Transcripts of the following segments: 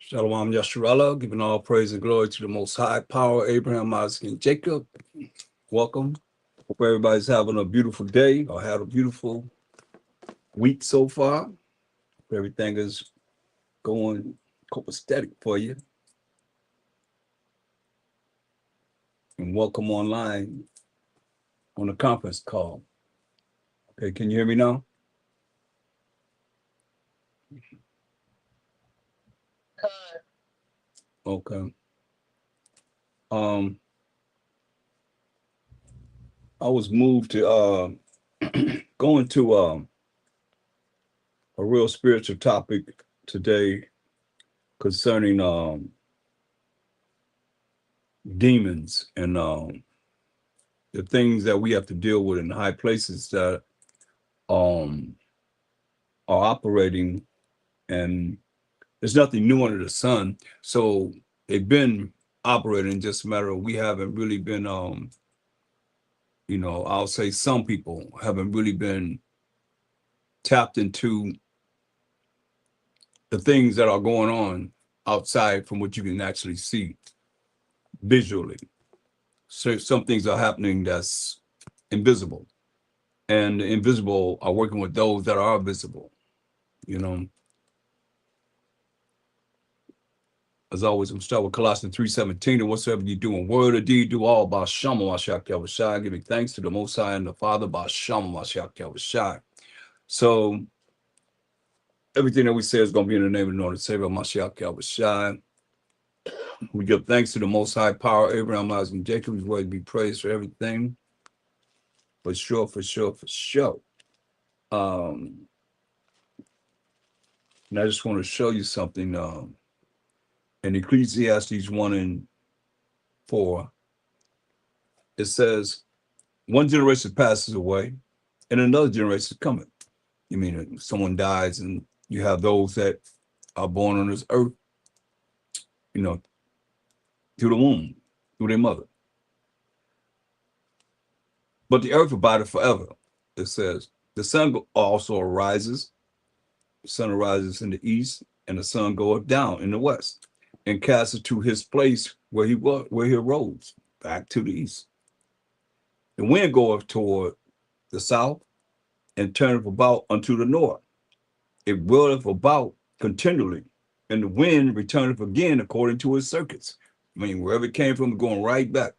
Shalom Yasharallah, giving all praise and glory to the Most High Power, Abraham, Isaac, and Jacob. Welcome. Hope everybody's having a beautiful day or had a beautiful week so far. Hope everything is going copacetic for you. And welcome online on the conference call. Okay, can you hear me now? Okay. Um, I was moved to go into a real spiritual topic today concerning demons and the things that we have to deal with in high places that um are operating, and there's nothing new under the sun. So they've been operating, just a matter of we haven't really been I'll say some people haven't really been tapped into the things that are going on outside from what you can actually see visually. So some things are happening that's invisible, and the invisible are working with those that are visible, you know. As always, I'm start with Colossians 3:17, and whatsoever you do in word or deed, do all by Shama Mashiach Yahushua, giving thanks to the Most High and the Father by Shama Mashiach Yahushua. So everything that we say is going to be in the name of the Lord and Savior Mashiach Yahushua. We give thanks to the Most High Power, Abraham, Isaac, and Jacob, who's worthy to be praised for everything. For sure, for sure, for sure. And I just want to show you something. In Ecclesiastes 1:4, it says, one generation passes away and another generation cometh. You mean someone dies and you have those that are born on this earth, you know, through the womb, through their mother. But the earth abideth forever. It says, the sun also arises, the sun arises in the east, and the sun goeth down in the west, and casteth to his place where he was, where he arose, back to the east. The wind goeth toward the south, and turneth about unto the north. It whirleth about continually, and the wind returneth again according to its circuits. I mean, wherever it came from, going right back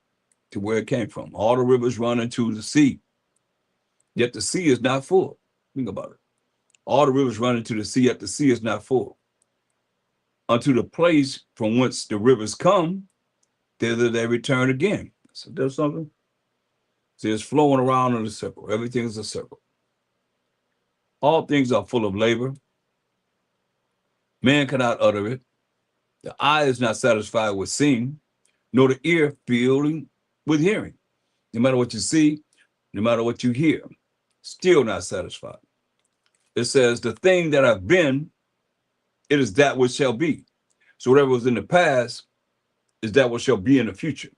to where it came from. All the rivers run into the sea, yet the sea is not full. Think about it. All the rivers run into the sea, yet the sea is not full. Unto the place from whence the rivers come, thither they return again. So there's something. See, it's flowing around in a circle. Everything is a circle. All things are full of labor. Man cannot utter it. The eye is not satisfied with seeing, nor the ear feeling with hearing. No matter what you see, no matter what you hear, still not satisfied. It says, the thing that have been, it is that which shall be. So whatever was in the past is that which shall be in the future.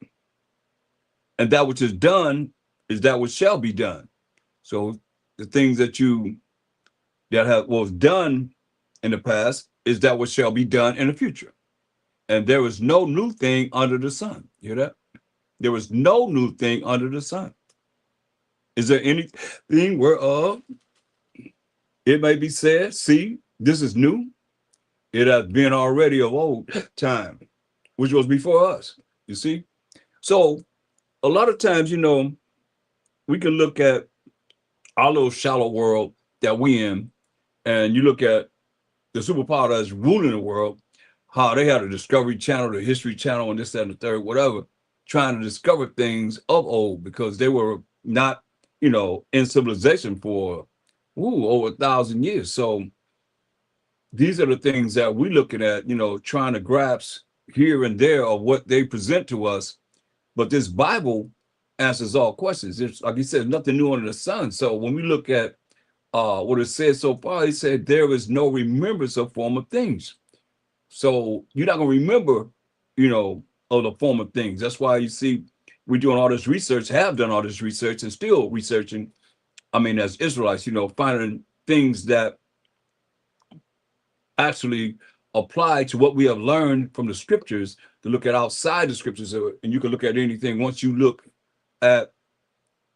And that which is done is that which shall be done. So the things that have was done in the past is that which shall be done in the future. And there is no new thing under the sun. You hear that? There is no new thing under the sun. Is there anything whereof it may be said, see, this is new? It has been already of old time, which was before us, you see? So a lot of times, we can look at our little shallow world that we in, and you look at the superpower that's ruling the world, how they had a Discovery Channel, the History Channel, and this, that, and the third, whatever, trying to discover things of old because they were not, in civilization for over 1,000 years. So these are the things that we're looking at, trying to grasp here and there of what they present to us. But this Bible answers all questions. It's like he said, nothing new under the sun. So when we look at what it says so far, he said there is no remembrance of former things. So you're not going to remember, of the former things. That's why you see we're doing all this research, have done all this research, and still researching. I mean, as Israelites, finding things that actually apply to what we have learned from the scriptures to look at outside the scriptures. And you can look at anything once you look at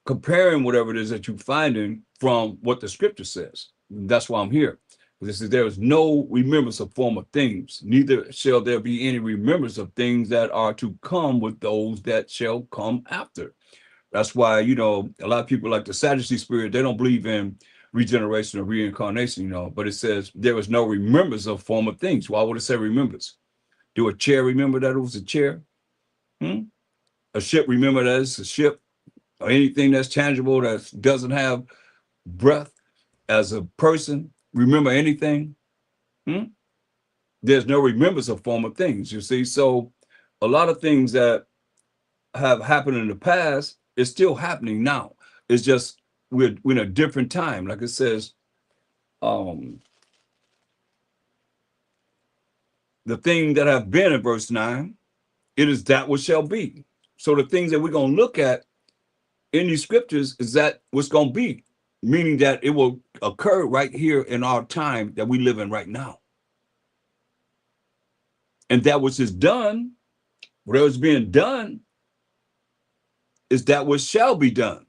comparing whatever it is that you're finding from what the scripture says. That's why I'm here. This is, there is no remembrance of former things, neither shall there be any remembrance of things that are to come with those that shall come after. That's why, you know, a lot of people like the Sadducee spirit, they don't believe in regeneration or reincarnation, you know, but it says there is no remembrance of former things. Why would it say remembrance? Do a chair remember that it was a chair? A ship remember that it's a ship? Or anything that's tangible that doesn't have breath as a person remember anything? There's no remembrance of former things, you see. So a lot of things that have happened in the past is still happening now. It's just we're in a different time. Like it says, the thing that have been in verse 9, it is that which shall be. So the things that we're going to look at in these scriptures is that what's going to be, meaning that it will occur right here in our time that we live in right now. And that which is done, whatever is being done, is that which shall be done.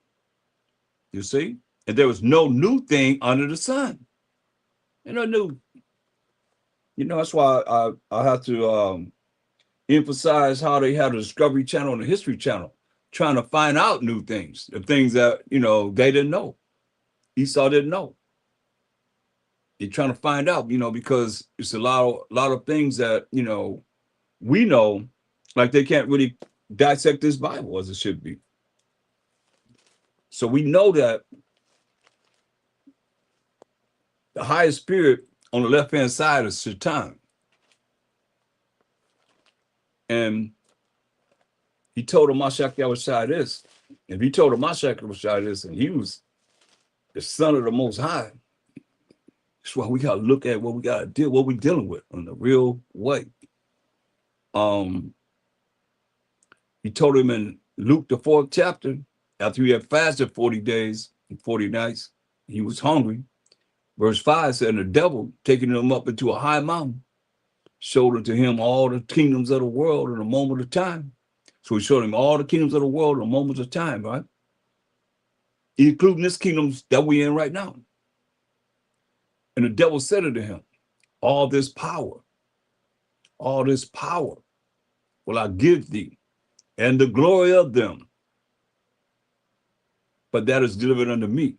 You see? And there was no new thing under the sun. And no new. You know, that's why I have to emphasize how they had a Discovery Channel and a History Channel, trying to find out new things, the things that, you know, they didn't know. Esau didn't know. They're trying to find out, you know, because it's a lot of things that, you know, we know, like they can't really dissect this Bible as it should be. So we know that the highest spirit on the left-hand side is Satan. And he told him Mashiach Yahushua this. If he told him Mashiach Yahushua this, and he was the son of the Most High, that's why we got to look at what we got to deal, what we're dealing with in the real way. He told him in Luke, the 4th chapter, after he had fasted 40 days and 40 nights, he was hungry. Verse 5 said, and the devil, taking him up into a high mountain, showed unto him all the kingdoms of the world in a moment of time. So he showed him all the kingdoms of the world in a moment of time, right? Including this kingdoms that we're in right now. And the devil said unto him, all this power will I give thee, and the glory of them. But that is delivered unto me,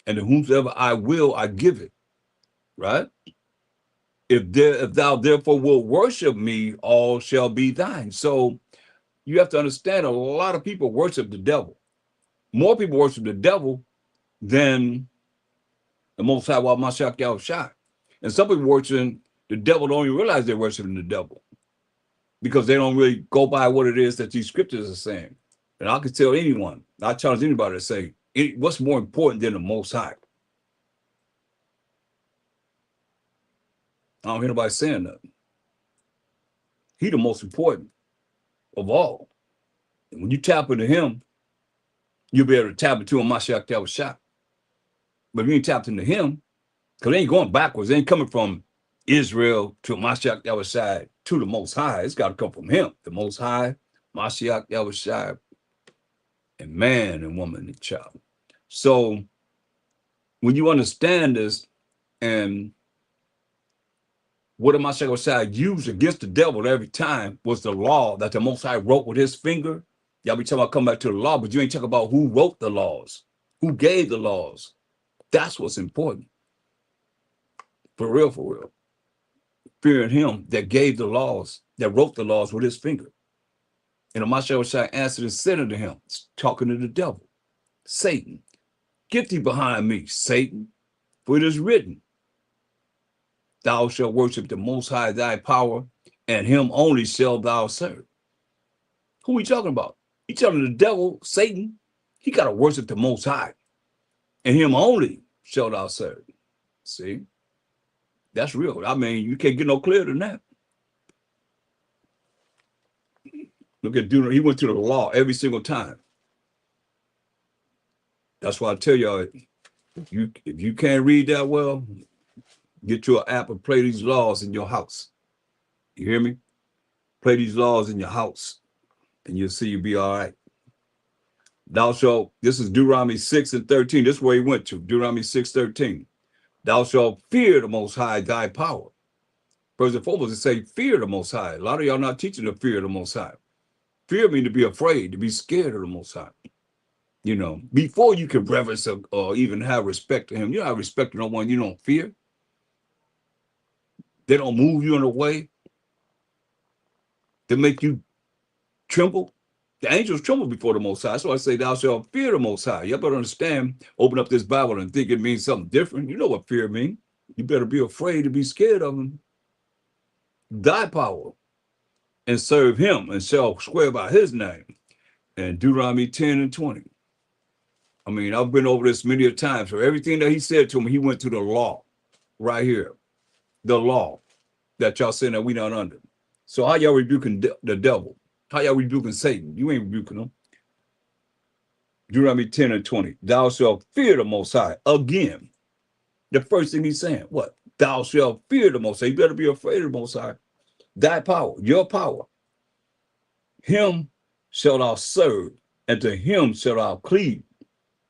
and to whomsoever I will, I give it. Right? If thou therefore wilt worship me, all shall be thine. So you have to understand, a lot of people worship the devil. More people worship the devil than the Most High Mashiach Yahushua. And some people worshiping the devil don't even realize they're worshiping the devil, because they don't really go by what it is that these scriptures are saying. And I can tell anyone, I challenge anybody to say, what's more important than the Most High? I don't hear nobody saying that. He the most important of all. And when you tap into him, you'll be able to tap into a Mashiach Yahushua. But if you ain't tapped into him, because they ain't going backwards, they ain't coming from Israel to Mashiach Yahushua to the Most High. It's got to come from him, the Most High, Mashiach Yahushua, and man and woman and child. So when you understand this, and what the Mashiach Yahushua used against the devil every time was the law that the Most High wrote with his finger. Y'all be talking about come back to the law, but you ain't talking about who wrote the laws, who gave the laws. That's what's important. For real, for real. Fearing him that gave the laws, that wrote the laws with his finger. And the Mashiach Yahushua answered and said unto him, talking to the devil, Satan, get thee behind me, Satan, for it is written, thou shalt worship the Most High thy power, and him only shalt thou serve. Who are we talking about? He telling the devil, Satan, he got to worship the Most High, and him only shalt thou serve. See? That's real. I mean, you can't get no clearer than that. Look at Deuteronomy. He went through the law every single time. That's why I tell y'all, if you can't read that well, get you an app and play these laws in your house. You hear me? Play these laws in your house, and you'll see you'll be all right. Thou shalt, this is Deuteronomy 6 and 13. This is where he went to, Deuteronomy 6:13. Thou shalt fear the Most High, thy power. First and foremost, it say fear the Most High. A lot of y'all not teaching to fear the Most High. Fear means to be afraid, to be scared of the Most High. You know, before you can reverence or even have respect to him, you don't have respect to no one you don't fear. They don't move you in a way to make you tremble. The angels tremble before the Most High. So I say, thou shalt fear the Most High. You better understand, open up this Bible and think it means something different. You know what fear means. You better be afraid to be scared of him. Thy power, and serve him, and shall swear by his name. And Deuteronomy 10 and 20. I mean, I've been over this many a times. So everything that he said to me, he went to the law right here. The law that y'all saying that we not under. So how y'all rebuking the devil? How y'all rebuking Satan? You ain't rebuking him. Deuteronomy 10 and 20. Thou shalt fear the Most High. Again, the first thing he's saying, what? Thou shalt fear the Most High. You better be afraid of the Most High. Thy power, your power. Him shalt thou serve, and to him shalt thou cleave,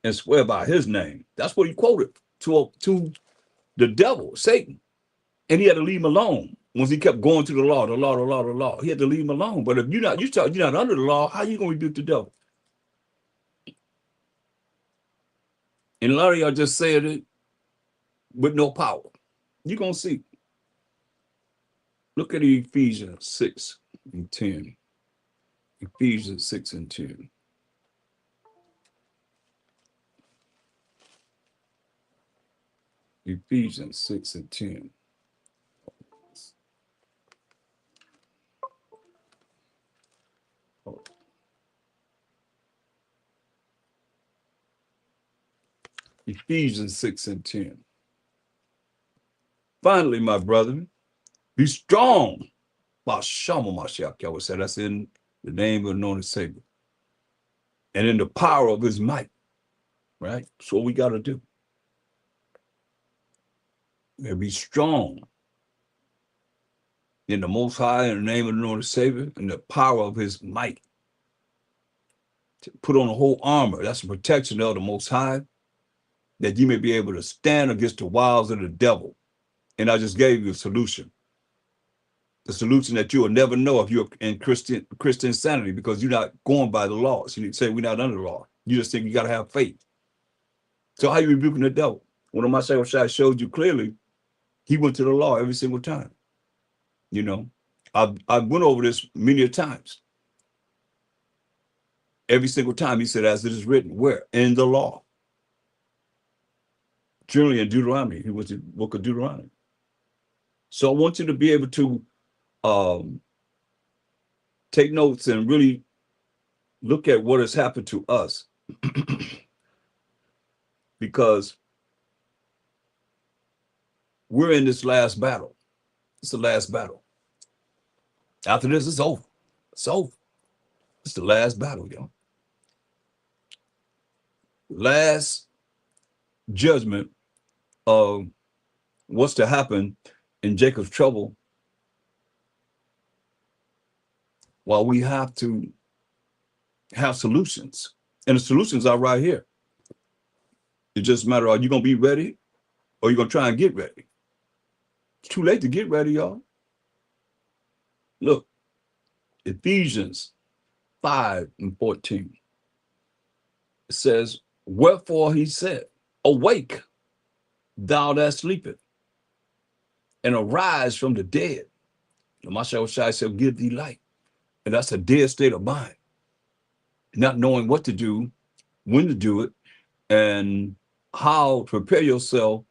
and swear by his name. That's what he quoted to the devil, Satan. And he had to leave him alone. Once he kept going to the law, the law, the law, the law, he had to leave him alone. But if you're not under the law, how you gonna rebuke the devil? And a lot of y'all just said it with no power. You're gonna see. Look at Ephesians 6 and 10. Ephesians 6 and 10. Ephesians 6 and 10. Ephesians 6 and 10. Finally, my brethren, be strong. That's in the name of the Lord and Savior. And in the power of his might. Right? That's what we got to do. And be strong in the Most High, in the name of the Lord and Savior, in the power of his might. To put on the whole armor. That's the protection of the Most High, that you may be able to stand against the wiles of the devil. And I just gave you a solution. The solution that you will never know if you're in Christian sanity, because you're not going by the laws. You say we're not under the law. You just think you got to have faith. So how you rebuking the devil? One of my Shai showed you clearly, he went to the law every single time. You know, I went over this many times. Every single time he said, as it is written, where? In the law. Generally in Deuteronomy, he was in the book of Deuteronomy. So I want you to be able to take notes and really look at what has happened to us. Because we're in this last battle. It's the last battle. After this, it's over. It's over. It's the last battle, y'all. Last judgment of what's to happen in Jacob's trouble, while we have to have solutions. And the solutions are right here. It just matter, are you going to be ready, or are you going to try and get ready? It's too late to get ready, y'all. Look, Ephesians 5 and 14. It says, wherefore he said, awake, thou that sleepeth, and arise from the dead. The Mashiach shall give thee light. And that's a dead state of mind. Not knowing what to do, when to do it, and how to prepare yourself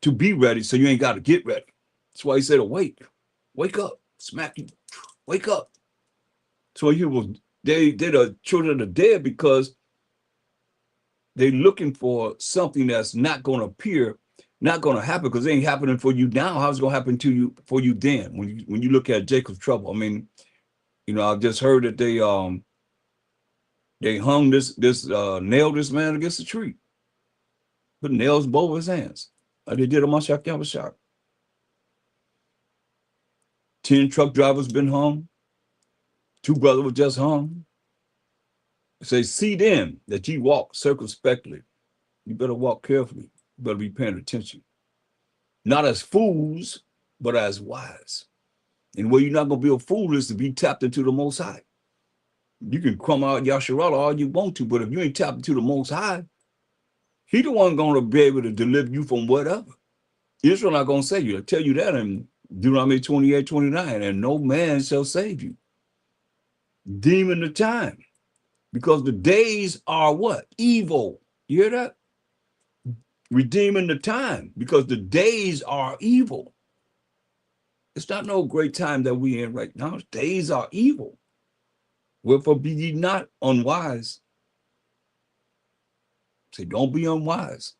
to be ready, so you ain't got to get ready. That's why he said, awake, wake up, smack you, wake up. So they're the children of the dead, because they're looking for something that's not going to appear, not going to happen, because it ain't happening for you now. How's it going to happen to you for you then? When you look at Jacob's trouble, I mean, you know, I've just heard that they hung nailed this man against a tree, put nails both his hands, like they did on Mashiach Yahweh. 10 truck drivers been hung. 2 brothers were just hung. It says, see then that ye walk circumspectly. You better walk carefully. You better be paying attention. Not as fools, but as wise. And where you're not going to be a fool is to be tapped into the Most High. You can come out Yasharala all you want to, but if you ain't tapped into the Most High, he the one going to be able to deliver you from whatever. Israel not going to save you. I tell you that in Deuteronomy 28:29, and no man shall save you. Deeming the time, because the days are what? Evil. You hear that? Redeeming the time, because the days are evil. It's not no great time that we in right now. Days are evil. Wherefore be ye not unwise. Say, don't be unwise.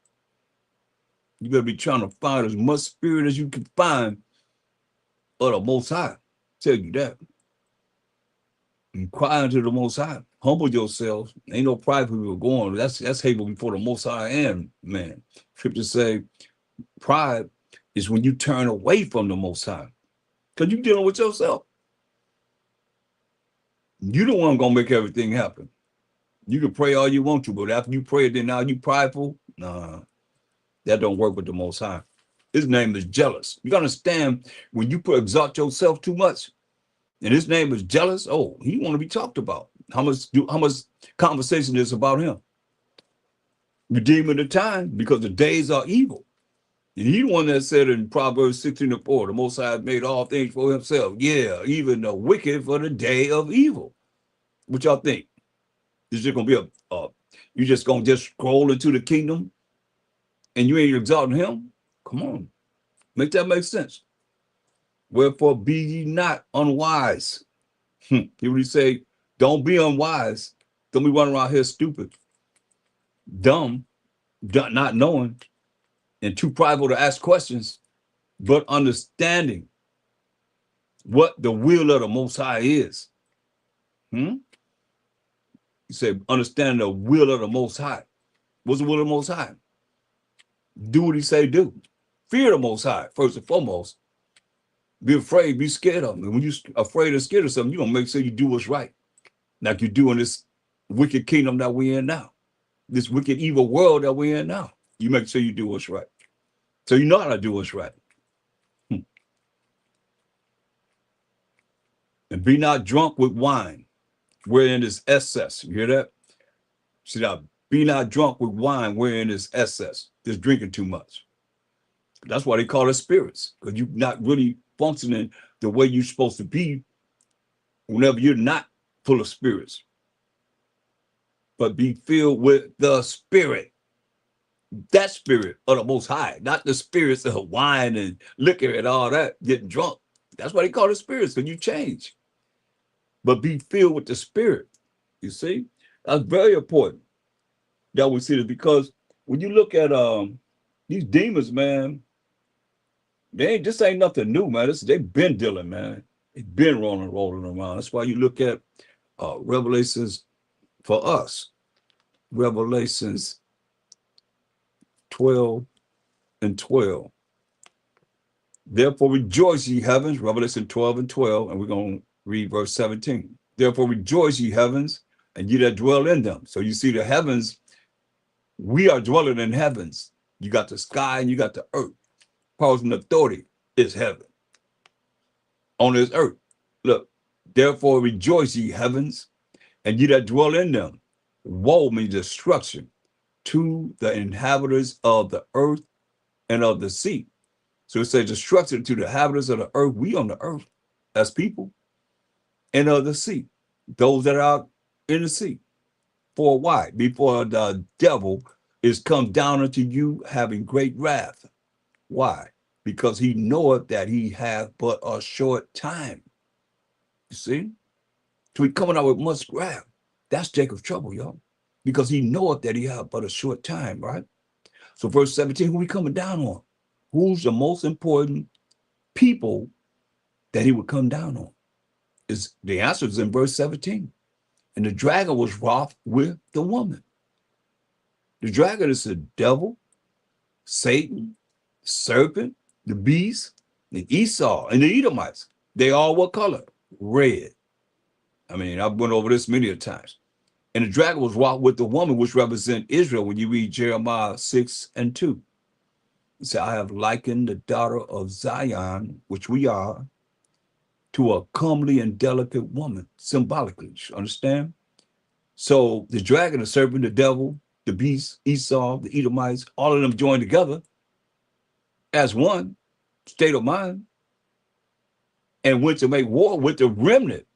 You better be trying to find as much spirit as you can find of the Most High. Tell you that. Inquire unto the Most High. Humble yourselves. Ain't no pride for people going. That's hateful before the Most High and man. Scriptures say pride is when you turn away from the Most High. Because you're dealing with yourself. You the one gonna make everything happen. You can pray all you want to, but after you pray, then now you prideful. Nah, that don't work with the Most High. His name is jealous. You understand when you exalt yourself too much, and his name is jealous. Oh, he want to be talked about. How much conversation is about him? Redeeming the time, because the days are evil. And he the one that said in Proverbs 16:4, the Most High made all things for himself. Yeah, even the wicked for the day of evil. What y'all think? Is it gonna be you just gonna just scroll into the kingdom and you ain't exalting him? Come on, make that make sense. Wherefore be ye not unwise. He would say, don't be unwise. Don't be running around here stupid, dumb, not knowing, and too prideful to ask questions, but understanding what the will of the Most High is. He said, understand the will of the Most High. What's the will of the Most High? Do what he say do. Fear the Most High, first and foremost. Be afraid, be scared of him. And when you're afraid and scared of something, you're going to make sure you do what's right. Like you do in this wicked kingdom that we're in now. This wicked, evil world that we're in now. You make sure you do what's right. So you know how to do what's right. And be not drunk with wine, wherein is excess. You hear that? See now, be not drunk with wine, wherein is excess. Just drinking too much. That's why they call it spirits, because you're not really functioning the way you're supposed to be whenever you're not full of spirits. But be filled with the Spirit. That Spirit of the Most High, not the spirits of wine and liquor and all that, getting drunk. That's why they call it spirits, because you change. But be filled with the Spirit. You see? That's very important that we see this, because when you look at these demons, man, this ain't nothing new, man. They've been dealing, man. They've been rolling around. That's why you look at Revelations for us. Revelations 12:12. Therefore rejoice, ye heavens, Revelation 12:12, and we're going to read verse 17. Therefore rejoice, ye heavens, and ye that dwell in them. So you see the heavens, we are dwelling in heavens. You got the sky and you got the earth. Powers and authority is heaven on this earth. Look, therefore rejoice, ye heavens, and ye that dwell in them. Woe means destruction to the inhabitants of the earth and of the sea. So it says destruction to the inhabitants of the earth. We on the earth as people, and of the sea, those that are in the sea. For why? Before the devil is come down unto you having great wrath. Why? Because he knoweth that he hath but a short time. You see? So he coming out with much wrath. That's Jacob's trouble, y'all. Because he knoweth that he hath but a short time, right? So verse 17, who he coming down on? Who's the most important people that he would come down on? The answer is in verse 17. And the dragon was wroth with the woman. The dragon is the devil, Satan, serpent, the beast, and Esau, and the Edomites. They all what color? Red. I mean, I've went over this many a times. And the dragon was wrought with the woman, which represent Israel. When you read Jeremiah 6:2, it said, I have likened the daughter of Zion, which we are, to a comely and delicate woman, symbolically. Understand? So the dragon, the serpent, the devil, the beast, Esau, the Edomites, all of them joined together as one state of mind and went to make war with the remnant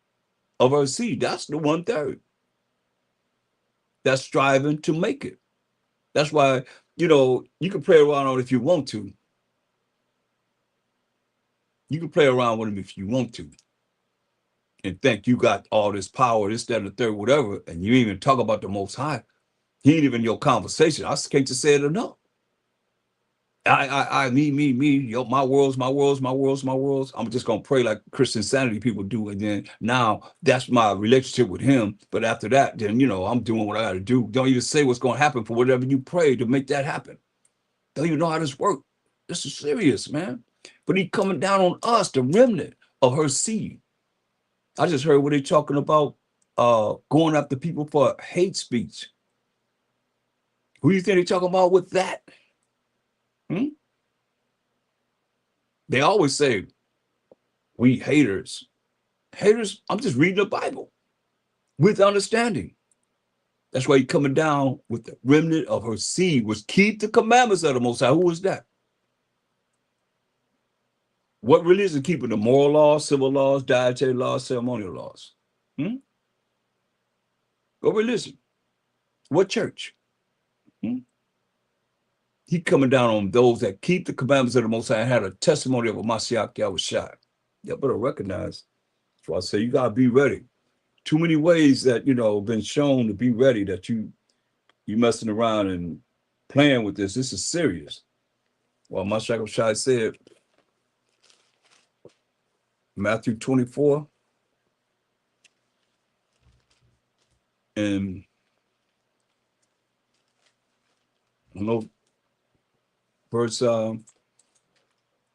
of her seed. That's the 1/3 that's striving to make it. That's why, you can play around on it if you want to. You can play around with him if you want to and think you got all this power, this, that, and the third, whatever, and you even talk about the Most High. He ain't even your conversation. I can't just say it enough. Me, yo, my worlds, my worlds, my worlds, my worlds. I'm just gonna pray like Christian sanity people do, and then now that's my relationship with him. But after that, then I'm doing what I got to do. Don't even say what's gonna happen for whatever you pray to make that happen. Don't even know how this works. This is serious, man. But he coming down on us, the remnant of her seed. I just heard what they talking about, going after people for hate speech. Who do you think they talking about with that? They always say, we haters. Haters, I'm just reading the Bible with understanding. That's why he's coming down with the remnant of her seed, which keep the commandments of the Most High. Who is that? What religion keeping the moral laws, civil laws, dietary laws, ceremonial laws? What religion? What church? He coming down on those that keep the commandments of the Most High and had a testimony of a Mashiach Yahushua. You better recognize. That's why I say you gotta be ready. Too many ways that been shown to be ready that you messing around and playing with this. This is serious. Well, Mashiach Yahushua said, Matthew 24 and verse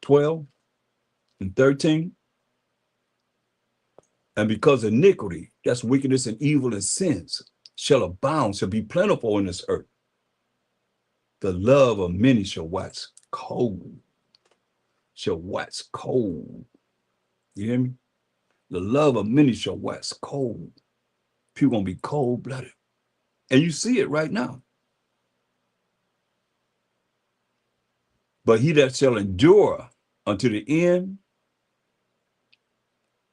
12 and 13. And because iniquity, that's wickedness and evil and sins, shall abound, shall be plentiful in this earth, the love of many shall wax cold. Shall wax cold. You hear me? The love of many shall wax cold. People gonna be cold-blooded. And you see it right now. But he that shall endure unto the end,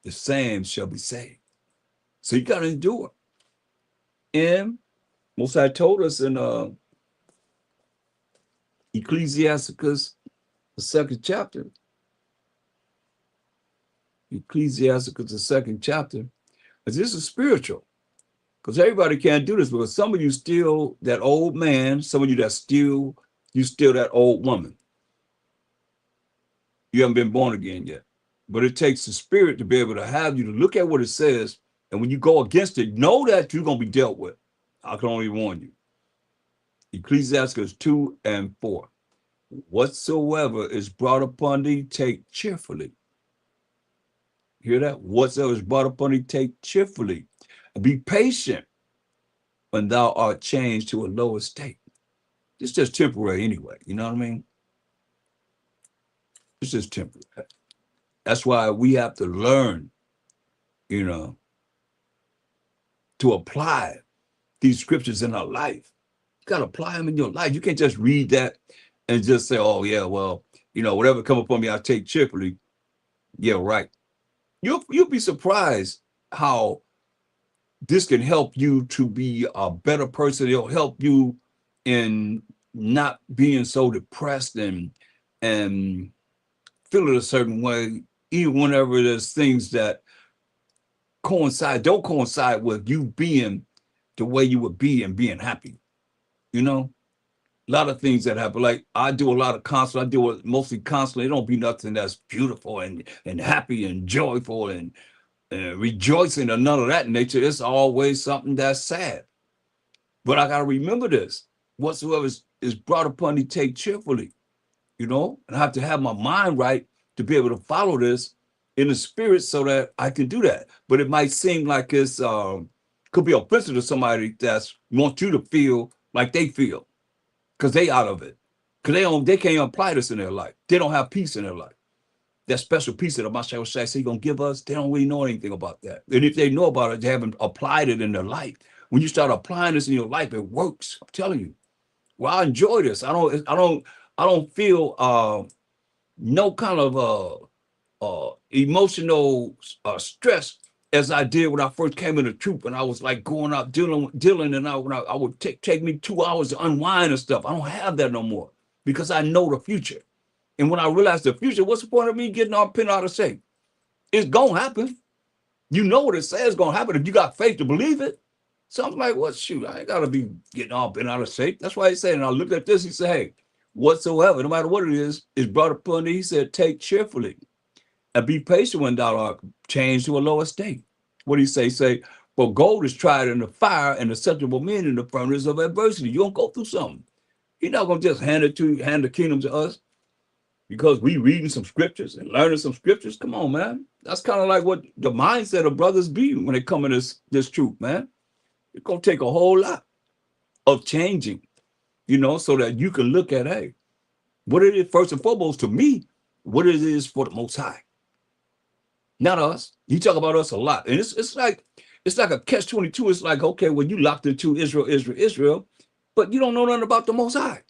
the same shall be saved. So you gotta endure. And Most High told us in Ecclesiasticus, the 2nd chapter. Ecclesiasticus, the 2nd chapter. But this is spiritual. Because everybody can't do this, because some of you still that old man, some of you that still that old woman. You haven't been born again yet. But it takes the spirit to be able to have you to look at what it says, and when you go against it, know that you're going to be dealt with. I can only warn you. Ecclesiastes 2 and 4. Whatsoever is brought upon thee, take cheerfully. Hear that? Whatsoever is brought upon thee, take cheerfully. And be patient when thou art changed to a lower state. It's just temporary anyway. You know what I mean? It's just temporary. That's why we have to learn, to apply these scriptures in our life. You got to apply them in your life. You can't just read that and just say, oh, yeah, well, whatever come upon me, I'll take cheerfully. Yeah, right. You'll be surprised how this can help you to be a better person. It'll help you in not being so depressed and feeling a certain way, even whenever there's things that don't coincide with you being the way you would be and being happy. A lot of things that happen. Like I do a lot of counseling. I deal with mostly counseling. It don't be nothing that's beautiful and happy and joyful and rejoicing or none of that nature. It's always something that's sad. But I got to remember this. Whatsoever is brought upon thee, take cheerfully, and I have to have my mind right to be able to follow this in the spirit so that I can do that. But it might seem like it's could be offensive to somebody that's want you to feel like they feel because they out of it. Because they can't apply this in their life. They don't have peace in their life. That special peace that Mashiach says he's gonna give us, they don't really know anything about that. And if they know about it, they haven't applied it in their life. When you start applying this in your life, it works. I'm telling you. Well, I enjoy this. I don't feel no kind of emotional stress as I did when I first came in the troop, and I was like going out dealing, and I would take me 2 hours to unwind and stuff. I don't have that no more because I know the future. And when I realized the future, what's the point of me getting all pin out of shape? It's gonna happen. You know what it says is gonna happen if you got faith to believe it. So I'm like, well, shoot, I ain't gotta be getting all bent out of shape. That's why he said, and I looked at this, he said, hey, whatsoever, no matter what it is brought upon thee, he said, take cheerfully and be patient when thou art changed to a lower state. What do you say? Say, for gold is tried in the fire and acceptable men in the furnace of adversity. You don't go through something. He's not gonna just hand the kingdom to us because we reading some scriptures and learning some scriptures. Come on, man. That's kind of like what the mindset of brothers be when they come in this truth, man. It's gonna take a whole lot of changing, so that you can look at, hey, what it is first and foremost to me, what it is for the Most High, not us. You talk about us a lot, and it's like a catch-22. It's like, okay, well, you locked into Israel, but you don't know nothing about the Most High.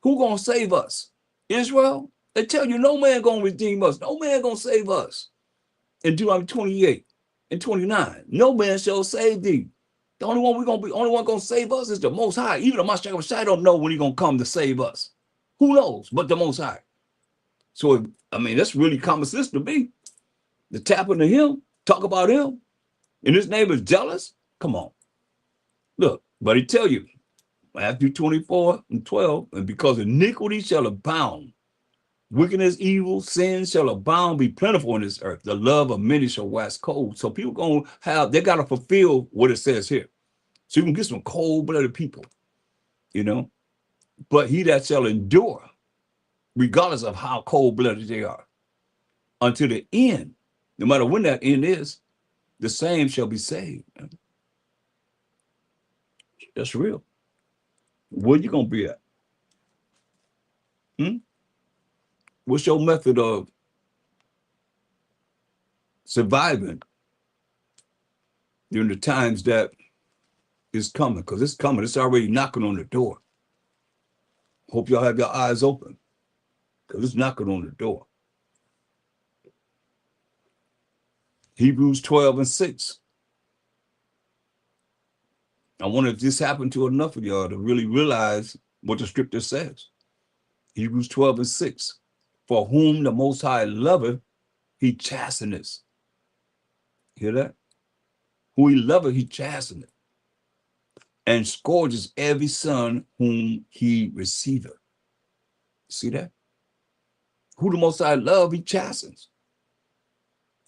Who gonna save us? Israel? They tell you no man gonna redeem us, no man gonna save us. In Deuteronomy 28 and 29, no man shall save thee. The only one gonna save us is the Most High. Even the Mashiach don't know when he's gonna come to save us. Who knows but the Most High? So, I mean, that's really common sense to me. To tap into him, talk about him, and his name is jealous. Come on. Look, but he tell you, Matthew 24 and 12, and because iniquity shall abound, wickedness, evil, sin shall abound, be plentiful in this earth. The love of many shall wax cold. So people they got to fulfill what it says here. So you can get some cold-blooded people, But he that shall endure, regardless of how cold-blooded they are, until the end, no matter when that end is, the same shall be saved. That's real. Where you gonna be at? What's your method of surviving during the times that is coming? Because it's coming. It's already knocking on the door. Hope y'all have your eyes open, because it's knocking on the door. Hebrews 12 and 6. I wonder if this happened to enough of y'all to really realize what the scripture says. Hebrews 12 and 6. For whom the Most High loveth, he chasteneth. Hear that? Who he loveth, he chasteneth, and scourges every son whom he receiveth. See that? Who the Most High love, he chastens,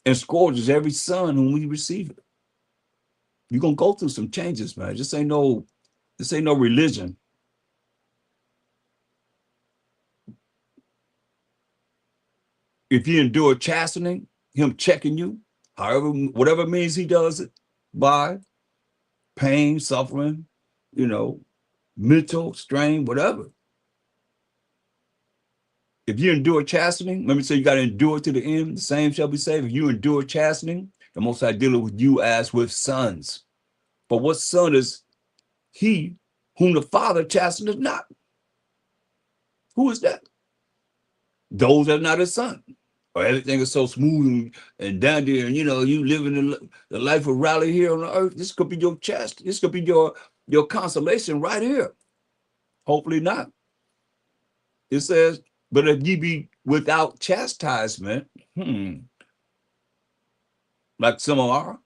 and scourges every son whom he receiveth. You're gonna go through some changes, man. This ain't no religion. If you endure chastening, him checking you, whatever means he does it by, pain, suffering, mental strain, whatever. If you endure chastening, let me say you got to endure to the end, the same shall be saved. If you endure chastening, the Most High dealeth with you as with sons. But what son is he whom the Father chasteneth not? Who is that? Those that are not his son. Or everything is so smooth and dandy, and you living in the life of rally here on the earth. This could be your chest. This could be your consolation right here. Hopefully not. It says, but if ye be without chastisement, like some are,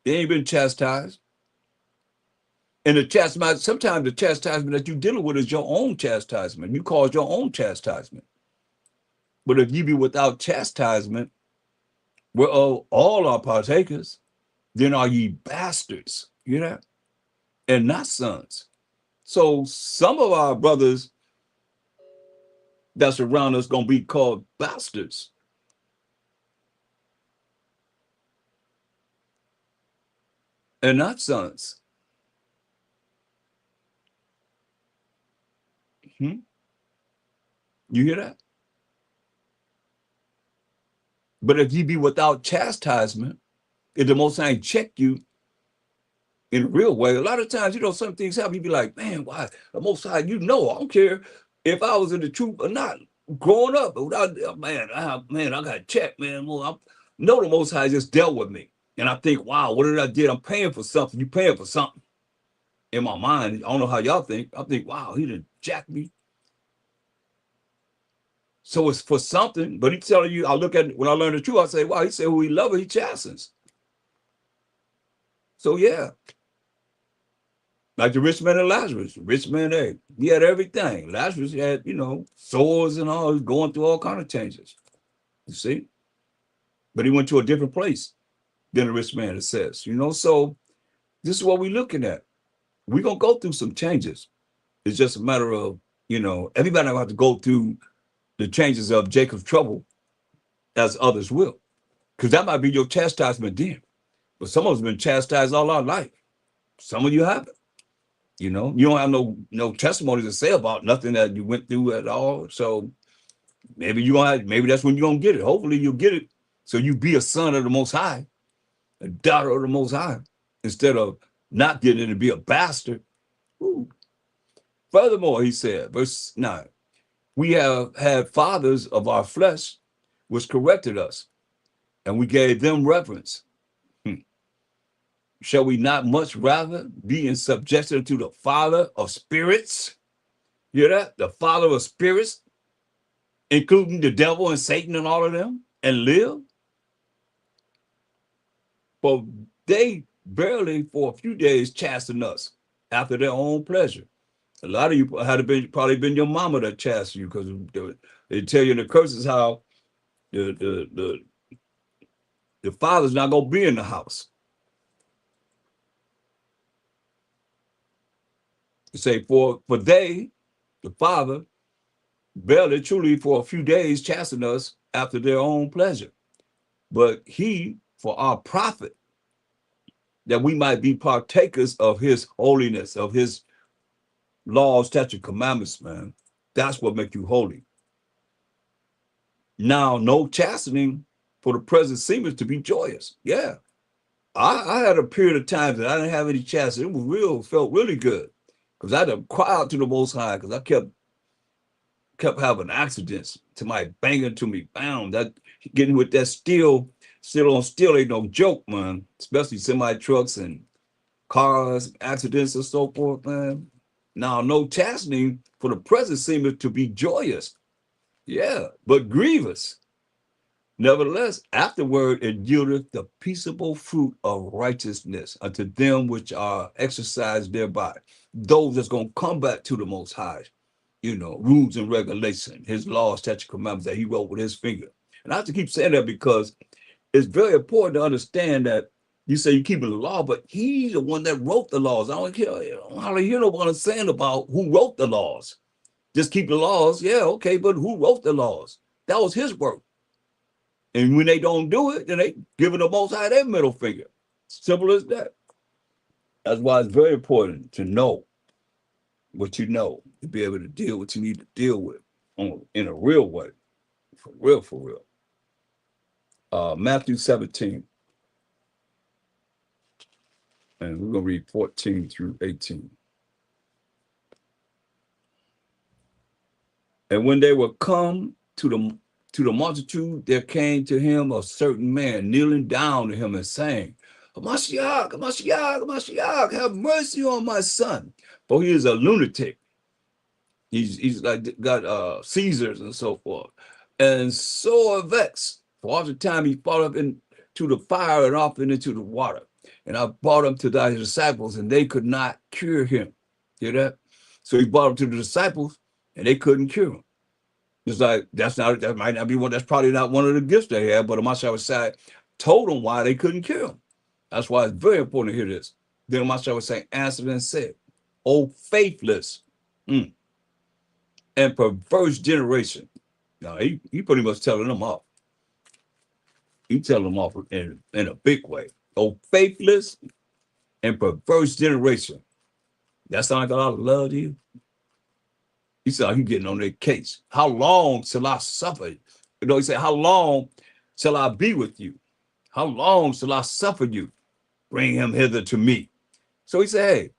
they ain't been chastised. And sometimes the chastisement that you're dealing with is your own chastisement. You cause your own chastisement. But if ye be without chastisement, whereof all are partakers, then are ye bastards, and not sons. So some of our brothers that's around us gonna be called bastards. and not sons. Hmm? You hear that? But if ye be without chastisement, if the Most High check you in a real way, a lot of times, some things happen, you be like, man, why? The Most High, I don't care if I was in the truth or not. Growing up, man, I got checked, man. Well, know the Most High just dealt with me. And I think, wow, what did I do? I'm paying for something. You paying for something. In my mind, I don't know how y'all think. I think, wow, he done jacked me. So it's for something, but he's telling you, I look at it, when I learn the truth, I say, wow, he said who he loves, he chastens. So yeah, like the rich man and Lazarus. The rich man, he had everything. Lazarus had, sores and all, he was going through all kind of changes. You see? But he went to a different place than the rich man, it says. So this is what we're looking at. We're gonna go through some changes. It's just a matter of, everybody will have to go through the changes of Jacob's trouble as others will. Because that might be your chastisement then. But some of us have been chastised all our life. Some of you haven't. You don't have no testimony to say about nothing that you went through at all. So maybe maybe that's when you're gonna get it. Hopefully you'll get it. So you be a son of the Most High, a daughter of the Most High, instead of not getting it and be a bastard. Ooh. Furthermore, he said, verse 9, we have had fathers of our flesh which corrected us, and we gave them reverence. Shall we not much rather be in subjection to the Father of spirits? You hear that? The Father of spirits, including the devil and Satan and all of them, and live? For they barely for a few days chasten us after their own pleasure. A lot of you had probably been your mama that chastened you, because they tell you in the curses how the father's not gonna be in the house. They say for they, the father, barely truly for a few days chasten us after their own pleasure. But he, for our profit, that we might be partakers of his holiness, of his laws, statutes, commandments, man. That's what makes you holy. Now, no chastening for the present seemeth to be joyous. Yeah. I had a period of time that I didn't have any chastening. It was felt really good. Because I had to cry out to the Most High, because I kept having accidents. Somebody banging to me, bam, that getting with that steel on steel ain't no joke, man. Especially semi trucks and cars, accidents and so forth, man. Now, no chastening for the present seemeth to be joyous. Yeah, but grievous. Nevertheless, afterward it yieldeth the peaceable fruit of righteousness unto them which are exercised thereby. Those that's going to come back to the Most High, rules and regulations, his laws, statutes, commandments that he wrote with his finger. And I have to keep saying that because it's very important to understand that you say you keep the law, but he's the one that wrote the laws. I don't care. I don't hardly hear nobody saying about who wrote the laws. Just keep the laws. Yeah, okay, but who wrote the laws? That was his work. And when they don't do it, then they giving the Most High their middle finger. Simple as that. That's why it's very important to know what you know, to be able to deal what you need to deal with in a real way. For real, for real. Matthew 17, and we're going to read 14 through 18. And when they were come to the multitude, there came to him a certain man kneeling down to him and saying, Mashiach, Mashiach, Mashiach, have mercy on my son, for he is a lunatic. He's like got seizures and so forth, and sore vexed. For all the time he fought up into the fire and often into the water. And I brought him to thy disciples, and they could not cure him. Hear that? So he brought him to the disciples, and they couldn't cure him. It's like that might not be one. That's probably not one of the gifts they had. But Amashah side told them why they couldn't cure him. That's why it's very important to hear this. Then Amashah was saying, answered and said, "O faithless and perverse generation." Now he pretty much telling them off. He telling them off in a big way. "O faithless and perverse generation. That sound like a lot of love to you? He said, like you getting on their case. How long shall I suffer? You know, he said, how long shall I be with you? How long shall I suffer you? Bring him hither to me. So he said, hey,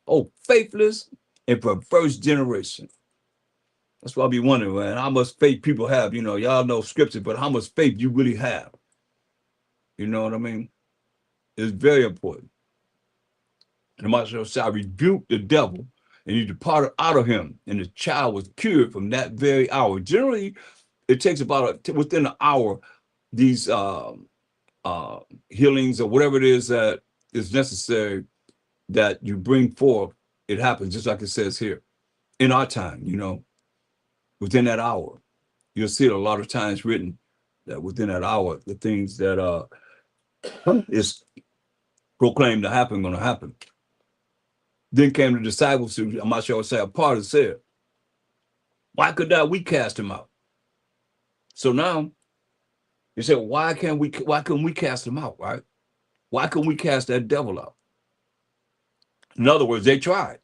oh, faithless and perverse generation. That's why I be wondering, man, how much faith people have. You know, y'all know scripture, but how much faith you really have. You know what I mean? It's very important. And the master shall rebuke the devil, and he departed out of him, and the child was cured from that very hour. Generally, it takes about within an hour, these healings or whatever it is that is necessary that you bring forth, it happens just like it says here. In our time, you know, within that hour, you'll see it a lot of times written that within that hour, the things that is proclaimed to happen going to happen. Then came the disciples who, I'm not sure what say, a part of said, why could not we cast him out? So now you said, why couldn't we cast him out, right? Why couldn't we cast that devil out? In other words, they tried.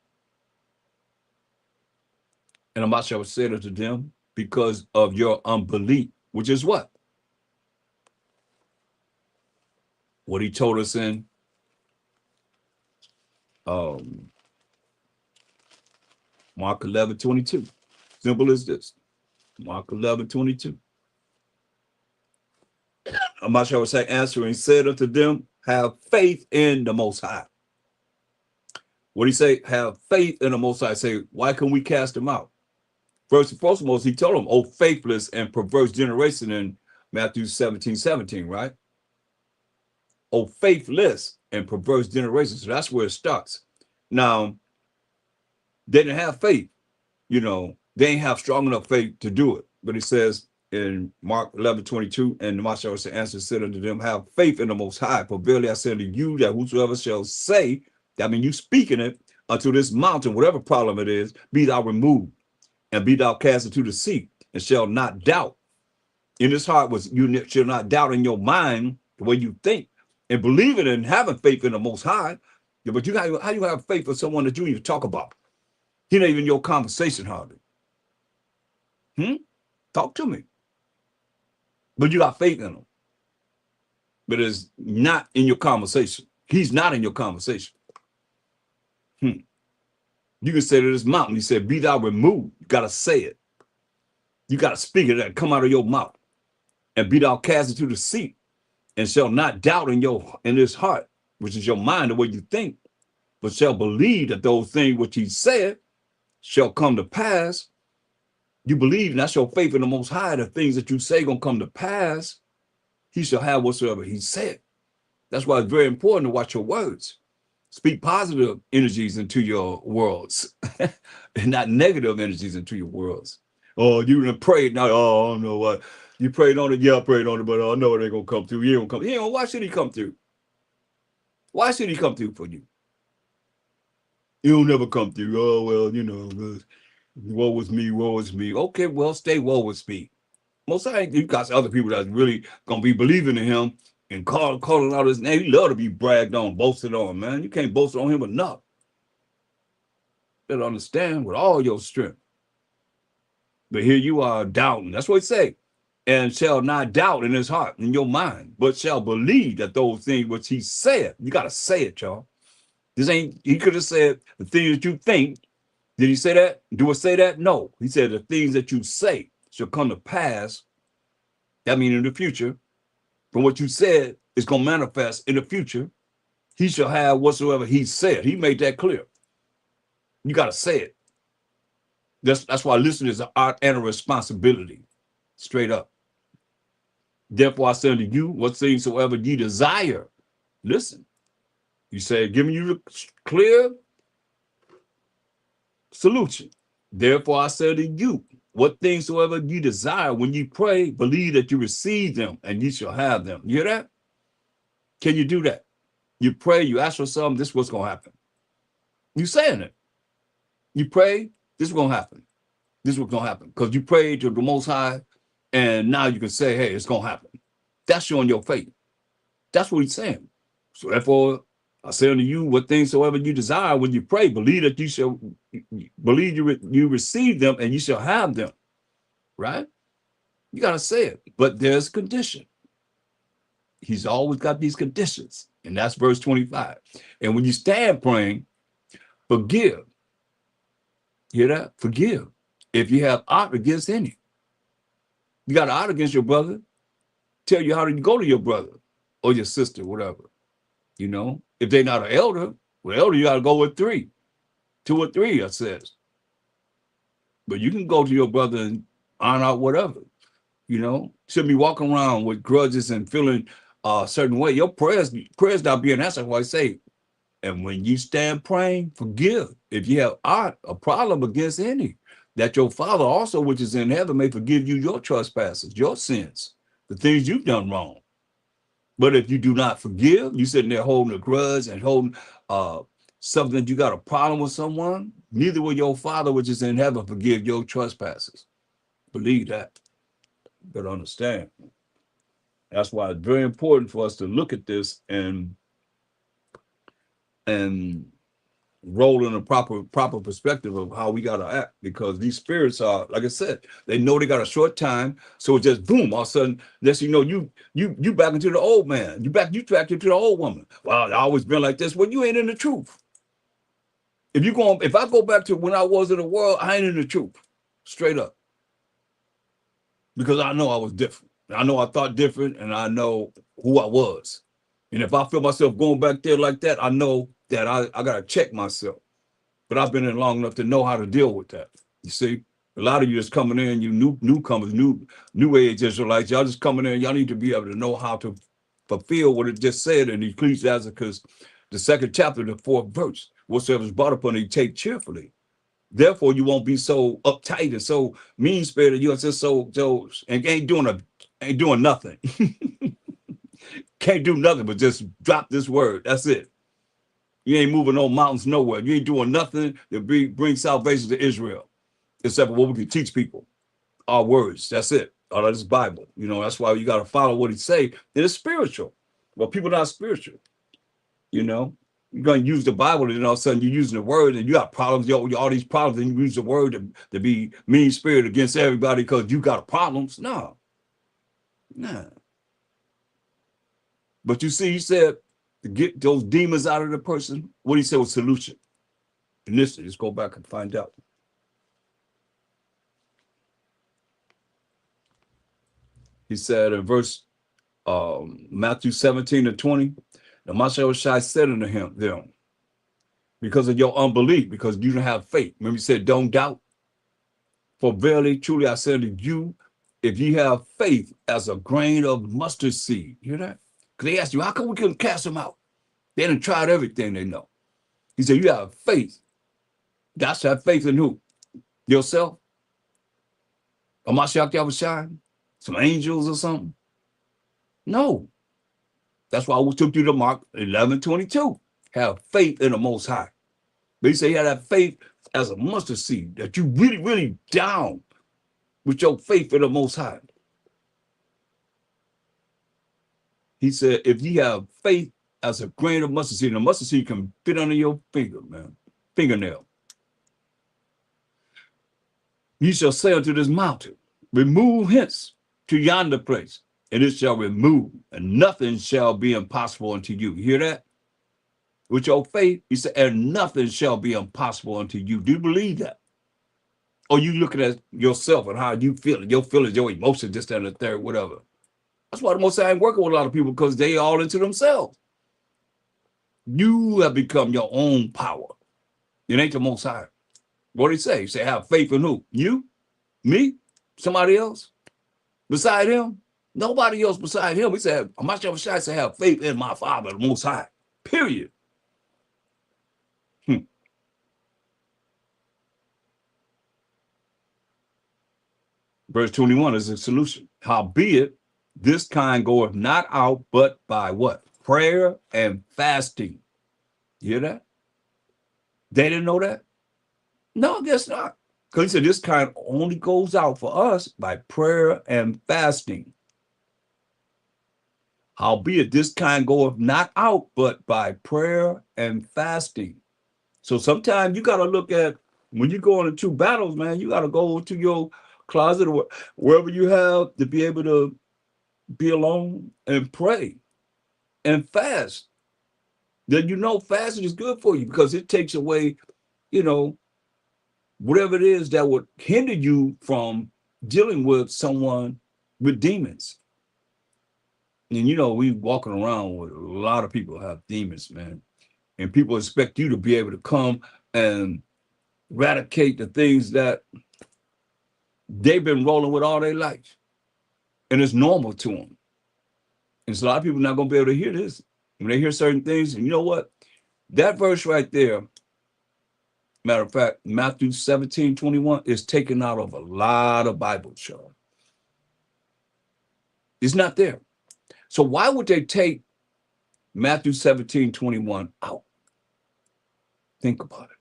And I'm not sure what said unto them, because of your unbelief, which is what? What he told us in Mark 11:22. Simple as this. Mark 11:22. I'm not sure what say, answering said unto them, have faith in the Most High. What he say? Have faith in the Most High. Say, why can we cast him out? First and foremost, he told them, oh, faithless and perverse generation in Matthew 17:17, right? Oh, faithless and perverse generation. So that's where it starts. Now, they didn't have faith. You know, they ain't have strong enough faith to do it. But he says in Mark 11:22, and the Master answer said unto them, have faith in the Most High. For verily I say unto you that whosoever shall say, I mean, you speaking it unto this mountain, whatever problem it is, be thou removed and be thou cast into the sea, and shall not doubt. In his heart was you shall not doubt in your mind the way you think and believing and having faith in the Most High. Yeah, but how you have faith for someone that you even talk about? He not even your conversation hardly. Talk to me. But you got faith in him. But it's not in your conversation. He's not in your conversation. You can say to this mountain, he said, be thou removed. You got to say it. You got to speak it and come out of your mouth. And be thou cast into the sea, and shall not doubt in his heart, which is your mind, the way you think, but shall believe that those things which he said shall come to pass. You believe, and that's your faith in the Most High, the things that you say gonna come to pass. He shall have whatsoever he said. That's why it's very important to watch your words. Speak positive energies into your worlds and not negative energies into your worlds. Oh, you done prayed now. Oh, I don't know what. You prayed on it. Yeah, I prayed on it, but I know it ain't gonna come through. He don't come. He don't. Why should he come through? Why should he come through for you? He'll never come through. Oh, well, you know, woe is me, woe is me. Okay, well, stay woe is me. Most of you got other people that's really gonna be believing in him and calling out his name. He love to be bragged on, boasted on, man. You can't boast on him enough. You better understand with all your strength. But here you are doubting. That's what he say. And shall not doubt in his heart, in your mind, but shall believe that those things which he said. You got to say it, y'all. This ain't, he could have said the things that you think. Did he say that? Do it say that? No. He said the things that you say shall come to pass. That means in the future, from what you said, it's going to manifest in the future. He shall have whatsoever he said. He made that clear. You got to say it. That's why listening is an art and a responsibility. Straight up. Therefore I say unto you, what things soever ye desire. Listen. You say, giving you the clear solution. Therefore I say to you, what things soever you desire, when you pray, believe that you receive them and you shall have them. You hear that? Can you do that? You pray, you ask for something, this is what's going to happen. You saying it. You pray, this is going to happen. This is what's going to happen. Because you prayed to the Most High, and now you can say, hey, it's going to happen. That's showing your faith. That's what he's saying. So therefore, I say unto you, what things soever you desire when you pray, believe that you shall believe you receive them and you shall have them. Right? You got to say it, but there's a condition. He's always got these conditions, and that's verse 25. And when you stand praying, forgive. Hear that? Forgive. If you have ought against any, you got ought against your brother, tell you how to go to your brother or your sister, whatever. You know, if they're not an elder, well, elder, you got to go with 3, 2 or 3, it says. But you can go to your brother and iron out whatever. You know, shouldn't be walking around with grudges and feeling a certain way. Your prayers not being answered. Why I say, and when you stand praying, forgive. If you have a problem against any, that your Father also, which is in heaven, may forgive you your trespasses, your sins, the things you've done wrong. But if you do not forgive, you sitting there holding a grudge and holding something that you got a problem with someone, neither will your Father, which is in heaven, forgive your trespasses. Believe that. But understand. That's why it's very important for us to look at this and roll in a proper perspective of how we got to act, because these spirits are, like I said, they know they got a short time, so it just boom, all of a sudden, next you know, you back into the old man, you tracked into the old woman. Well, I always been like this. Well, you ain't in the truth. If I go back to when I was in the world, I ain't in the truth, straight up, because I know I was different. I know I thought different, and I know who I was. And if I feel myself going back there like that, I know that I got to check myself. But I've been in long enough to know how to deal with that. You see, a lot of you just coming in, you newcomers, new age Israelites, y'all just coming in. Y'all need to be able to know how to fulfill what it just said in Ecclesiastes, the 2nd chapter, the 4th verse. Whatsoever is brought upon you, take cheerfully. Therefore, you won't be so uptight and so mean spirited. You're just so and ain't doing nothing. Can't do nothing but just drop this word. That's it. You ain't moving no mountains nowhere. You ain't doing nothing to bring salvation to Israel, except for what we can teach people. Our words. That's it. All that is Bible. You know, that's why you got to follow what he say. And it's spiritual. Well, people are not spiritual. You know, you're going to use the Bible, and all of a sudden you're using the word, and you got problems, all these problems, and you use the word to be mean spirit against everybody because you got problems. No. Nah. But you see, he said to get those demons out of the person, what he said was solution. And this, just go back and find out. He said in verse Matthew 17-20, the Master said unto them, because of your unbelief, because you don't have faith. Remember, he said, don't doubt. For verily, truly, I say unto you, if you have faith as a grain of mustard seed, you hear that? Because they asked you, how come we couldn't cast them out? They done tried everything they know. He said, you have faith. That's have faith in who? Yourself? Or Mashiach Yahushua? Some angels or something? No. That's why we took you to Mark 11:22. Have faith in the Most High. But he said you have that faith as a mustard seed, that you really, really down with your faith in the Most High. He said, if you have faith as a grain of mustard seed, and a mustard seed can fit under your finger, man, fingernail. You shall say unto this mountain, remove hence to yonder place, and it shall remove, and nothing shall be impossible unto you. You hear that? With your faith, he said, and nothing shall be impossible unto you. Do you believe that? Or you looking at yourself and how you feel, your feelings, your emotions, this, that, and the third, whatever. That's why the Most High ain't working with a lot of people, because they all into themselves. You have become your own power. It ain't the Most High. What did he say? He said, have faith in who? You? Me? Somebody else? Beside him? Nobody else beside him. He said, Mashiach said, have faith in my Father, the Most High. Period. Verse 21 is the solution. Howbeit, this kind goeth not out but by what? Prayer and fasting. You hear that? They didn't know that? No, I guess not. Because he said this kind only goes out for us by prayer and fasting. Howbeit this kind goeth not out but by prayer and fasting. So sometimes you got to look at when you go into battles, man, you got to go to your closet or wherever you have to be able to be alone and pray and fast. Then you know fasting is good for you because it takes away, you know, whatever it is that would hinder you from dealing with someone with demons. And you know, we walking around with a lot of people have demons, man. And people expect you to be able to come and eradicate the things that they've been rolling with all their life. And it's normal to them. And so a lot of people not going to be able to hear this. When they hear certain things, and you know what? That verse right there, matter of fact, Matthew 17:21 is taken out of a lot of Bibles, y'all. It's not there. So why would they take Matthew 17:21 out? Think about it.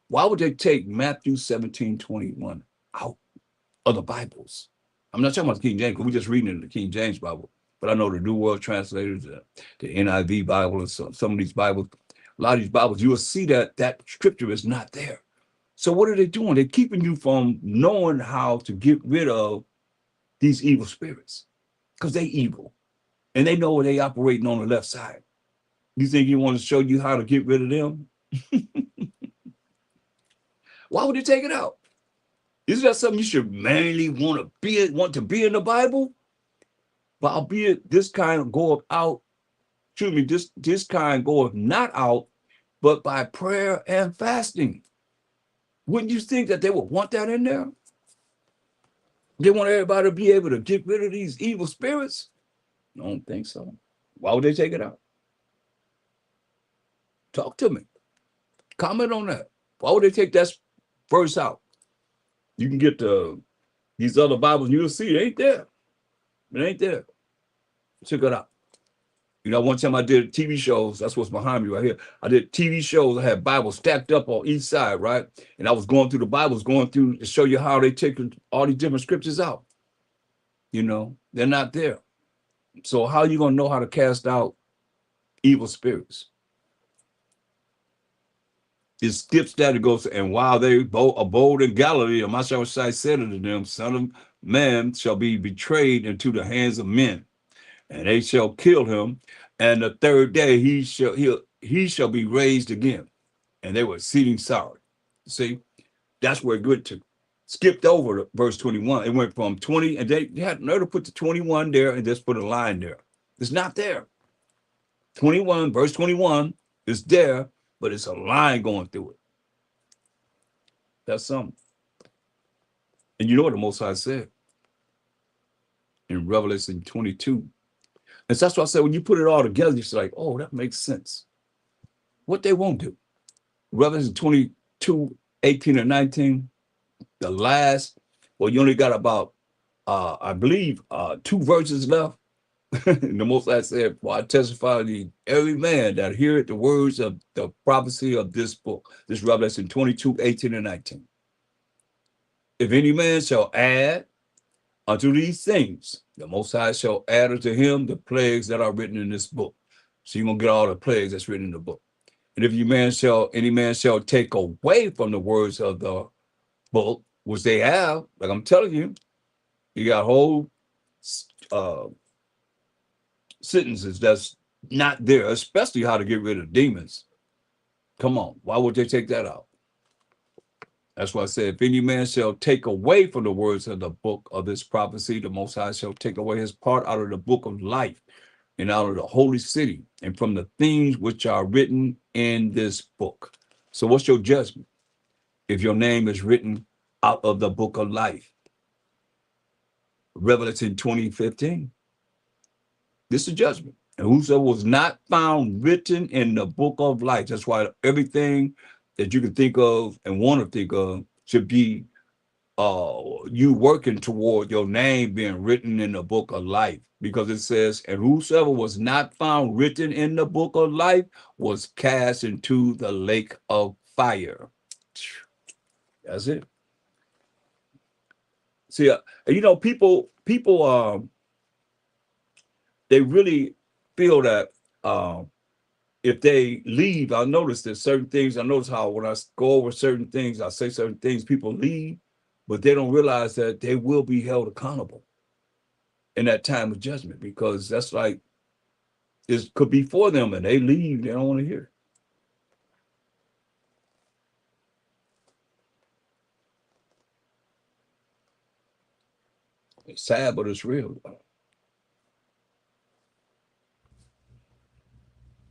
Why would they take Matthew 17:21 out of the Bibles? I'm not talking about the King James, because we're just reading it in the King James Bible. But I know the New World Translators, the NIV Bible, and some of these Bibles, a lot of these Bibles, you will see that that scripture is not there. So what are they doing? They're keeping you from knowing how to get rid of these evil spirits because they evil and they know they operating on the left side. You think you want to show you how to get rid of them? Why would they take it out? Is that something you should mainly want to be in the Bible? But albeit this kind of goeth out, excuse me, this kind goeth not out, but by prayer and fasting. Wouldn't you think that they would want that in there? They want everybody to be able to get rid of these evil spirits? I don't think so. Why would they take it out? Talk to me. Comment on that. Why would they take that verse out? You can get these other Bibles and you'll see it ain't there. It ain't there. Check it out. You know, one time I did TV shows. That's what's behind me right here. I did TV shows. I had Bibles stacked up on each side, right? And I was going through the Bibles, going through to show you how they take all these different scriptures out. You know, they're not there. So how are you going to know how to cast out evil spirits? It skips that. It goes, and while they abode in Galilee, and Messiah said unto them, Son of Man shall be betrayed into the hands of men, and they shall kill him, and the third day he shall be raised again. And they were exceeding sorry. See, that's where it went to. Skipped over verse 21. It went from 20, and they had nerve to put the 21 there and just put a line there. It's not there. 21, verse 21 is there, but it's a line going through it. That's something. And you know what the Most High said in Revelation 22. And so that's why I said when you put it all together, you're like, oh, that makes sense. What they won't do. Revelation 22, 18 and 19, the last, well, you only got about, I believe, 2 verses left. And the Most High said, for I testify to every man that heareth the words of the prophecy of this book, this Revelation 22, 18 and 19. If any man shall add unto these things, the Most High shall add unto him the plagues that are written in this book. So you're going to get all the plagues that's written in the book. And if any man shall take away from the words of the book, which they have, like I'm telling you, you got whole uh, sentences that's not there, especially how to get rid of demons. Come on, why would they take that out? That's why I said, if any man shall take away from the words of the book of this prophecy, the Most High shall take away his part out of the book of life and out of the holy city and from the things which are written in this book. So what's your judgment if your name is written out of the book of life? Revelation 20:15. This is judgment. And whosoever was not found written in the book of life. That's why everything that you can think of and want to think of should be you working toward your name being written in the book of life, because it says, and whosoever was not found written in the book of life was cast into the lake of fire. That's it. See, you know, people they really feel that if they leave, I notice there's certain things. I notice how when I go over certain things, I say certain things, people leave, but they don't realize that they will be held accountable in that time of judgment, because that's like, it could be for them and they leave, they don't want to hear. It's sad, but it's real.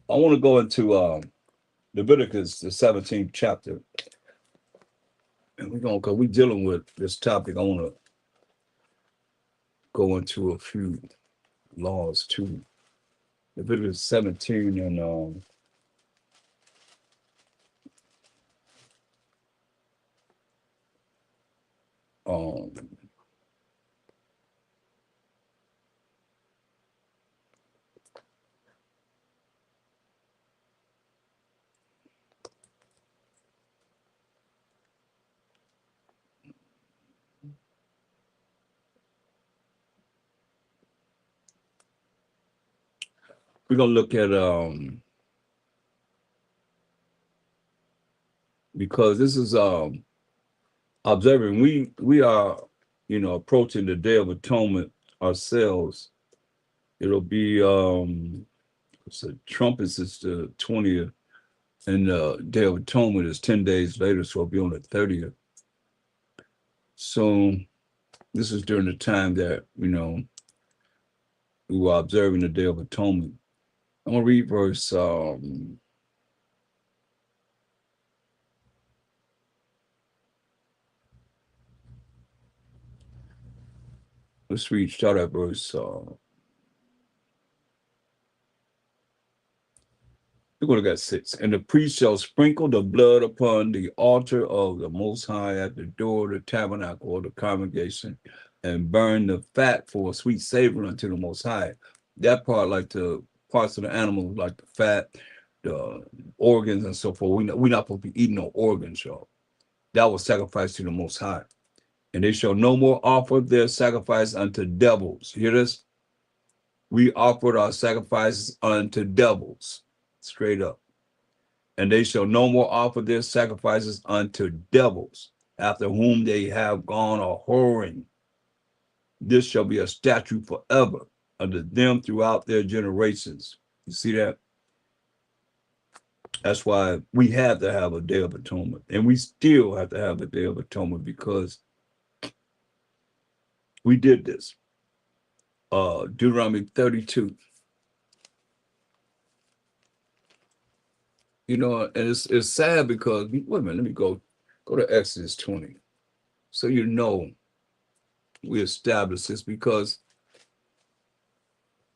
I want to go into Leviticus, the 17th chapter. And we're going to, because we're dealing with this topic, I want to go into a few laws too. Leviticus 17 and um, we're going to look at, because this is observing, we are, approaching the Day of Atonement ourselves. It'll be, so trumpets is the 20th, and the Day of Atonement is 10 days later, so it'll be on the 30th. So this is during the time that, we were observing the Day of Atonement. I'm gonna read verse let's read, start at verse we're going to get 6. And the priest shall sprinkle the blood upon the altar of the Most High at the door of the tabernacle or the congregation, and burn the fat for a sweet savor unto the Most High. That part, like the parts of the animal, like the fat, the organs, and so forth. We're not supposed to be eating no organs, y'all. That was sacrificed to the Most High. And they shall no more offer their sacrifice unto devils. Hear this? We offered our sacrifices unto devils. Straight up. And they shall no more offer their sacrifices unto devils, after whom they have gone a whoring. This shall be a statute forever unto them throughout their generations. You see that? That's why we have to have a Day of Atonement. And we still have to have a Day of Atonement, because we did this. Deuteronomy 32. And it's sad because, wait a minute, let me go to Exodus 20. So we established this, because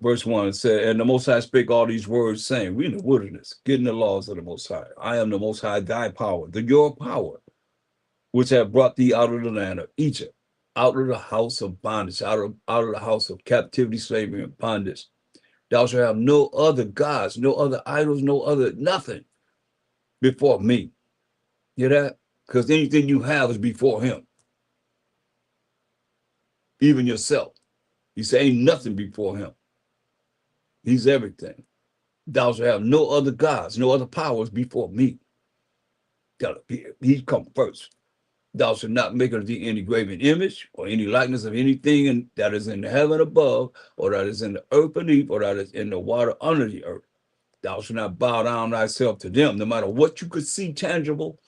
verse 1 said, and the Most High spake all these words, saying, we in the wilderness, getting the laws of the Most High. I am the Most High, thy power, your power, which have brought thee out of the land of Egypt, out of the house of bondage, out of the house of captivity, slavery, and bondage. Thou shalt have no other gods, no other idols, no other nothing before me. Hear that? Because anything you have is before him. Even yourself. He said, ain't nothing before him. He's everything. Thou shalt have no other gods, no other powers before me. He come first. Thou shalt not make unto thee any graven image or any likeness of anything that is in the heaven above, or that is in the earth beneath, or that is in the water under the earth. Thou shalt not bow down thyself to them. No matter what you could see tangible,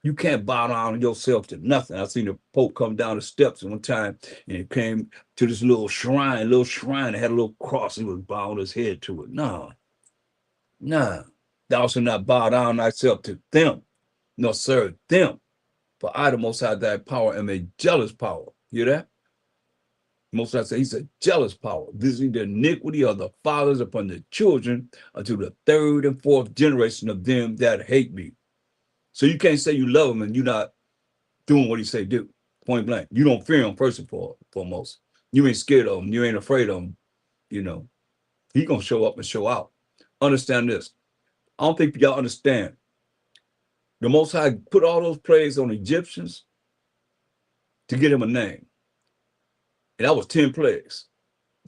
you can't bow down yourself to nothing. I seen the Pope come down the steps one time, and he came to this little shrine that had a little cross. He was bowing his head to it. Nah. Thou shalt not bow down thyself to them, nor serve them. For I, the Most High, thy power, am a jealous power. Hear that? Most High said, he's a jealous power, visiting the iniquity of the fathers upon the children unto the third and fourth generation of them that hate me. So you can't say you love him and you're not doing what he say do. Point blank. You don't fear him first and foremost. You ain't scared of him. You ain't afraid of him. He gonna show up and show out. Understand this. I don't think y'all understand. The Most High put all those plagues on Egyptians to get him a name. And that was 10 plagues.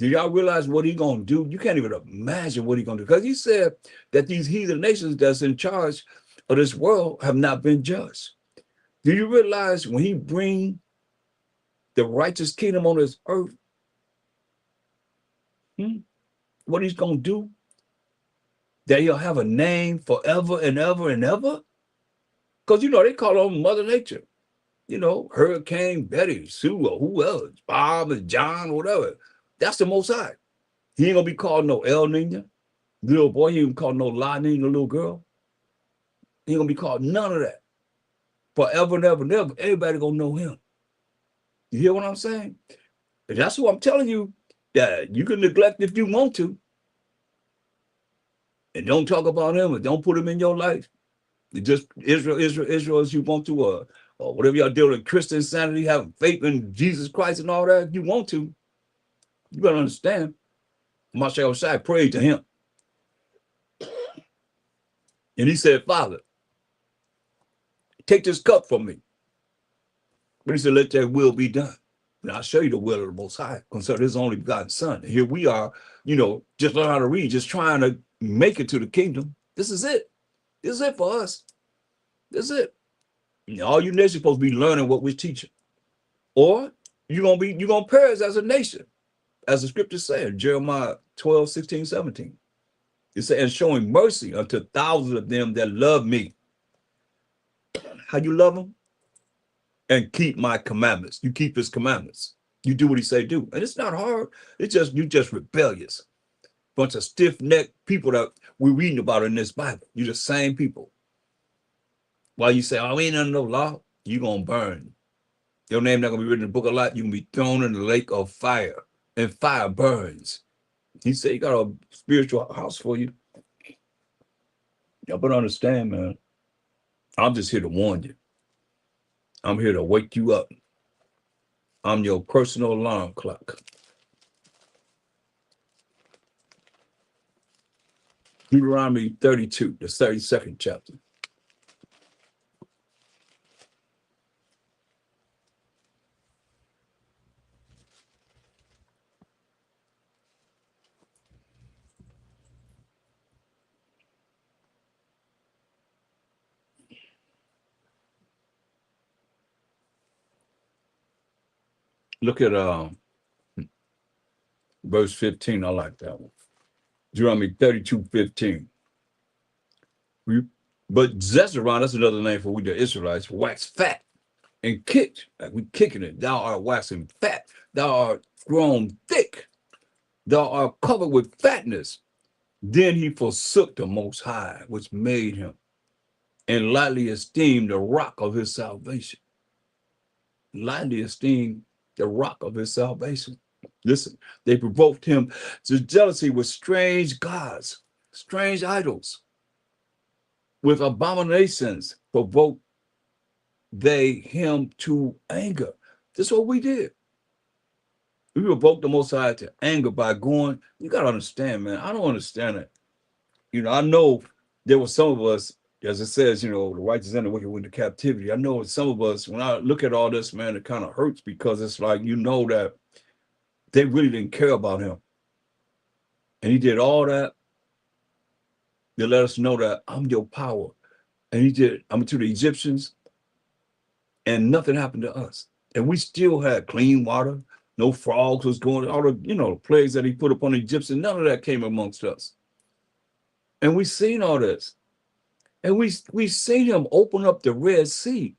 Do y'all realize what he's going to do? You can't even imagine what he's going to do. Because he said that these heathen nations that's in charge of this world have not been judged. Do you realize when he bring the righteous kingdom on this earth, what he's going to do? That he'll have a name forever and ever and ever? Because, they call on Mother Nature. Hurricane Betty, Sue, or who else, Bob and John, whatever. That's the Most High. He ain't going to be called no El Nino. Little boy, he ain't called no La Nina, little girl. He ain't going to be called none of that. Forever and ever and ever, everybody going to know him. You hear what I'm saying? And that's what I'm telling you, that you can neglect if you want to. And don't talk about him and don't put him in your life. Just Israel as you want to, or whatever y'all deal with Christian insanity, having faith in Jesus Christ and all that, if you want to. You better understand. Mashiach Shai prayed to him. And he said, Father, take this cup from me. But he said, let that will be done. And I'll show you the will of the Most High, concerning his only begotten Son. And here we are, just learn how to read, just trying to make it to the kingdom. This is it. This is it for us. This is it. All you nations supposed to be learning what we're teaching. Or you're gonna perish as a nation, as the scripture said, Jeremiah 12, 16, 17. It said, and showing mercy unto thousands of them that love me. How you love them? And keep my commandments. You keep his commandments. You do what he say do. And it's not hard. It's just, you just rebellious. Bunch of stiff-necked people that we're reading about in this Bible. You're the same people. While you say, oh, we ain't under no law, you're going to burn. Your name not going to be written in the book of life. You're going to be thrown in the lake of fire. And fire burns. He said, he got a spiritual house for you. Y'all better understand, man. I'm just here to warn you. I'm here to wake you up. I'm your personal alarm clock. Deuteronomy 32, the 32nd chapter. Look at verse 15. I like that one. Deuteronomy 32, 15. But Zezron, that's another name for we the Israelites, waxed fat and kicked. Like we kicking it. Thou art waxing fat. Thou art grown thick. Thou art covered with fatness. Then he forsook the Most High, which made him, and lightly esteemed the rock of his salvation. Lightly esteemed the rock of his salvation. Listen, they provoked him to jealousy with strange gods, strange idols. With abominations provoked they him to anger. This is what we did. We provoked the Most High to anger by going, you got to understand, man, I don't understand it. I know there were some of us, as it says, the righteous and the wicked went into captivity. I know some of us, when I look at all this, man, it kind of hurts because it's like, that they really didn't care about him. And he did all that to let us know that I'm your power. And he did, to the Egyptians, and nothing happened to us. And we still had clean water, no frogs was going, all the, plagues that he put upon the Egyptians, none of that came amongst us. And we seen all this. And we seen him open up the Red Sea.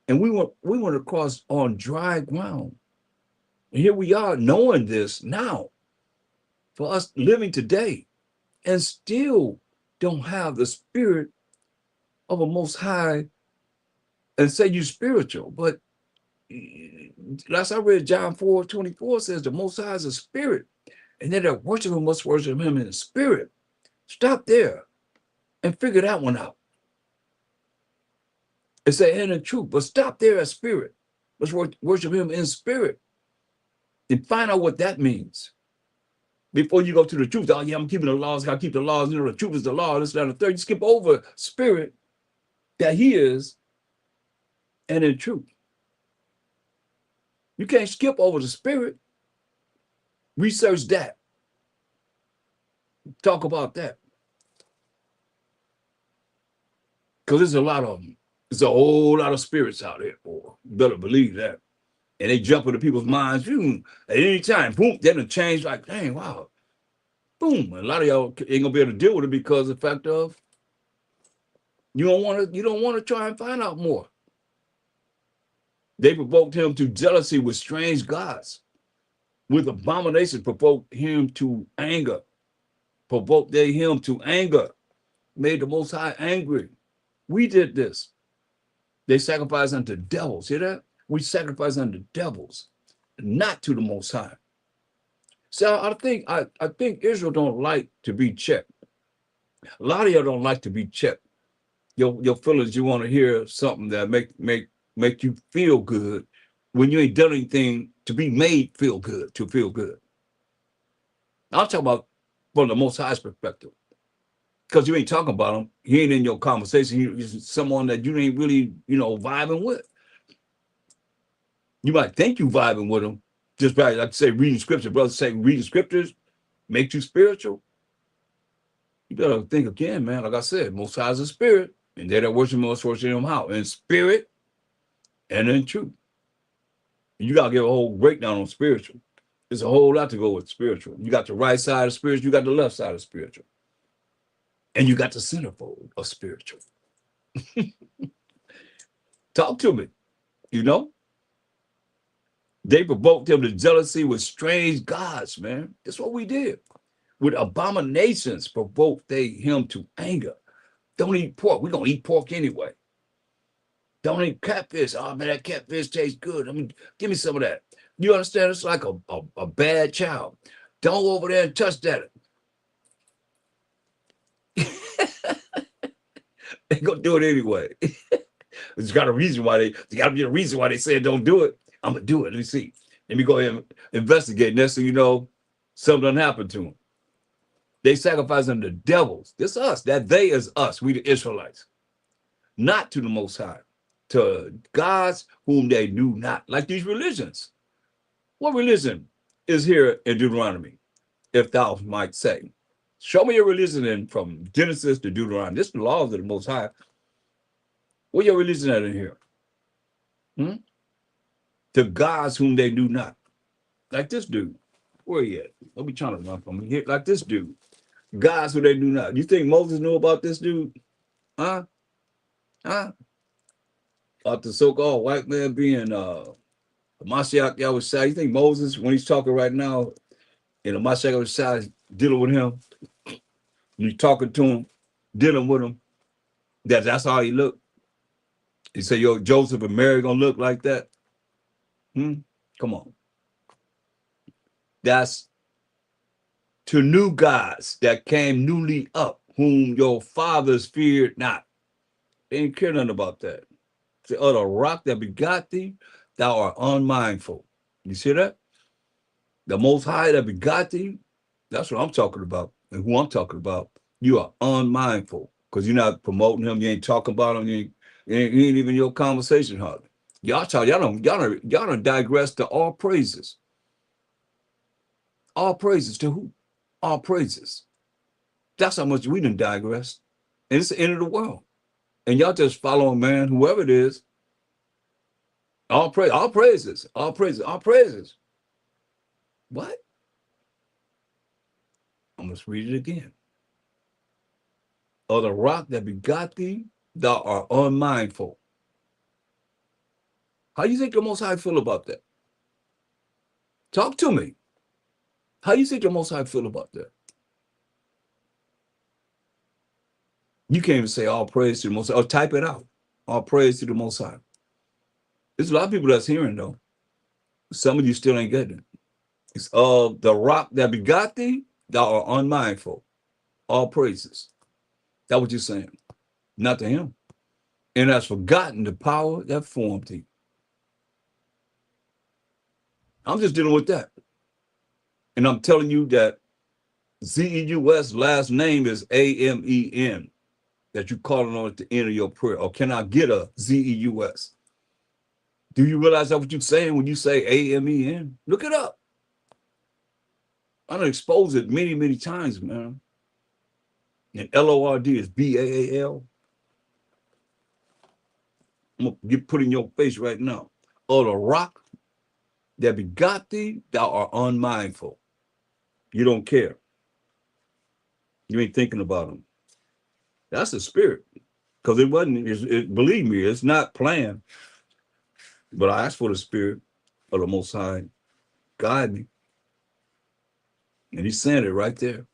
And we went across on dry ground. And here we are knowing this now. For us living today and still don't have the spirit of a Most High and say you're spiritual. But last I read John 4:24 says the Most High is a spirit. And they that worship him must worship him in the spirit. Stop there and figure that one out. It's the end of truth, but stop there at spirit. Let's worship him in spirit and find out what that means before you go to the truth. Oh, yeah, I'm keeping the laws. I gotta keep the laws. The truth is the law. This, that, and the third. You skip over spirit that he is and in truth. You can't skip over the spirit. Research that. Talk about that. Because there's a lot of them. There's a whole lot of spirits out there, boy. You better believe that. And they jump into people's minds, boom, at any time. Boom, they're gonna change like, dang, wow. Boom. And a lot of y'all ain't gonna be able to deal with it because of the fact of you don't want to try and find out more. They provoked him to jealousy with strange gods. With abominations, provoked him to anger. Provoked they him to anger. Made the Most High angry. We did this. They sacrificed unto devils. Hear that? We sacrifice unto devils, not to the Most High. So I think Israel don't like to be checked. A lot of y'all don't like to be checked. Your feelings, you want to hear something that make you feel good when you ain't done anything to be made feel good, to feel good. I'm talking about from the Most High's perspective. Because you ain't talking about him. He ain't in your conversation. He's someone that you ain't really, vibing with. You might think you vibing with him just by, like I say, reading scripture. Brothers say reading scriptures makes you spiritual. You better think again, man. Like I said, Most High is a spirit, and they that worship Most worship him how? In spirit and in truth. You got to give a whole breakdown on spiritual. There's a whole lot to go with spiritual. You got the right side of spiritual, you got the left side of spiritual. And you got the centerfold of spiritual. Talk to me, They provoked him to jealousy with strange gods, man. That's what we did. With abominations provoked they him to anger. Don't eat pork. We're going to eat pork anyway. Don't eat catfish. Oh, man, that catfish tastes good. I mean, give me some of that. You understand? It's like a bad child. Don't go over there and touch that. They gonna do it anyway. There's got to be a reason why they said don't do it. I'm gonna do it. Let me see. Let me go ahead and investigate. Next thing you know, something happened to them. They sacrifice unto the devils. This us. That they is us. We the Israelites. Not to the Most High. To gods whom they knew not. Like these religions. What religion is here in Deuteronomy? If thou might say. Show me your religion from Genesis to Deuteronomy. This is the laws of the Most High. Where your religion at in here? To gods whom they knew not. Like this dude. Where he at? Don't be trying to run from me here. Like this dude. Gods who they knew not. You think Moses knew about this dude? Huh? About the so-called white man being Mashiach Yahushua. You think Moses, when he's talking right now, Mashiach Yahushua is dealing with him, you talking to him, dealing with him, that's how he looked? He said, yo, Joseph and Mary gonna look like that? Come on. That's to new gods that came newly up, whom your fathers feared not. They didn't care nothing about that. The other rock that begot thee, thou art unmindful. You see that? The Most High that begot thee, that's what I'm talking about. And who I'm talking about, you are unmindful. Because you're not promoting him, you ain't talking about him, you ain't even your conversation hardly. Y'all don't digress to all praises. All praises to who? All praises. That's how much we done digress. And it's the end of the world. And y'all just following, man, whoever it is. All praises. What? I'm going to read it again. Of the rock that begot thee, thou art unmindful. How do you think the Most High feel about that? Talk to me. How do you think the Most High feel about that? You can't even say all praise to the Most High, or type it out. All praise to the Most High. There's a lot of people that's hearing, though. Some of you still ain't getting it. It's of the rock that begot thee, thou art unmindful. All praises. That's what you're saying. Not to him. And has forgotten the power that formed thee. I'm just dealing with that. And I'm telling you that Zeus last name is Amen. That you calling on at the end of your prayer. Or can I get a Zeus? Do you realize that's what you're saying when you say Amen? Look it up. I done exposed it many, many times, man. And Lord is Baal. I'm gonna get put in your face right now. Or the rock that begot thee, thou art unmindful. You don't care. You ain't thinking about him. That's the spirit. Because it wasn't, believe me, it's not planned. But I asked for the spirit of the Most High, guide me. And he's saying it right there.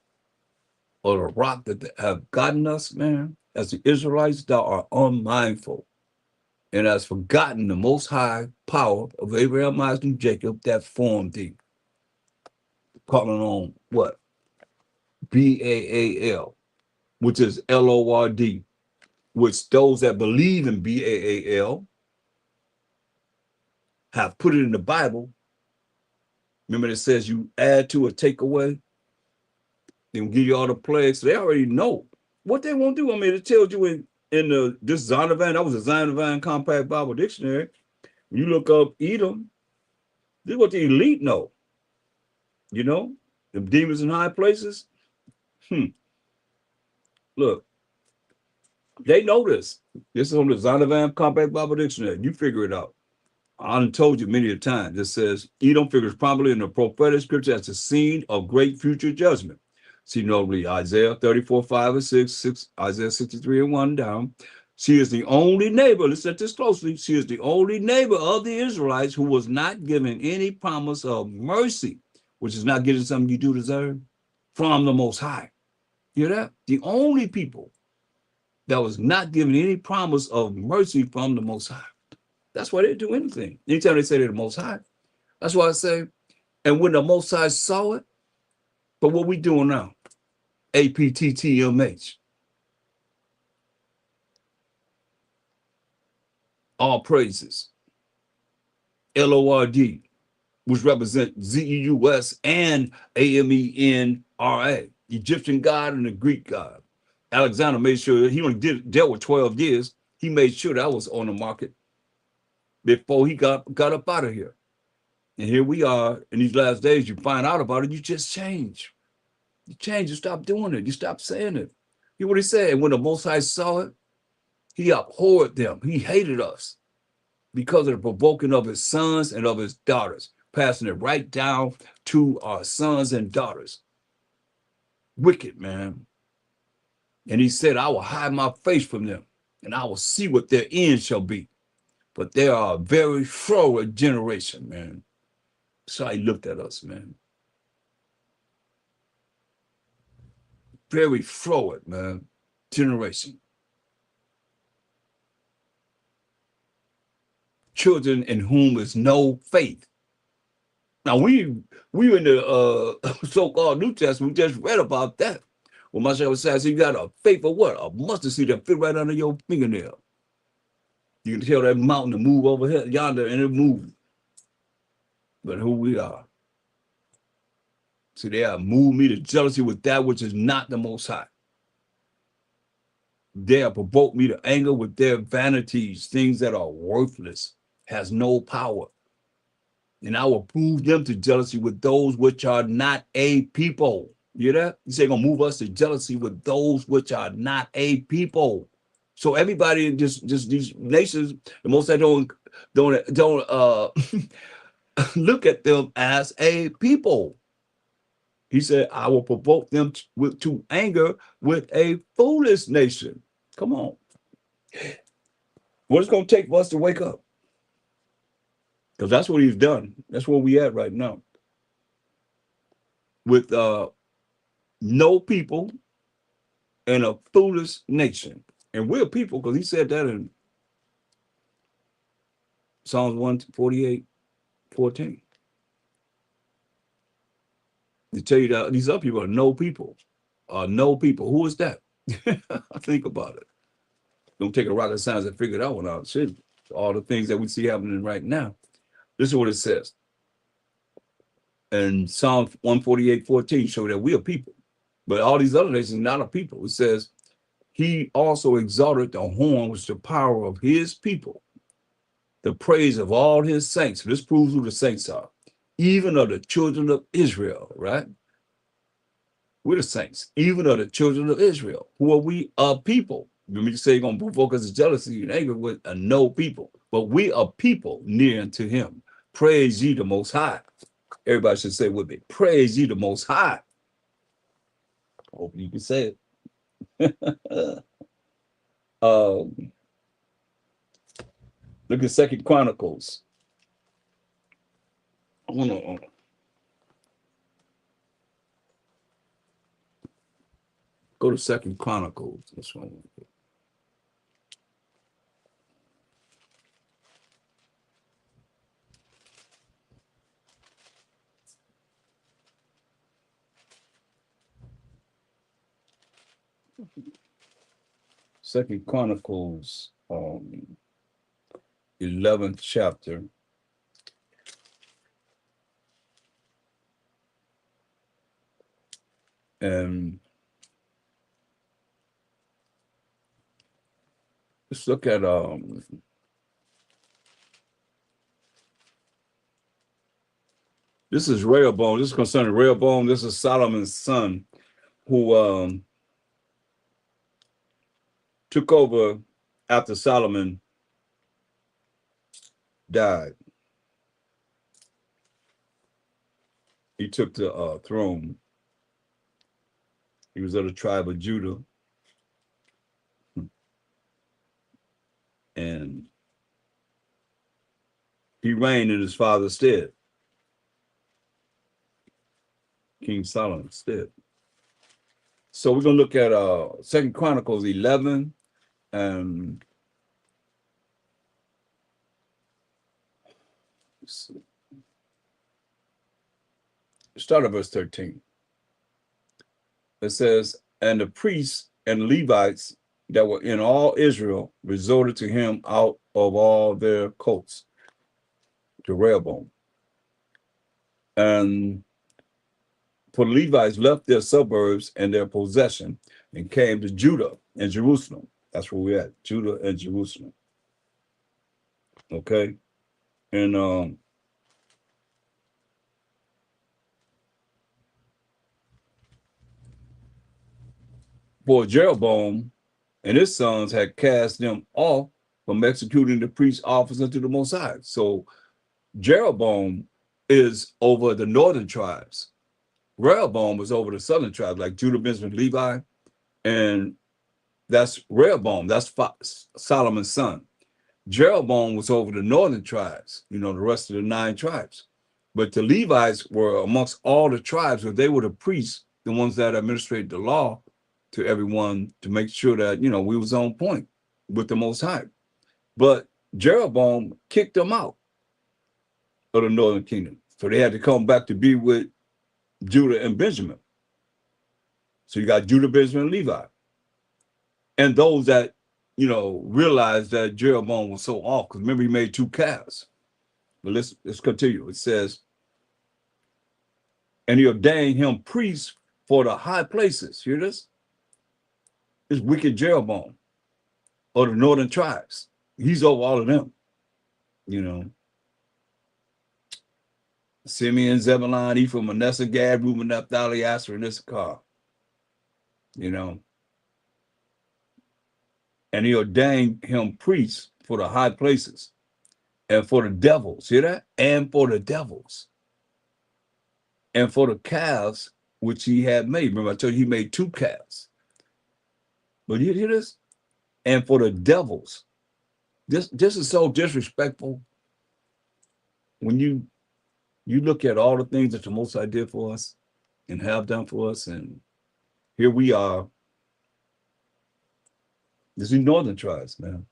Or the rock that have gotten us, man, as the Israelites, thou art unmindful, and has forgotten the Most High power of Abraham, Isaac, and Jacob that formed thee. Calling on what? Baal, which is Lord, which those that believe in Baal have put it in the Bible. Remember, it says you add to or take away, they'll give you all the plagues. So they already know what they won't do. I mean, it tells you in this Zondervan, that was a Zondervan Compact Bible Dictionary. When you look up Edom, this is what the elite know. You know, the demons in high places. Look, they know this. This is on the Zondervan Compact Bible Dictionary. You figure it out. I done told you many a time. It says Edom figures prominently in the prophetic scripture as the scene of great future judgment. See notably Isaiah 34, 5 and 6, Isaiah 63 and 1 down. She is the only neighbor, listen to this closely. She is the only neighbor of the Israelites who was not given any promise of mercy, which is not getting something you do deserve, from the Most High. You hear that? The only people that was not given any promise of mercy from the Most High. That's why they do anything. Anytime they say they're the Most High. That's why I say, and when the Most High saw it, but what we doing now? APTTMH. All praises. LORD, which represent ZEUS and AMENRA, Egyptian God and the Greek God. Alexander made sure he only dealt with 12 years. He made sure that was on the market before he got up out of here. And here we are in these last days. You find out about it, you just change. You change, you stop doing it, you stop saying it. Hear what he said? And when the Most High saw it, he abhorred them. He hated us because of the provoking of his sons and of his daughters, passing it right down to our sons and daughters. Wicked, man. And he said, I will hide my face from them, and I will see what their end shall be. But they are a very froward generation, man. So he looked at us, man. Very froward, man, generation. Children in whom is no faith. Now we in the so-called New Testament, we just read about that. Well, my shepherd says you got a faith of what? A mustard seed that fit right under your fingernail. You can tell that mountain to move over here, yonder, and it moves. But who we are. See, they have moved me to jealousy with that which is not the Most High. They have provoked me to anger with their vanities, things that are worthless, has no power. And I will prove them to jealousy with those which are not a people. You hear that? He said, gonna move us to jealousy with those which are not a people. So everybody in just these nations, the Most I don't look at them as a people. He said, I will provoke them to anger with a foolish nation. Come on. What it's going to take for us to wake up? Because that's what he's done. That's where we at right now. With no people and a foolish nation. And we're people, because he said that in Psalms 148:14. To tell you that these other people are no people. No people. Who is that? Think about it. Don't take a rocket science and figure that one out. Shit. All the things that we see happening right now. This is what it says. And Psalm 148:14 show that we are people. But all these other nations are not a people. It says, he also exalted the horn, which is the power of his people, the praise of all his saints. This proves who the saints are, even of the children of Israel, right? We're the saints, even of the children of Israel, who are we a people. Remember, you say you're going to provoke us to jealousy and anger with a no people, but we are people near unto him. Praise ye the Most High. Everybody should say with me, praise ye the Most High. Hope you can say it. Look at Second Chronicles. Hold on. Go to Second Chronicles. This one. Second Chronicles, 11th chapter. And let's look at this is Rehoboam. This is concerning Rehoboam. This is Solomon's son who took over after Solomon died. He took the throne. He was of the tribe of Judah. And he reigned in his father's stead. King Solomon's stead. So we're going to look at Second Chronicles 11 and start at verse 13. It says, and the priests and Levites that were in all Israel resorted to him out of all their coasts to Rehoboam. And for the Levites left their suburbs and their possession and came to Judah and Jerusalem. That's where we're at, Judah and Jerusalem. Okay. And for Jeroboam and his sons had cast them off from executing the priest's office unto the Most High. So Jeroboam is over the northern tribes. Rehoboam was over the southern tribes, like Judah, Benjamin, Levi, and that's Rehoboam. That's Solomon's son. Jeroboam was over the northern tribes, you know, the rest of the 9 tribes. But the Levites were amongst all the tribes, where they were the priests, the ones that administrated the law to everyone to make sure that, you know, we was on point with the Most High. But Jeroboam kicked them out of the northern kingdom. So they had to come back to be with Judah and Benjamin. So you got Judah, Benjamin, and Levi. And those that, you know, realized that Jeroboam was so off, because remember he made 2 calves. But let's continue. It says, and he ordained him priests for the high places. Hear this? It's wicked Jeroboam of the northern tribes. He's over all of them, you know. Simeon, Zebulun, Ephraim, Manasseh, Gad, Reuben, Naphtali, Asher, and Issachar, you know. And he ordained him priests for the high places and for the devils. Hear that? And for the devils. And for the calves which he had made. Remember, I told you he made 2 calves. But you hear this? And for the devils. This is so disrespectful. When you look at all the things that the Most High did for us and have done for us, and here we are. This is northern tribes, man.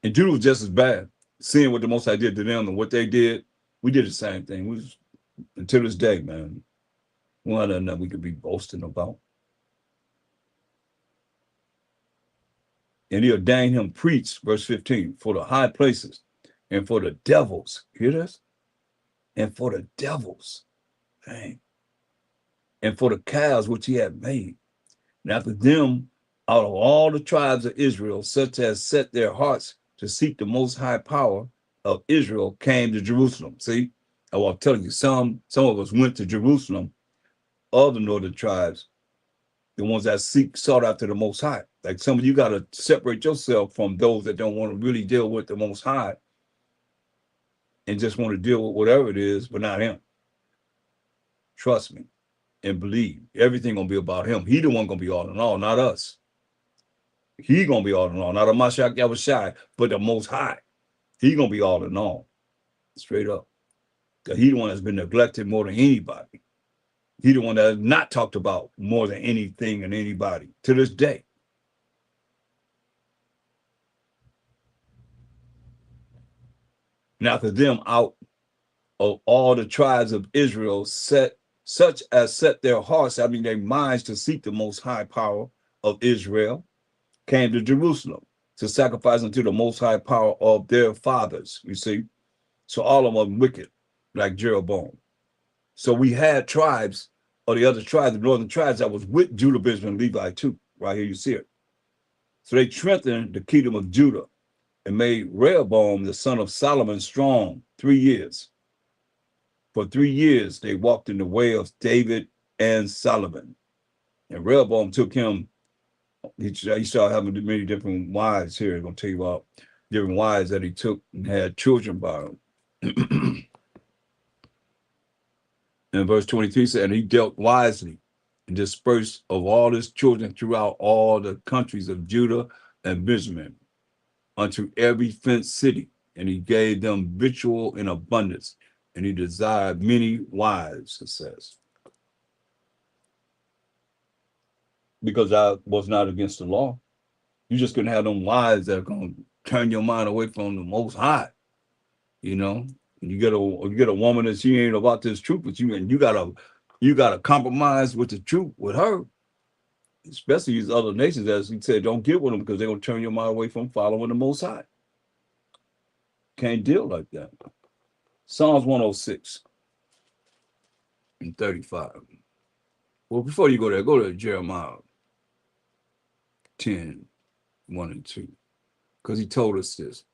And Judah was just as bad. Seeing what the Most High did to them and what they did, we did the same thing. We was, until this day, man, one other that we could be boasting about. And he ordained him priests, verse 15, for the high places and for the devils. Hear this? And for the devils. Dang. And for the calves which he had made. And after them, out of all the tribes of Israel, such as set their hearts to seek the Most High power of Israel, came to Jerusalem. See? Oh, I'm telling you, some of us went to Jerusalem, of the northern tribes, the ones that sought after the Most High. Like some of you got to separate yourself from those that don't want to really deal with the Most High and just want to deal with whatever it is, but not Him. Trust me and believe. Everything gonna be about Him. He the one gonna be all in all, not us. He gonna be all in all, not a Mashiach Yahushai, but the Most High. He gonna be all in all, straight up. Because He the one that's been neglected more than anybody. He the one that is not talked about more than anything and anybody to this day. And after them, out of all the tribes of Israel, such as set their hearts, I mean their minds, to seek the Most High power of Israel, came to Jerusalem to sacrifice unto the Most High power of their fathers. You see, so all of them wicked, like Jeroboam. So we had tribes, or the other tribes, the northern tribes, that was with Judah, Benjamin, and Levi too. Right here, you see it. So they strengthened the kingdom of Judah and made Rehoboam, the son of Solomon, strong 3 years. For 3 years, they walked in the way of David and Solomon. And Rehoboam took him, he started having many different wives here. I'm going to tell you about different wives that he took and had children by him. And verse 23 said, and he dealt wisely and dispersed of all his children throughout all the countries of Judah and Benjamin unto every fenced city. And he gave them victual in abundance. And he desired many wives, it says. Because I was not against the law. You just couldn't have them wives that are going to turn your mind away from the Most High. You know, you get a woman that she ain't about this truth with you, and you gotta compromise with the truth with her. Especially these other nations, as he said, don't get with them because they're gonna turn your mind away from following the Most High. Can't deal like that. Psalms 106 and 35. Well, before you go there, go to Jeremiah 10, 1 and 2. Because he told us this.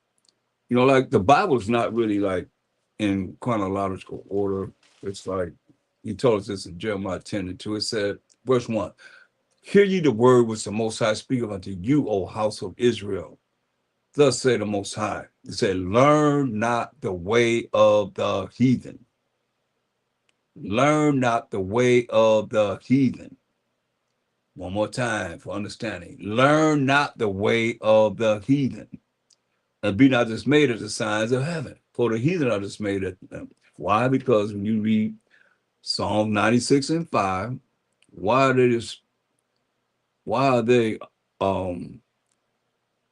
You know, like the Bible's not really like in chronological order. It's like he told us this in Jeremiah 10 and 2. It said, verse 1, hear ye the word which the Most High speaketh unto you, O house of Israel. Thus say the Most High. He said, learn not the way of the heathen. Learn not the way of the heathen. One more time for understanding. Learn not the way of the heathen. And be not dismayed at the signs of heaven. For the heathen are dismayed at them. Why? Because when you read Psalm 96 and 5, why are they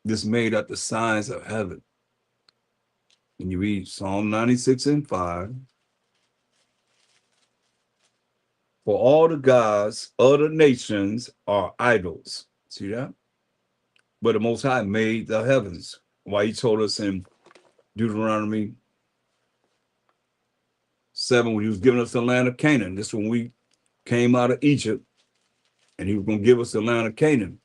dismayed at the signs of heaven? When you read Psalm 96 and 5, for all the gods of the nations are idols. See that? But the Most High made the heavens. Why he told us in Deuteronomy 7, when he was giving us the land of Canaan. This when we came out of Egypt, and he was going to give us the land of Canaan.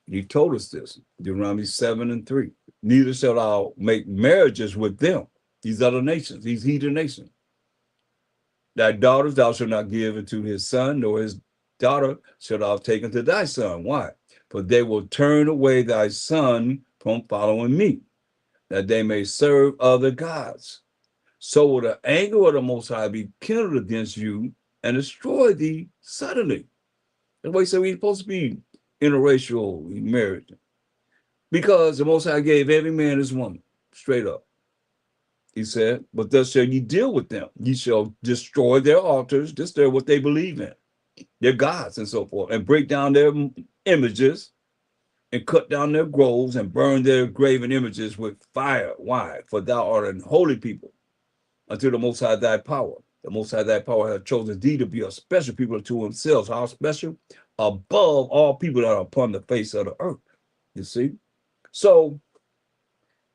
And he told us this, Deuteronomy 7 and 3. Neither shall thou make marriages with them, these other nations, these heathen nations. Thy daughters thou shalt not give unto his son, nor his daughter shalt thou take unto thy son. Why? For they will turn away thy son from following me, that they may serve other gods. So will the anger of the Most High be kindled against you and destroy thee suddenly. That's why he said we're supposed to be interracial marriage. Because the Most High gave every man his woman, straight up. He said, but thus shall ye deal with them. Ye shall destroy their altars, destroy what they believe in, their gods and so forth, and break down their images and cut down their groves and burn their graven images with fire. Why? For thou art an holy people unto the Most High thy power. The Most High thy power hath chosen thee to be a special people to himself. How special? Above all people that are upon the face of the earth. You see? So,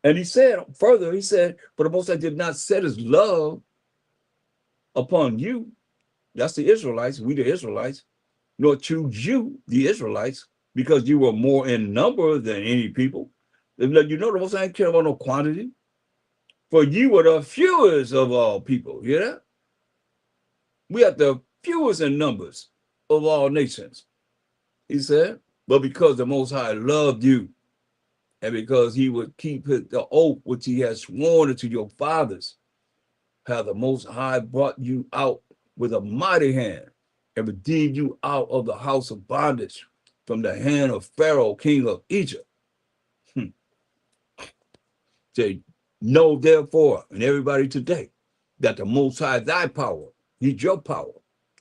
and he said further, he said, but the Most High did not set his love upon you. That's the Israelites, we the Israelites, nor choose you, the Israelites, because you were more in number than any people. You know, the Most High didn't care about no quantity. For you were the fewest of all people. You hear that? We are the fewest in numbers of all nations. He said, but because the Most High loved you, and because he would keep the oath which he has sworn unto your fathers, how the Most High brought you out with a mighty hand and redeemed you out of the house of bondage from the hand of Pharaoh, king of Egypt. Say, know therefore, and everybody today, that the Most High, thy power, he's your power.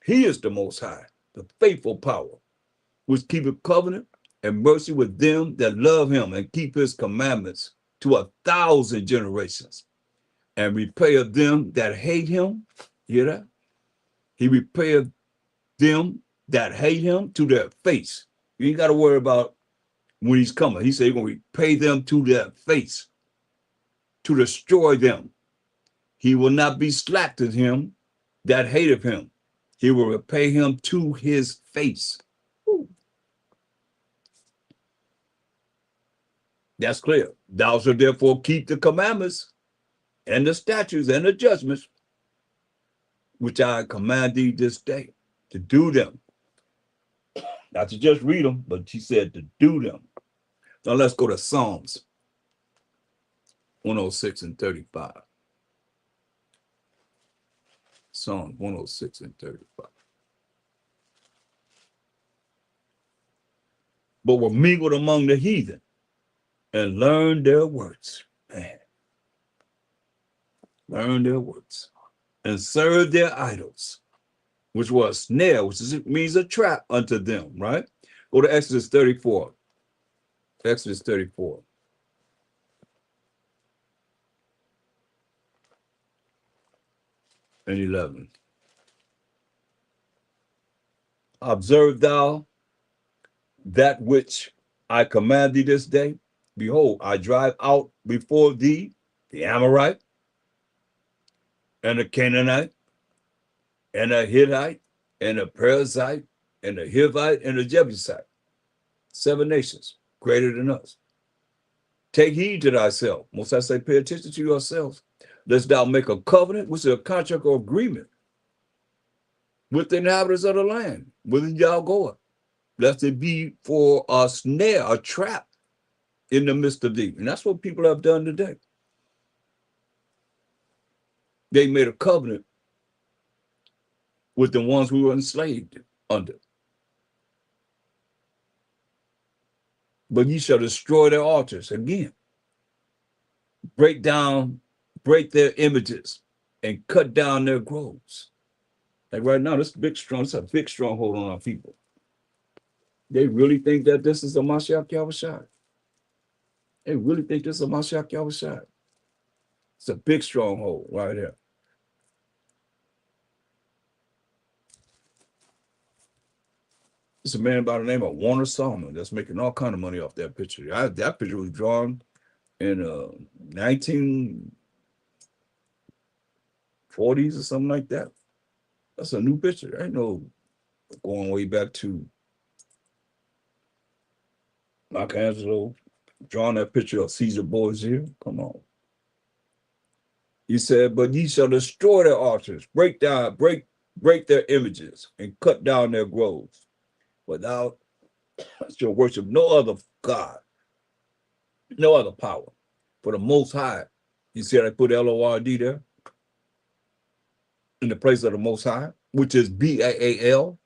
He is the Most High, the faithful power, which keepeth covenant and mercy with them that love him and keep his commandments to 1,000 generations, and repayeth them that hate him. Hear that? He repayeth them that hate him to their face. You ain't got to worry about when he's coming. He said he's going to repay them to their face, to destroy them. He will not be slack to him that hateth him. He will repay him to his face. Ooh. That's clear. Thou shalt therefore keep the commandments and the statutes and the judgments which I command thee this day, to do them. Not to just read them, but he said to do them. Now let's go to Psalms 106 and 35. Psalms 106 and 35. But were mingled among the heathen and learned their words. Man. Learn their words. And served their idols, which was a snare, which means a trap unto them, right? Go to Exodus 34. Exodus 34. And 11. Observe thou that which I command thee this day. Behold, I drive out before thee the Amorite, and the Canaanite, and the Hittite, and the Perizzite, and the Hivite, and the Jebusite. 7 nations greater than us. Take heed to thyself. Most I say, pay attention to yourselves. Lest thou make a covenant, which is a contract or agreement, with the inhabitants of the land, whither y'all going, lest it be for a snare, a trap in the midst of thee. And that's what people have done today. They made a covenant with the ones we were enslaved under. But ye shall destroy their altars. Again, break their images, and cut down their groves. Like right now, this is a big stronghold on our people. They really think that this is a Mashiach Yahushua. They really think this is a Mashiach Yahushua. It's a big stronghold right here. It's a man by the name of Warner Solomon that's making all kind of money off that picture. That picture was drawn in 1940s or something like that. That's a new picture. I ain't no going way back to Michelangelo drawing that picture of Caesar Borgia. Come on. He said, but ye shall destroy their altars, break their images, and cut down their groves. But thou shalt worship no other God, no other power. For the Most High, you see how I put L-O-R-D there? In the place of the Most High, which is B-A-A-L.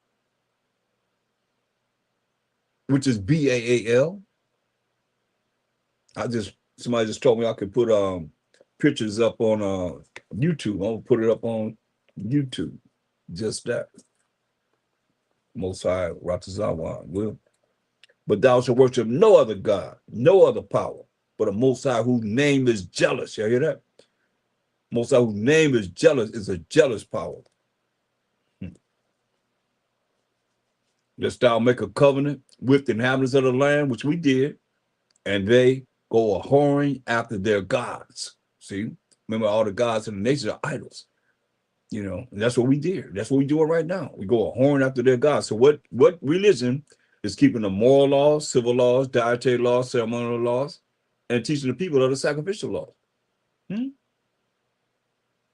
Which is B-A-A-L. Somebody just told me I could put pictures up on YouTube. I'll put it up on YouTube. Just that. Most High Ratazawan will. But thou shalt worship no other God, no other power, but a Most High whose name is jealous. You hear that? Most High whose name is jealous is a jealous power. Lest thou make a covenant with the inhabitants of the land, which we did, and they go a whoring after their gods. See? Remember, all the gods in the nations are idols. You know, and that's what we did. That's what we're doing right now. We go a whoring after their gods. So what religion is keeping the moral laws, civil laws, dietary laws, ceremonial laws, and teaching the people of the sacrificial laws?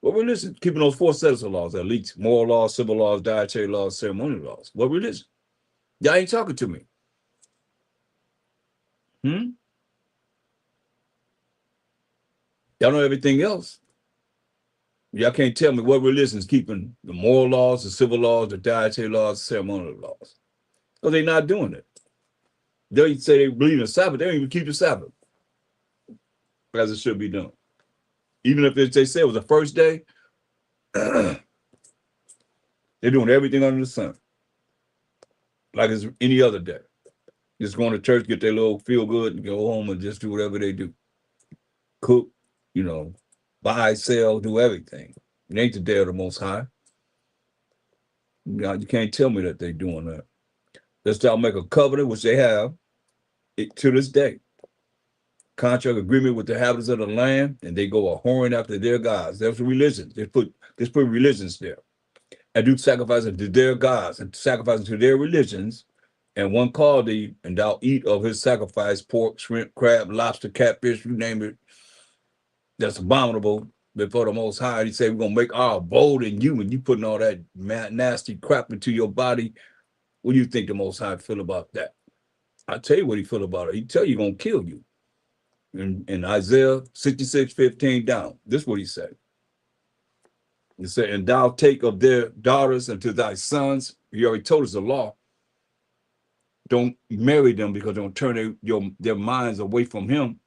What What religion? Keeping those four sets of laws, at least moral laws, civil laws, dietary laws, ceremonial laws. What religion? Y'all ain't talking to me. Y'all know everything else. Y'all can't tell me what religion is keeping the moral laws, the civil laws, the dietary laws, the ceremonial laws. Because they're not doing it. They say they believe in the Sabbath, they don't even keep the Sabbath as it should be done. Even if they say it was the first day, they're doing everything under the sun, like it's any other day. Just going to church, get their little feel good, and go home and just do whatever they do. Cook, buy, sell, do everything. It ain't the day of the Most High. You can't tell me that they're doing that. Let's start make a covenant, which they have to this day. Contract agreement with the inhabitants of the land, and they go a whoring after their gods. There's religions. They put religions there. And do sacrificing to their gods and sacrificing to their religions. And one called thee, and thou eat of his sacrifice, pork, shrimp, crab, lobster, catfish, you name it. That's abominable before the Most High. He said, we're going to make our abode in you, and you putting all that nasty crap into your body. What do you think the Most High feel about that? I'll tell you what he feel about it. He tell you he's going to kill you. In Isaiah 66:15 down, this is what he said. He said, and thou take of their daughters unto thy sons. He already told us the law. Don't marry them because don't turn their minds away from him.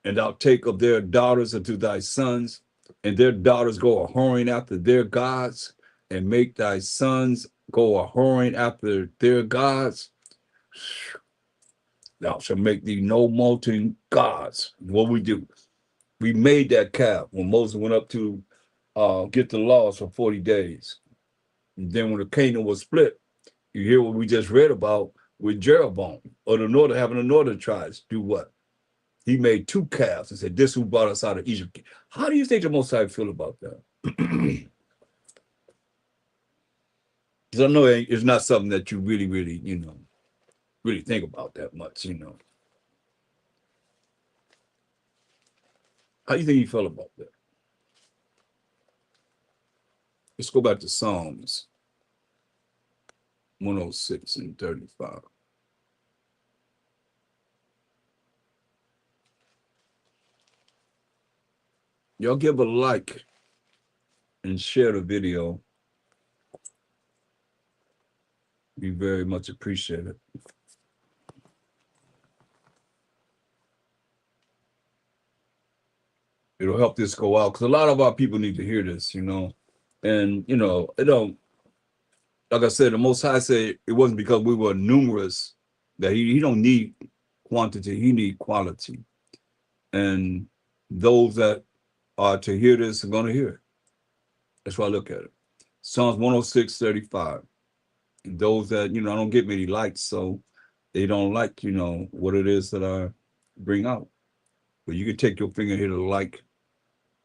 And thou take of their daughters unto thy sons, and their daughters go a whoring after their gods, and make thy sons go a whoring after their gods. Thou shalt make thee no molten gods. What we do? We made that calf when Moses went up to get the laws for 40 days. And then when the kingdom was split, you hear what we just read about with Jeroboam, or having the northern tribes do what? He made two calves and said, this who brought us out of Egypt. How do you think the Most High feel about that? Because I know it's not something that you really, really, really think about that much, How do you think he felt about that? Let's go back to Psalms 106 and 35. Y'all give a like and share the video. We very much appreciate it. It'll help this go out because a lot of our people need to hear this, And, it don't, like I said, the Most High said it wasn't because we were numerous that he don't need quantity, he need quality. And those that are to hear this are going to hear it. That's why I look at it. Psalms 106:35. And those that, I don't get many likes, so they don't like, what it is that I bring out. But you can take your finger here to like,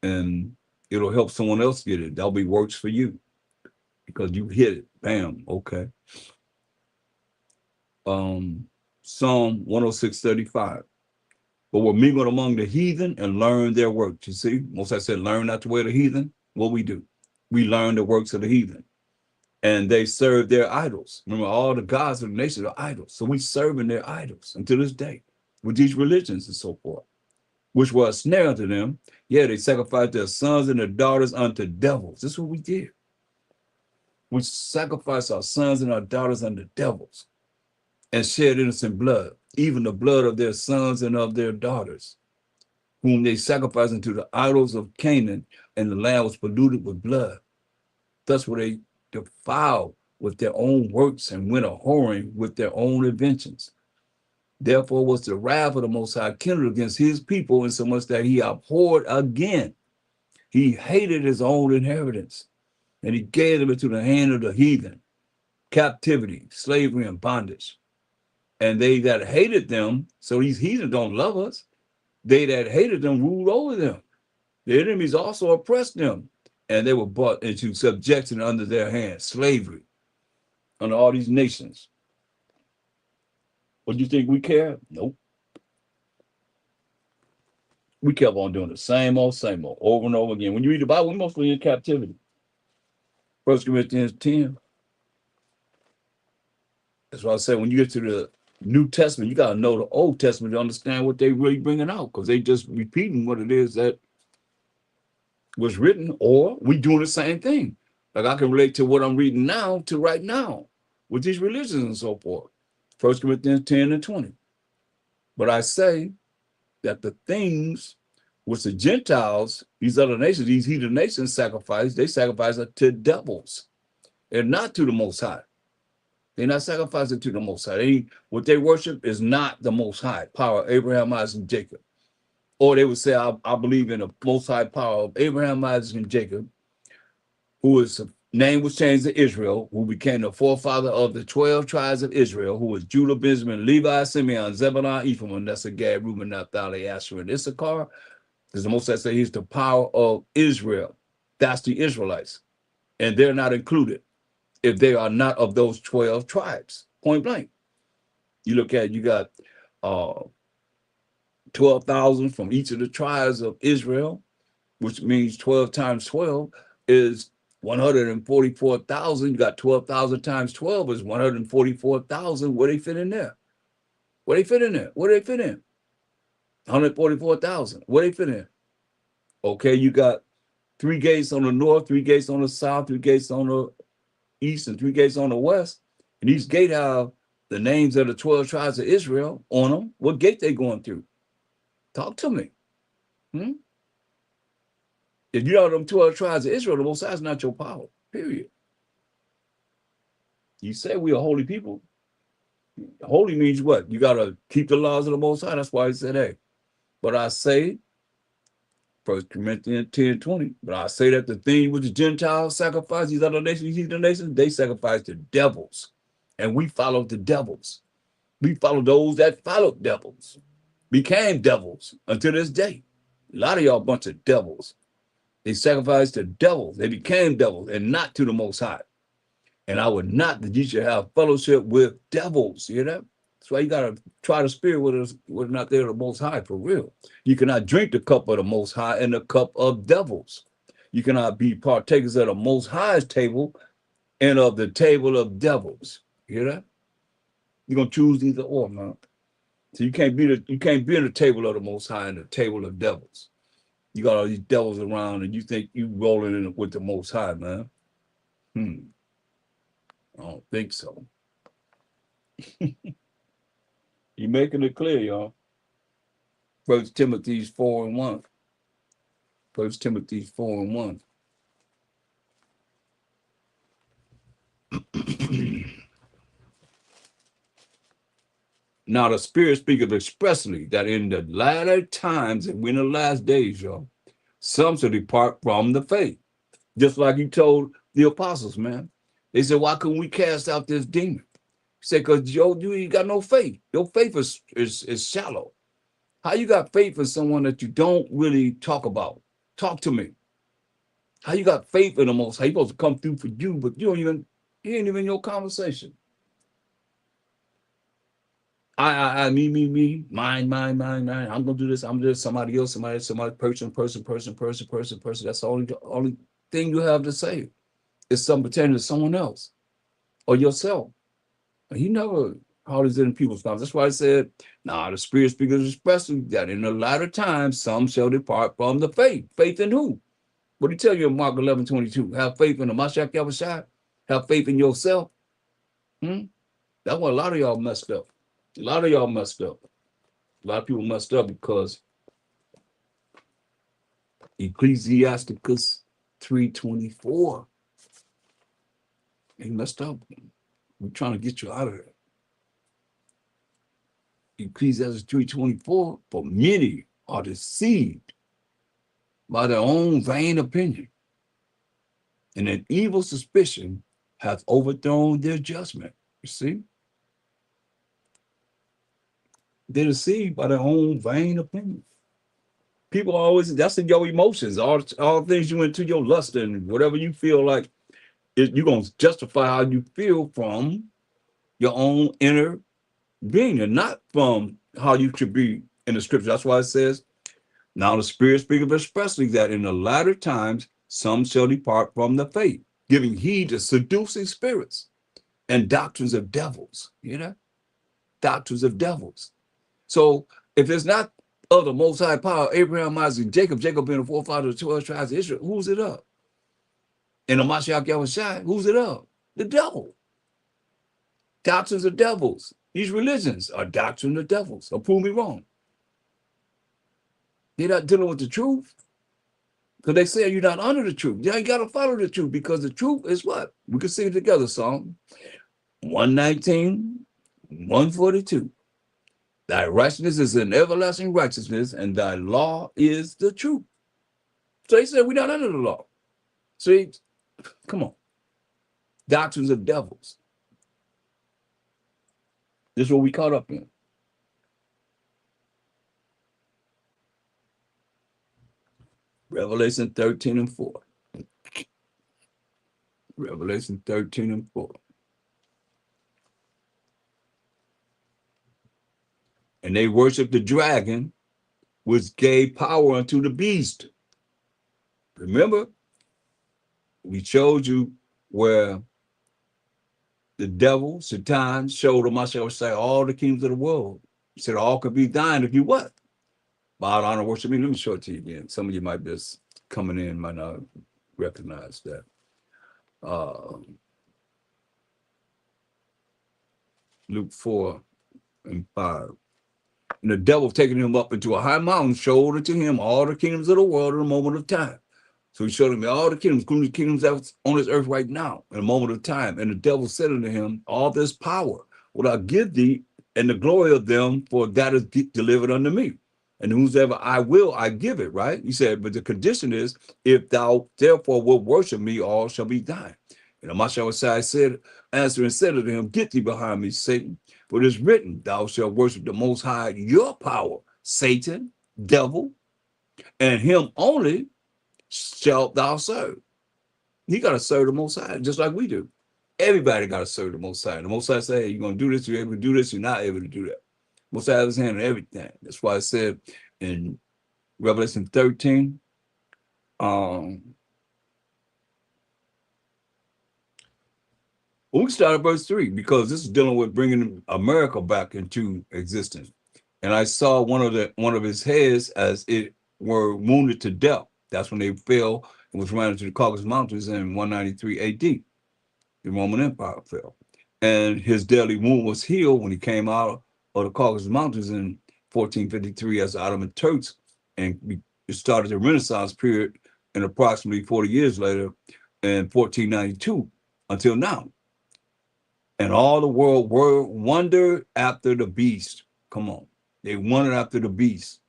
and it'll help someone else get it. That'll be works for you because you hit it. Bam. Okay. Psalm 106:35. But we're mingled among the heathen and learn their works. You see, most I said, learn not the way of the heathen. What we do, we learn the works of the heathen, and they serve their idols. Remember, all the gods of the nation are idols. So we serving their idols until this day with these religions and so forth, which were a snare unto them. Yeah, they sacrificed their sons and their daughters unto devils. This is what we did. We sacrificed our sons and our daughters unto devils and shed innocent blood, even the blood of their sons and of their daughters, whom they sacrificed unto the idols of Canaan, and the land was polluted with blood. Thus were they defiled with their own works and went a whoring with their own inventions. Therefore was the wrath of the Most High kindled against his people, insomuch that he abhorred again. He hated his own inheritance, and he gave them into the hand of the heathen, captivity, slavery, and bondage. And they that hated them, so these heathen don't love us, they that hated them ruled over them. The enemies also oppressed them, and they were brought into subjection under their hands, slavery, under all these nations. What do you think we care? Nope. We kept on doing the same old, over and over again. When you read the Bible, we're mostly in captivity. 1 Corinthians 10. That's why I said when you get to the New Testament, you got to know the Old Testament to understand what they really bringing out, because they just repeating what it is that was written, or we doing the same thing. Like I can relate to what I'm reading now to right now with these religions and so forth. 1 Corinthians 10 and 20. But I say that the things which the Gentiles, these other nations, these heathen nations sacrifice, they sacrifice to devils and not to the Most High. They're not sacrificing to the Most High. What they worship is not the Most High power of Abraham, Isaac, and Jacob. Or they would say, I believe in the Most High power of Abraham, Isaac, and Jacob, whose name was changed to Israel, who became the forefather of the 12 tribes of Israel, who was Judah, Benjamin, Levi, Simeon, Zebulun, Ephraim, Manasseh, Gad, Reuben, Naphtali, Asher, and Issachar. Because the Most High say he's the power of Israel. That's the Israelites. And they're not included if they are not of those 12 tribes, point blank. You look at, you got 12,000 from each of the tribes of Israel, which means 12 times 12 is 144,000. You got 12,000 times 12 is 144,000. Where they fit in there? Where they fit in there? Where they fit in? 144,000. Where they fit in? Okay, you got 3 gates on the north, 3 gates on the south, 3 gates on the east, and 3 gates on the west. And each gate have the names of the 12 tribes of Israel on them. What gate they going through? Talk to me. If you know them 12 tribes of Israel, the Most High is not your power, period. You say we are holy people. Holy means what? You got to keep the laws of the Most High. That's why he said, hey. But I say, 1 Corinthians 10, 20, but I say that the thing which the Gentiles sacrifice, these other nations, these heathen nations, they sacrifice to devils. And we follow the devils. We follow those that followed devils, became devils until this day. A lot of y'all a bunch of devils. They sacrificed to devils. They became devils and not to the Most High. And I would not that you should have fellowship with devils. You know? That's why you got to try the spirit with not there the Most High for real. You cannot drink the cup of the Most High and the cup of devils. You cannot be partakers of the Most High's table and of the table of devils. You hear that? You're gonna choose either or, man. So you can't be in the table of the Most High and the table of devils. You got all these devils around, and you think you rolling in with the Most High, man. I don't think so. You making it clear, y'all. 1 Timothy 4 and 1. 1 Timothy 4 and 1. Now the Spirit speaketh expressly that in the latter times and in the last days, y'all, some shall depart from the faith. Just like he told the apostles, man. They said, why couldn't we cast out this demon? He said, because you ain't got no faith. Your faith is shallow. How you got faith in someone that you don't really talk about? Talk to me. How you got faith in the Most High? He's supposed to come through for you, but he ain't even in your conversation. Me, mine. I'm gonna do this. I'm just somebody else, somebody, person. That's the only thing you have to say. It's something pertaining to someone else or yourself. And he never hardly in people's mouths. That's why I said, the Spirit speakers expressly that in the latter times some shall depart from the faith. Faith in who? What did he tell you in Mark 11:22? Have faith in the Mashiach Yahushua. Have faith in yourself. That's why a lot of y'all messed up. A lot of y'all messed up. A lot of people messed up because Ecclesiasticus 3:24. They messed up. We're trying to get you out of there. Ecclesiastes 3:24, for many are deceived by their own vain opinion, and an evil suspicion hath overthrown their judgment. You see? They're deceived by their own vain opinion. People always, that's in your emotions, all things you into your lust and whatever you feel like, you're going to justify how you feel from your own inner being and not from how you should be in the scripture. That's why it says, Now the Spirit speaketh expressly that in the latter times some shall depart from the faith, giving heed to seducing spirits and doctrines of devils. You know, doctrines of devils. So if it's not of the Most High power, Abraham, Isaac, and Jacob being the forefather of the 12 tribes of Israel, who's it up? And the Mashiach Yahushua, who's it up? The devil. Doctrines of devils. These religions are doctrines of devils. Or prove me wrong. They're not dealing with the truth. Because they say you're not under the truth. You got to follow the truth, because the truth is what? We can sing it together, Psalm 119, 142. Thy righteousness is an everlasting righteousness, and thy law is the truth. So they said we're not under the law. See, come on. Doctrines of devils. This is what we caught up in. Revelation 13 and 4. Revelation 13 and 4. And they worshiped the dragon, which gave power unto the beast. Remember, we showed you where the devil, Satan, showed him, I shall say, all the kingdoms of the world. He said, all could be thine if you what? Bow down and worship me. Let me show it to you again. Some of you might be just coming in, might not recognize that. Luke 4 and 5. And the devil taking him up into a high mountain showed unto him all the kingdoms of the world in a moment of time. So he showed him all the kingdoms, including the kingdoms that's on this earth right now, in a moment of time. And the devil said unto him, all this power will I give thee, and the glory of them, for that is delivered unto me. And whosoever I will, I give it, right? He said, but the condition is, if thou therefore wilt worship me, all shall be thine. And Amashawashai said, answering said unto him, get thee behind me, Satan. For it is written, thou shalt worship the Most High, your power, Satan, devil, and him only shalt thou serve. You got to serve the Most High, just like we do. Everybody got to serve the Most High. The Most High say, hey, you're going to do this, you're able to do this, you're not able to do that. Most High has his hand on everything. That's why I said in Revelation 13, we start at verse 3, because this is dealing with bringing America back into existence. And I saw one of his heads as it were wounded to death. That's when they fell and was ran into the Caucasus Mountains in 193 AD. The Roman Empire fell. And his deadly wound was healed when he came out of the Caucasus Mountains in 1453 as the Ottoman Turks. And it started the Renaissance period, and approximately 40 years later in 1492 until now. And all the world wondered after the beast. Come on. They wondered after the beast.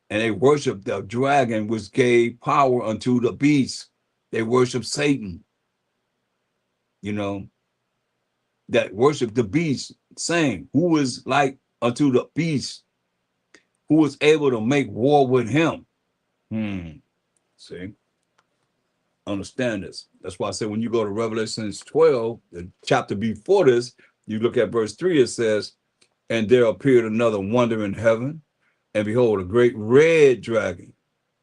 And they worshiped the dragon, which gave power unto the beast. They worshiped Satan. You know, that worshiped the beast, saying, who is like unto the beast, who is able to make war with him. See? Understand this. That's why I said when you go to Revelation 12, the chapter before this, you look at verse 3, it says, and there appeared another wonder in heaven, and behold, a great red dragon,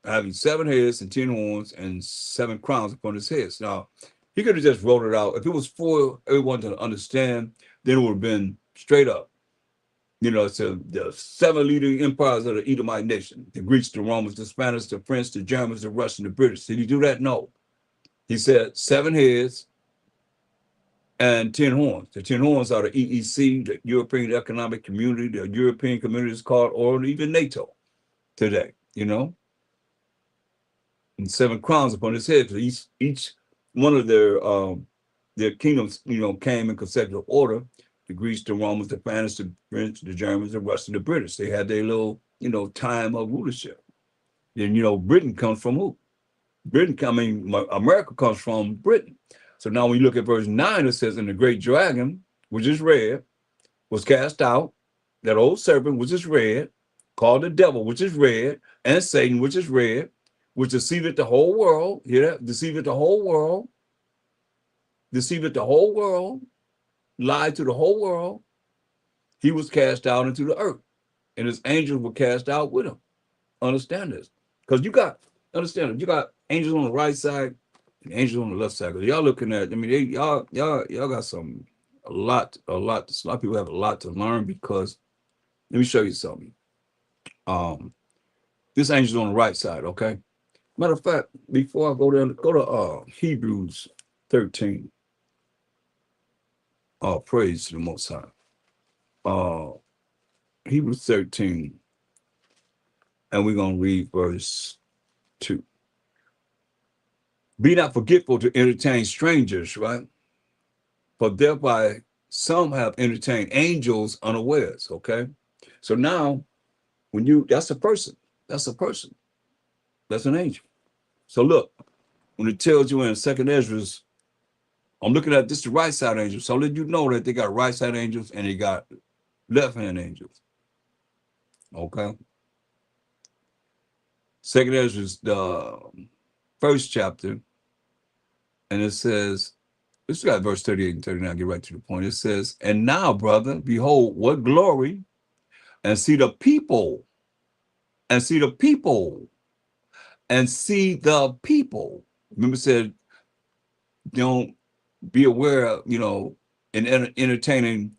having 7 heads and 10 horns and 7 crowns upon his heads. Now, he could have just wrote it out. If it was for everyone to understand, then it would have been straight up. You know, so the 7 leading empires of the Edomite nation, the Greeks, the Romans, the Spanish, the French, the Germans, the Russians, the British. Did he do that? No. He said 7 heads and 10 horns. The 10 horns are the EEC, the European Economic Community, the European Community is called, or even NATO today, you know? And 7 crowns upon his head. Each one of their kingdoms, you know, came in consecutive order. The Greeks, the Romans, the Spanish, the French, the Germans, the Russians, the British. They had their little, you know, time of rulership. Then, you know, Britain comes from who? America comes from Britain. So now when you look at verse 9, it says, and the great dragon, which is red, was cast out, that old serpent, which is red, called the devil, which is red, and Satan, which is red, which deceiveth the whole world. Hear that? Deceiveth the whole world. Deceiveth the whole world. Lied to the whole world. He was cast out into the earth, and his angels were cast out with him. Understand this. Because you got, understand it, you got angels on the right side and angels on the left side. Because y'all looking at, I mean, y'all got some, a lot of people have a lot to learn because, let me show you something. Um, this angel's on the right side, okay? Matter of fact, before I go there, go to Hebrews 13. Praise to the Most High. Uh, Hebrews 13, and we're going to read verse 2. Be not forgetful to entertain strangers, right? For thereby some have entertained angels unawares, okay? So now, when you, that's a person. That's a person. That's an angel. So look, when it tells you in Second Ezra's, I'm looking at this the right side angels. So let you know that they got right side angels and they got left hand angels. Okay. Second Ezra's the first chapter, and it says, this got verse 38 and 39, get right to the point. It says, and now, brother, behold, what glory, and see the people, and see the people, and see the people. Remember, it said, don't be aware, in entertaining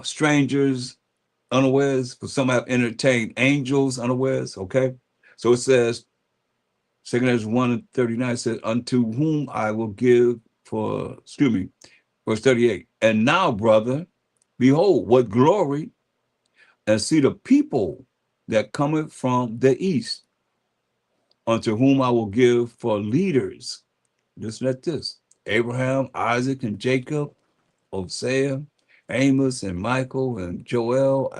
strangers unawares, for some have entertained angels unawares. Okay. So it says, Second Ezra 1:39 says, unto whom I will give for, excuse me, verse 38. And now, brother, behold, what glory, and see the people that cometh from the east, unto whom I will give for leaders. Listen at this. Abraham, Isaac, and Jacob, Hosea, Amos, and Michael, and Joel,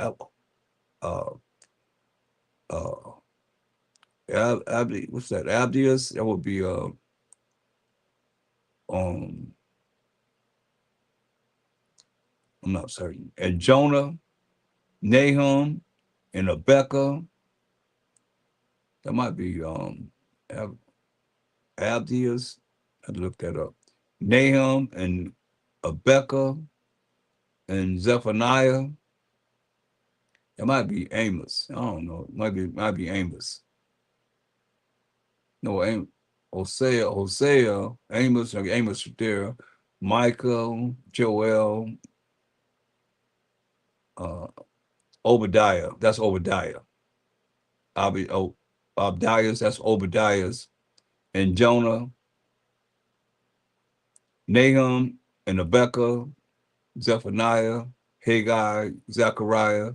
uh, uh, Abdi, what's that? Abdius, that would be um, I'm not certain. And Jonah, Nahum, and Abeka, that might be Abdius. I had to look that up. Nahum and Abeka and Zephaniah. It might be Amos. I don't know. It might be Amos. No, Hosea, Amos, okay, Amos there, Michael, Joel, uh, Obadiah. That's Obadiah. Abdias, that's Obadiah's, and Jonah, Nahum, and Rebecca, Zephaniah, Haggai, Zechariah,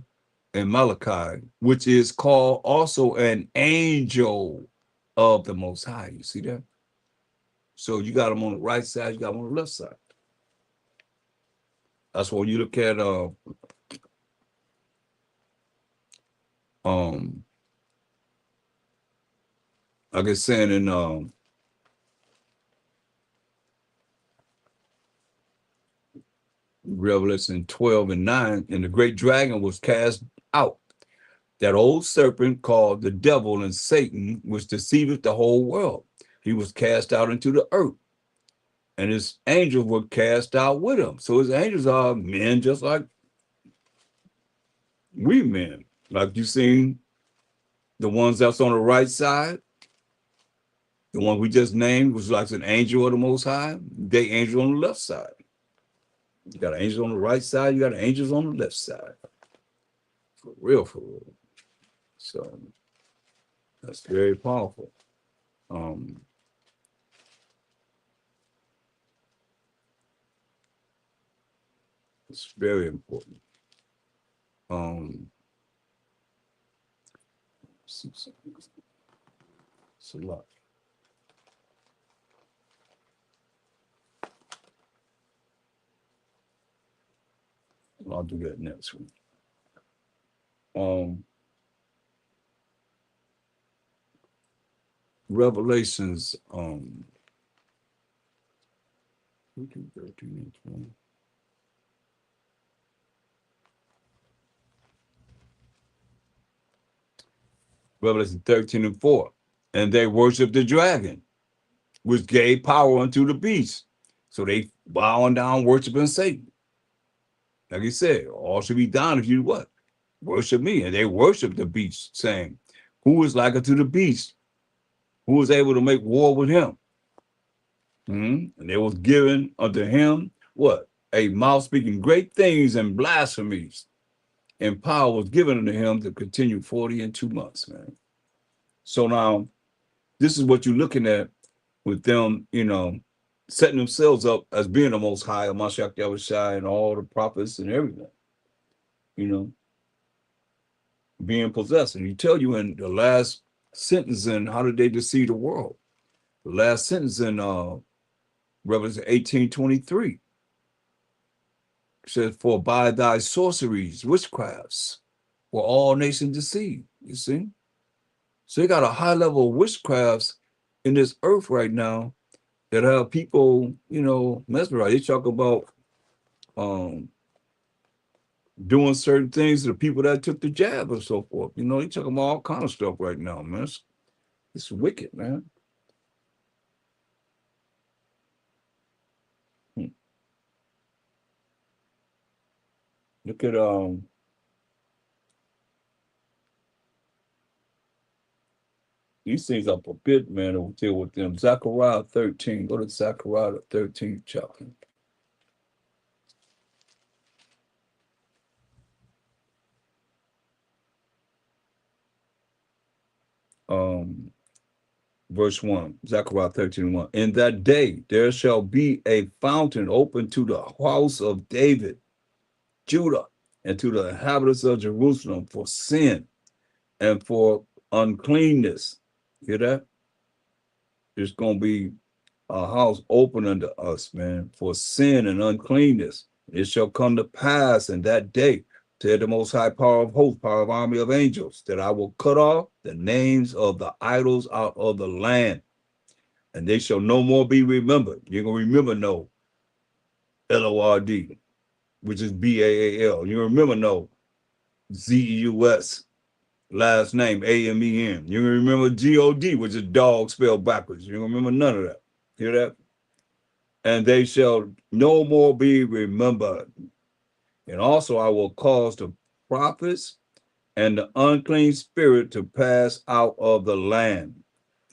and Malachi, which is called also an angel of the Most High. You see that? So you got them on the right side, you got them on the left side. That's why you look at um like it's saying in Revelation 12 and 9, and the great dragon was cast out, that old serpent called the devil and Satan, which deceiveth the whole world. He was cast out into the earth, and his angels were cast out with him. So his angels are men just like we men. Like you seen the ones that's on the right side, the one we just named was like an angel of the Most High. They angel on the left side. You got an angel on the right side, you got angels on the left side. For real, for real. So that's very powerful. Um, it's very important. Um, it's a lot. I'll do that next week. Um, Revelations, 13 and 20. Revelation 13 and 4. And they worship the dragon, which gave power unto the beast. So they bowing down, worshiping Satan. Like he said, all should be done if you what? Worship me. And they worship the beast, saying, who is like unto the beast, who was able to make war with him. And there was given unto him what? A mouth speaking great things and blasphemies. And power was given unto him to continue 40 and 2 months, man. So now this is what you're looking at with them, setting themselves up as being the most high, Mashiach Yahushua, and all the prophets and everything, you know, being possessed. And he tell you in the last sentence in How Did They Deceive the World? The last sentence in Revelation 18:23 says, for by thy sorceries, witchcrafts, were all nations deceived. You see? So you got a high level of witchcrafts in this earth right now that have people, mesmerized. They talk about doing certain things to the people that took the jab and so forth. They talking about all kind of stuff right now, man. It's wicked, man. Look at these things up a bit, man. We'll deal with them. Zechariah 13. Go to Zechariah 13th chapter. Verse 1, Zechariah 13:1. In that day there shall be a fountain open to the house of David, Judah, and to the inhabitants of Jerusalem for sin and for uncleanness. Hear that? There's going to be a house open unto us, man, for sin and uncleanness. It shall come to pass in that day, said the most high power of hosts, power of army of angels, that I will cut off the names of the idols out of the land, and they shall no more be remembered. You're going to remember no Lord, which is Baal. You remember no Zeus, last name Amen. You remember God, which is dog spelled backwards. You remember none of that. Hear that? And they shall no more be remembered. And also I will cause the prophets and the unclean spirit to pass out of the land.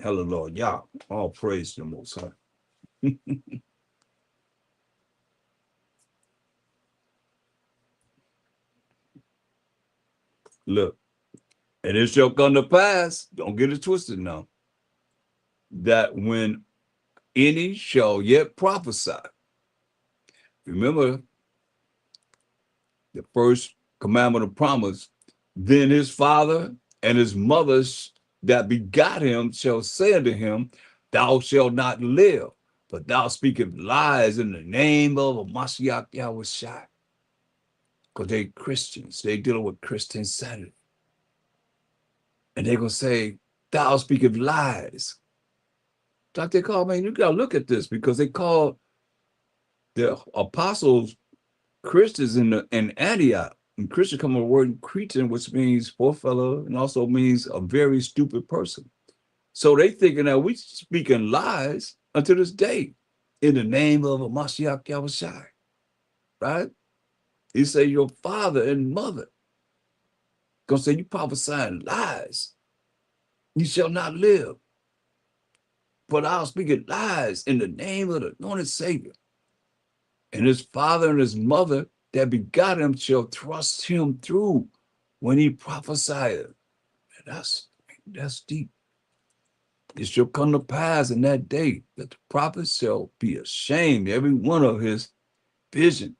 Hallelujah. Yah, all praise the Most High. Look, and it shall come to pass, don't get it twisted now, that when any shall yet prophesy. Remember the first commandment of promise, then his father and his mother that begot him shall say unto him, thou shalt not live, but thou speakest lies in the name of Mashiach Yahushua. Because they Christians, they dealing with Christian sanity. And they're going to say, thou speakest lies. Like they call, man, you got to look at this, because they call the apostles Christians in Antioch. And Christian come from the word Cretan, which means poor fellow, and also means a very stupid person. So they thinking that we speaking lies unto this day in the name of a Mashiach Yahushua, right? He say your father and mother gonna say you prophesying lies. You shall not live. But I'll speak lies in the name of the anointed Savior. And his father and his mother that begot him shall thrust him through when he prophesied. That's deep. It shall come to pass in that day that the prophet shall be ashamed, every one of his vision,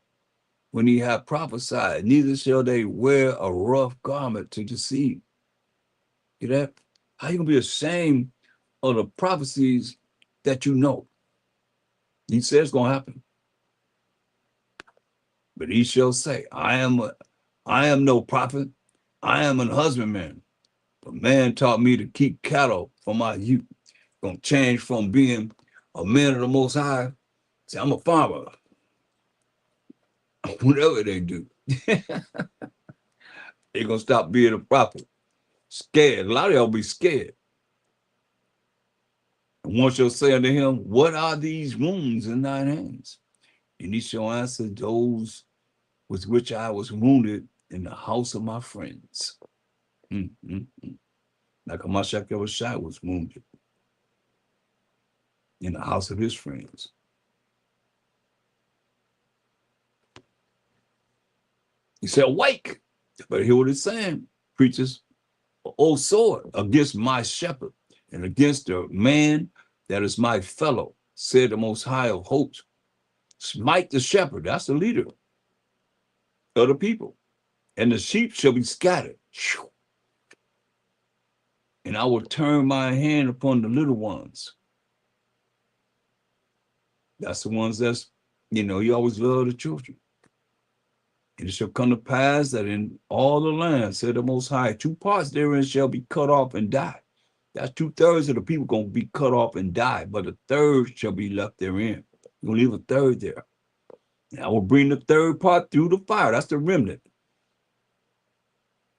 when he hath prophesied. Neither shall they wear a rough garment to deceive. You know, how you gonna be ashamed of the prophecies that you know? He says it's gonna happen. But he shall say, I am no prophet, I am an husbandman. But man taught me to keep cattle from my youth. Gonna change from being a man of the Most High. Say, I'm a farmer. Whatever they do, they're gonna stop being a prophet. Scared. A lot of y'all be scared. And one shall say unto him, what are these wounds in thine hands? And he shall answer, those with which I was wounded in the house of my friends. Mm-hmm. like Amashak Yahushua was wounded in the house of his friends. He said, awake. But hear what it's saying, preachers. O sword, against my shepherd and against the man that is my fellow, said the Most High of hosts. Smite the shepherd, that's the leader of the people, and the sheep shall be scattered. And I will turn my hand upon the little ones. That's the ones that's, you always love the children. And it shall come to pass that in all the land, said the Most High, 2 parts therein shall be cut off and die. That's 2/3 of the people going to be cut off and die, but a third shall be left therein. You're going to leave a third there. And I will bring the third part through the fire. That's the remnant.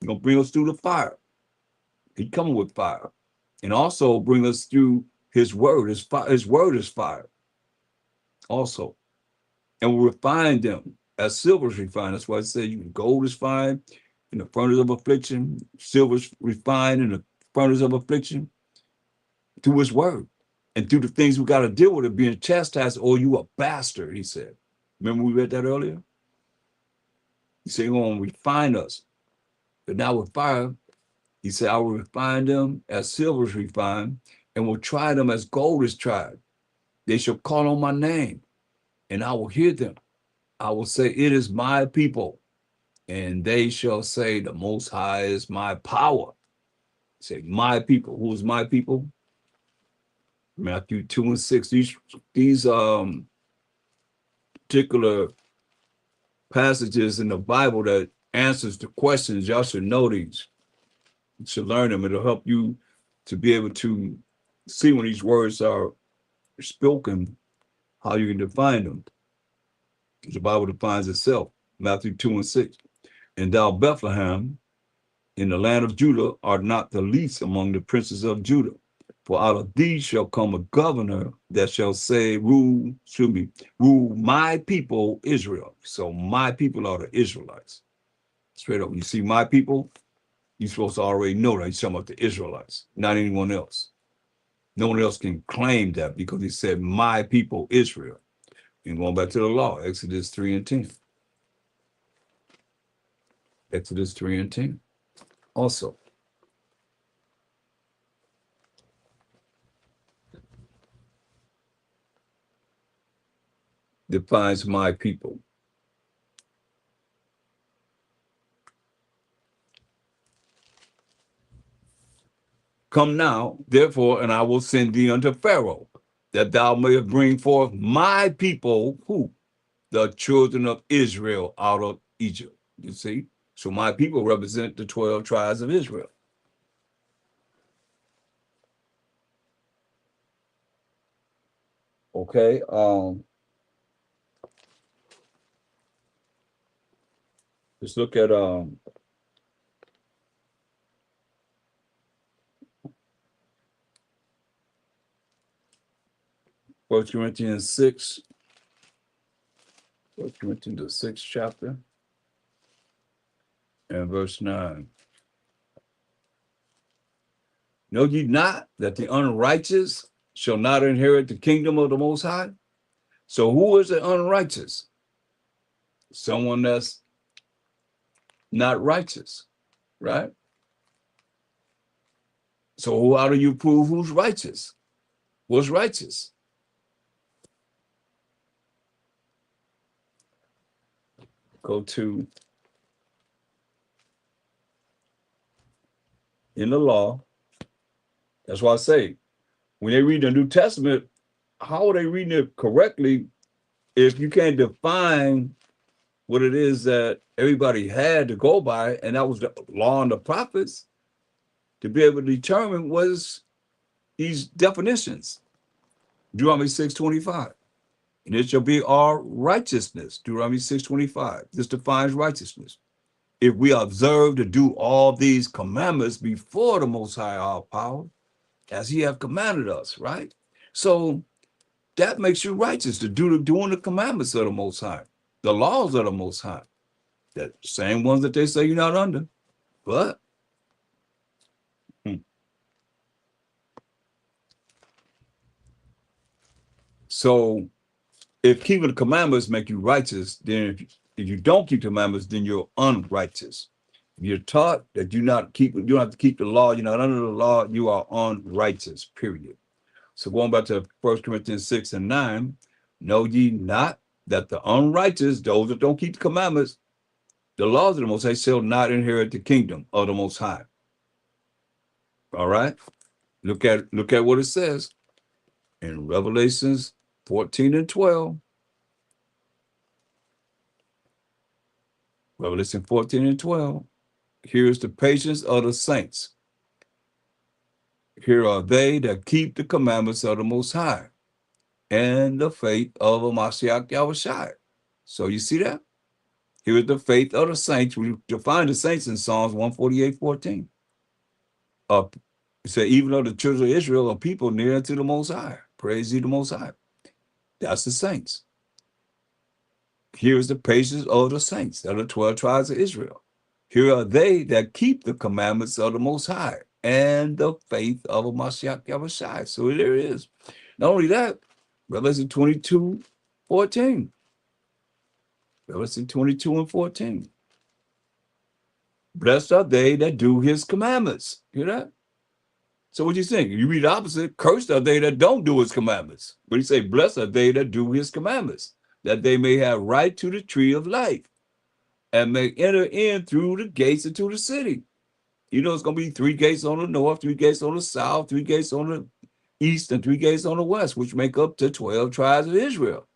You're going to bring us through the fire. He's coming with fire. And also bring us through his word. His word is fire. Also. And will refine them as silver is refined. That's why I said gold is fine in the furnace of affliction. Silver is refined in the furnace of affliction through his word. And through the things we got to deal with it, being chastised, or you a bastard, he said. Remember we read that earlier? He said, you're going to refine us. But now with fire, he said, I will refine them as silver is refined, and will try them as gold is tried. They shall call on my name, and I will hear them. I will say, it is my people. And they shall say, the Most High is my power. Say, my people. Who is my people? Matthew 2 and 6. These particular passages in the Bible that answers the questions, y'all should know these. You should learn them. It'll help you to be able to see when these words are spoken, how you can define them. The Bible defines itself. Matthew 2 and 6. And thou, Bethlehem, in the land of Judah, art not the least among the princes of Judah. For out of thee shall come a governor that shall say, rule my people Israel. So my people are the Israelites. Straight up. You see my people, you're supposed to already know that he's talking about the Israelites, not anyone else. No one else can claim that because he said, my people Israel. And going back to the law, Exodus 3 and 10. Exodus 3 and 10. Also, defines my people. Come now, therefore, and I will send thee unto Pharaoh, that thou mayest bring forth my people, who? The children of Israel out of Egypt. You see? So my people represent the 12 tribes of Israel. Okay. Let's look at 1 Corinthians 6. 1 Corinthians the 6th chapter and verse 9. Know ye not that the unrighteous shall not inherit the kingdom of the Most High? So who is the unrighteous? Someone that's not righteous, right? So how do you prove who's righteous? What's righteous? Go to in the law. That's why I say, when they read the New Testament, how are they reading it correctly if you can't define what it is that everybody had to go by, and that was the law and the prophets, to be able to determine was these definitions. Deuteronomy 6:25. And it shall be our righteousness. Deuteronomy 6:25. This defines righteousness. If we observe to do all these commandments before the Most High our power, as he have commanded us, right? So that makes you righteous, to doing the commandments of the Most High, the laws of the Most High, that same ones that they say you're not under. But So if keeping the commandments make you righteous, then if you don't keep the commandments, then you're unrighteous. If you're taught that you don't have to keep the law, you're not under the law, you are unrighteous, period. So going back to 1 Corinthians 6:9, know ye not that the unrighteous, those that don't keep the commandments, the laws of the Most High, shall not inherit the kingdom of the Most High. All right. Look at what it says in Revelations 14:12. Revelation 14:12. Here is the patience of the saints. Here are they that keep the commandments of the Most High and the faith of Mashiach Yahushua. So you see that? Here is the faith of the saints. We define the saints in Psalms 148:14. It said, even though the children of Israel are people near to the Most High. Praise ye the Most High. That's the saints. Here is the patience of the saints, that are the 12 tribes of Israel. Here are they that keep the commandments of the Most High and the faith of Mashiach Yahushua. So there it is. Not only that, Revelation 22:14. Revelation 22:14. Blessed are they that do his commandments. Hear that? So what you think? You read the opposite. Cursed are they that don't do his commandments. But he say, blessed are they that do his commandments, that they may have right to the tree of life and may enter in through the gates into the city. You know, it's going to be 3 gates on the north, 3 gates on the south, 3 gates on the east, and 3 gates on the west, which make up to 12 tribes of Israel.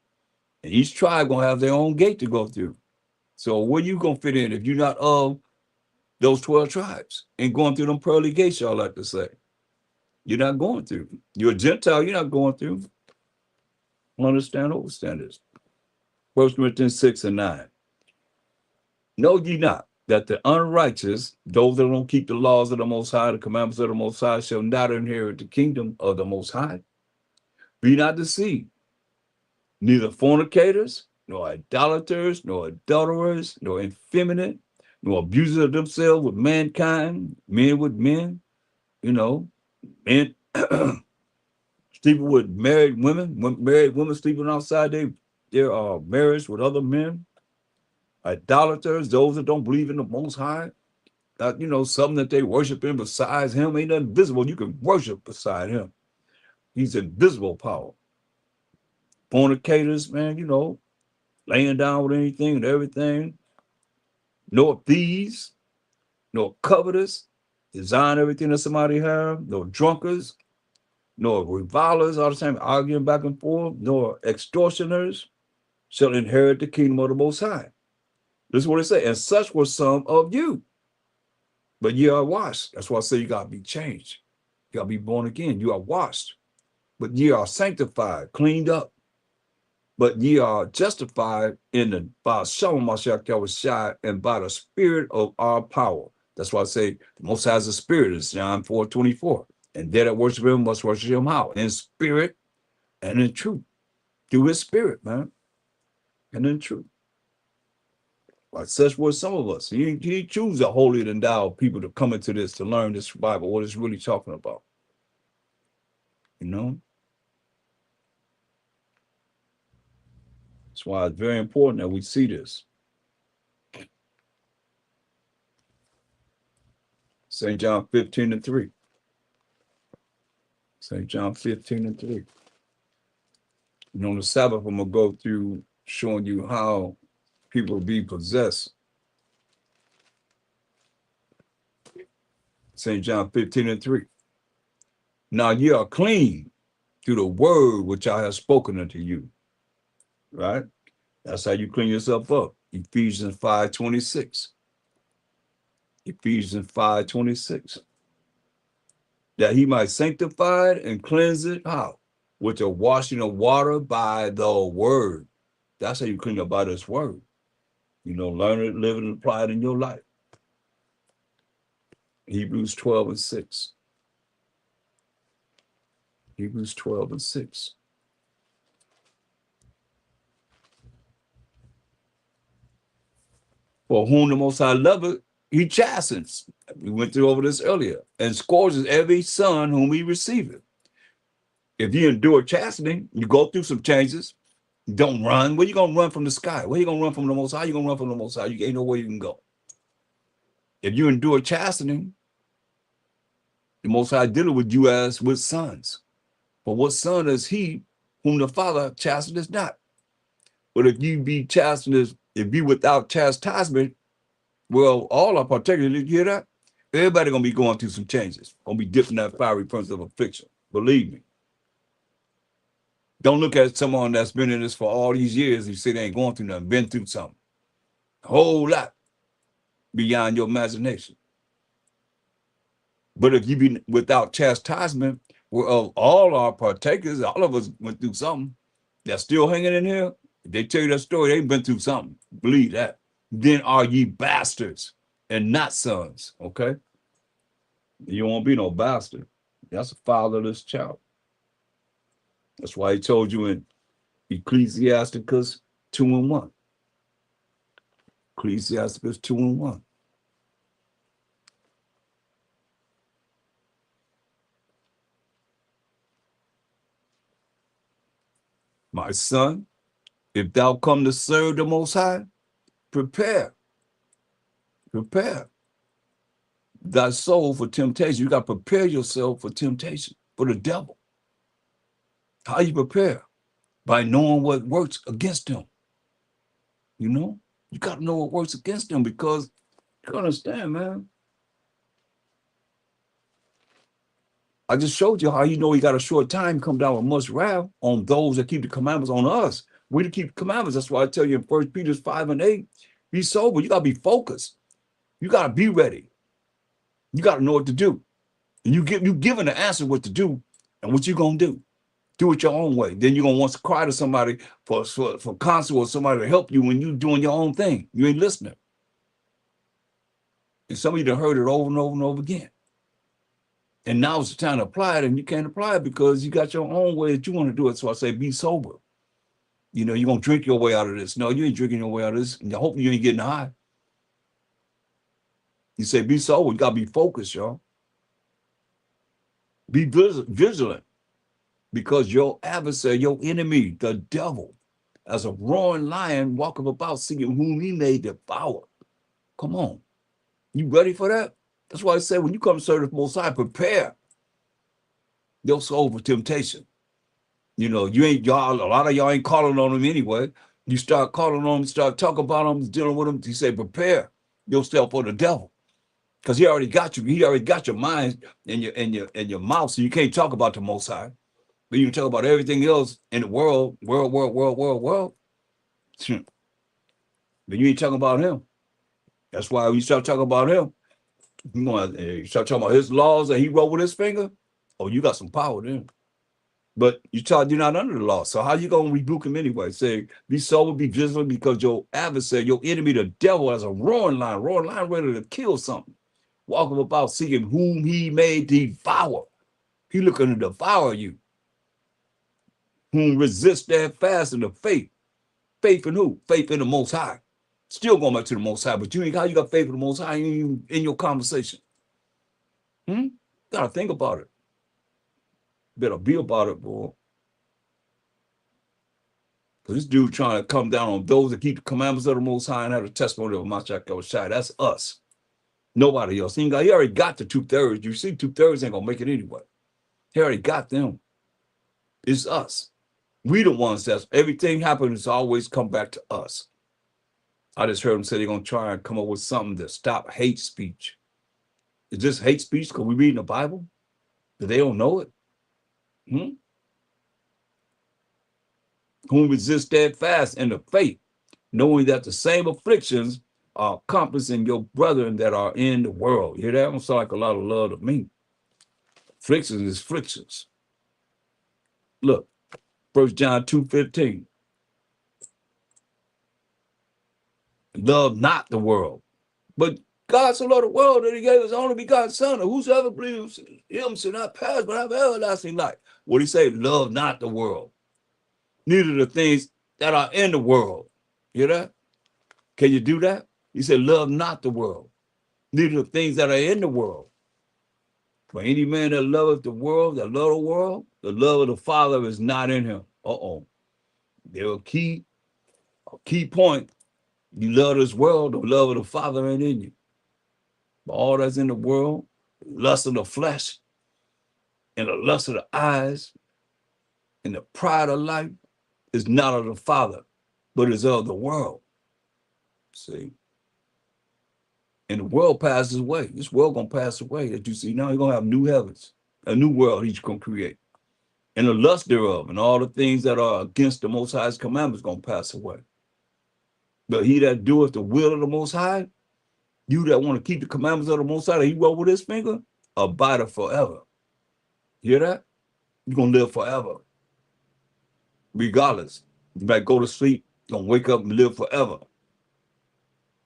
And each tribe going to have their own gate to go through. So where you going to fit in if you're not of those 12 tribes and going through them pearly gates, y'all like to say? You're not going through. You're a Gentile, you're not going through. Understand this. 1 Corinthians 6:9. Know ye not that the unrighteous, those that don't keep the laws of the Most High, the commandments of the Most High, shall not inherit the kingdom of the Most High? Be not deceived. Neither fornicators, nor idolaters, nor adulterers, nor effeminate, nor abusers of themselves with mankind, men with men, men sleeping with married women sleeping outside their marriage with other men, idolaters, those that don't believe in the Most High, something that they worship in besides him. Ain't nothing visible you can worship beside him. He's invisible power. Fornicators, man, laying down with anything and everything. No thieves, no covetous, design everything that somebody have, no drunkards, no revilers all the time arguing back and forth, nor extortioners shall inherit the kingdom of the Most High. This is what it says. And such were some of you. But ye are washed. That's why I say you got to be changed. You got to be born again. You are washed. But ye are sanctified, cleaned up. But ye are justified by Shalom Mashiach Yahushua and by the spirit of our power. That's why I say the Most High is a spirit. It's John 4:24. And they that worship him must worship him how? In spirit and in truth. Through his spirit, man. And in truth. Like such were some of us. He choose a holier than thou people to come into this, to learn this Bible, what it's really talking about. That's why it's very important that we see this. St. John 15:3. St. John 15:3. On the Sabbath, I'm going to go through showing you how people be possessed. St. John 15:3. Now ye are clean through the word which I have spoken unto you. Right? That's how you clean yourself up. Ephesians 5:26. Ephesians 5:26. That he might sanctify it and cleanse it. How? With the washing of water by the word. That's how you clean up by this word. Learn it, live it, and apply it in your life. Hebrews 12:6. Hebrews 12:6. For whom the Most High loveth, he chastens. We went through over this earlier. And scourges every son whom he receiveth. If you endure chastening, you go through some changes. Don't run. Where you gonna run from the sky? Where you gonna run from the Most High? You gonna run from the Most High? You ain't no way you can go. If you endure chastening, the Most High dealing with you as with sons. For what son is he whom the Father chasteneth not? But if you be chastened, if you without chastisement, well, all our partakers, did you hear that? Everybody gonna be going through some changes. Gonna be dipping that fiery furnace of affliction. Believe me. Don't look at someone that's been in this for all these years and say they ain't going through nothing, been through something. A whole lot beyond your imagination. But if you be without chastisement, well, all our partakers, all of us went through something. They're still hanging in here. If they tell you that story, they've been through something. Believe that. Then are ye bastards and not sons, okay? You won't be no bastard. That's a fatherless child. That's why he told you in Ecclesiasticus 2:1. Ecclesiasticus 2:1. My son, if thou come to serve the Most High, prepare thy soul for temptation. You got to prepare yourself for temptation, for the devil. How you prepare? By knowing what works against them. You know, you got to know what works against them, because you understand, man. I just showed you how you know he got a short time come down with much wrath on those that keep the commandments, on us. We to keep the commandments. That's why I tell you in 1 Peter 5:8, be sober. You got to be focused. You got to be ready. You got to know what to do. And you given the answer what to do and what you going to do. Do it your own way. Then you're going to want to cry to somebody for counsel or somebody to help you when you doing your own thing. You ain't listening. And some of you done heard it over and over and over again. And now it's the time to apply it, and you can't apply it because you got your own way that you want to do it. So I say, be sober. You know, you're going to drink your way out of this. No, you ain't drinking your way out of this. And I hope you ain't getting high. You say, be sober. You got to be focused, y'all. Be vigilant, because your adversary, your enemy, the devil, as a roaring lion, walking about seeking whom he may devour. Come on. You ready for that? That's why I say when you come to serve the Most High, prepare your soul for temptation. You know, you ain't, y'all, a lot of y'all ain't calling on him anyway. You start calling on him, start talking about him, dealing with him. He say, prepare yourself for the devil. Because he already got you. He already got your mind and your mouth, so you can't talk about the Most High. But you can talk about everything else in the world. But you ain't talking about him. That's why when you start talking about him, you start talking about his laws that he wrote with his finger. Oh, you got some power then. But you're not under the law. So how you going to rebuke him anyway? Say, be sober, be vigilant, because your adversary, your enemy, the devil, has a roaring lion ready to kill something. Walking about seeking whom he may devour. He looking to devour you. Whom resist that fast in the faith. Faith in who? Faith in the Most High. Still going back to the Most High, but you ain't, how you got faith in the Most High in your conversation? Gotta think about it. Better be about it, boy. Because this dude trying to come down on those that keep the commandments of the Most High and have the testimony of Mashiach Yahushua. That's us. Nobody else. He already got the 2/3. You see, 2/3 ain't gonna make it anyway. He already got them. It's us. We the ones that's everything happens always come back to us. I just heard them say they're gonna try and come up with something to stop hate speech. Is this hate speech because we read in the Bible? That they don't know it? Whom resist steadfast in the faith, knowing that the same afflictions are accomplishing your brethren that are in the world. You hear that? Don't sound like a lot of love to me. Afflictions is frictions. Look, 1 John 2:15. Love not the world, but God so loved the world that he gave his only begotten son, and whosoever believes in him shall not perish but have everlasting life. What he say? Love not the world, neither the things that are in the world. You hear that? Can you do that? He said, love not the world, neither the things that are in the world. For any man that loveth the world, that love the world, the love of the Father is not in him. Uh-oh. There a key point. You love this world, the love of the Father ain't in you. But all that's in the world, lust of the flesh, and the lust of the eyes, and the pride of life is not of the Father, but is of the world. See? And the world passes away. This world gonna pass away. That you see now, you're gonna have new heavens, a new world he's gonna create. And the lust thereof, and all the things that are against the Most High's commandments gonna pass away. But he that doeth the will of the Most High, you that want to keep the commandments of the Most High, that he wrote with his finger, abideth forever. You hear that? You're gonna live forever. Regardless. You might go to sleep, gonna wake up and live forever.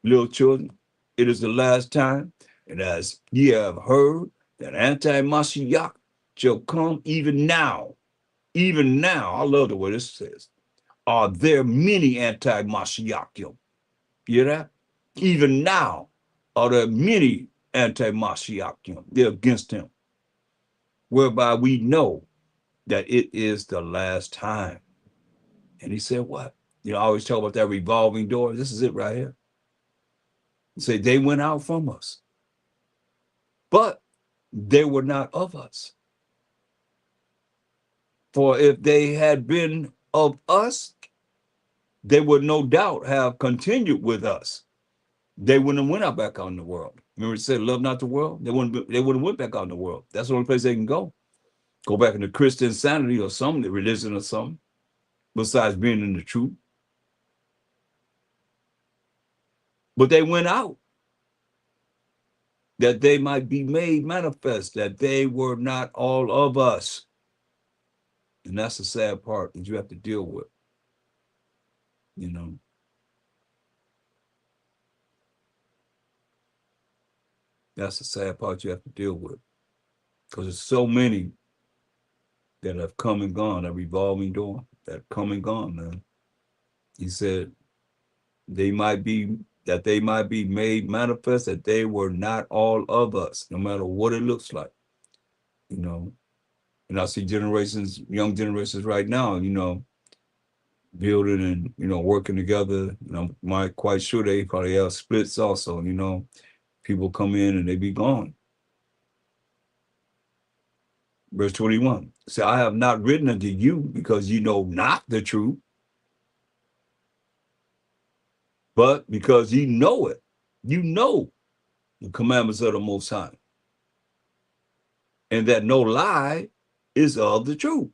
Little children, it is the last time, and as ye have heard that anti-Mashiach shall come even now. Even now, I love the way this says, are there many anti-Mashiachim. You hear that? Even now, are there many anti-Mashiachim. They're against him. Whereby we know that it is the last time. And he said, what? You know, I always talk about that revolving door. This is it right here. He said, they went out from us, but they were not of us. For if they had been of us, they would no doubt have continued with us. They wouldn't have went out back out in the world. Remember it said, love not the world? They wouldn't have went back out in the world. That's the only place they can go. Go back into Christian sanity or something, religion or something, besides being in the truth. But they went out, that they might be made manifest, that they were not all of us. And that's the sad part that you have to deal with. You know. That's the sad part you have to deal with. Because there's so many that have come and gone, that revolving door, that have come and gone, man. He said, they might be made manifest, that they were not all of us, no matter what it looks like. You know. And I see generations, young generations right now, you know, building and, you know, working together. You know, I'm quite sure they probably have splits also, you know. People come in and they be gone. Verse 21. Say, I have not written unto you because you know not the truth, but because you know it. You know the commandments of the Most High. And that no lie is of the truth.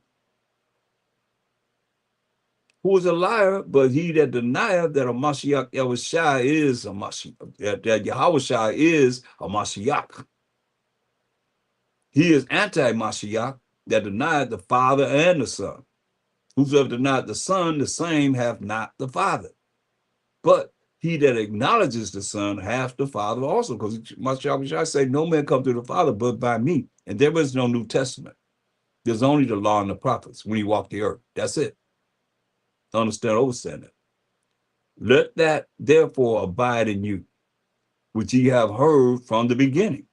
Who is a liar, but he that denieth that a Mashiach Yahushua is a Mashiach, that Yahushua is a Mashiach. He is anti-Mashiach that denieth the Father and the Son. Whosoever denieth the Son, the same hath not the Father. But he that acknowledges the Son hath the Father also, because Mashiach say, no man come to the Father but by me. And there is no New Testament. There's only the law and the prophets when he walked the earth. That's it. Understand, overstand it. Let that therefore abide in you, which ye have heard from the beginning.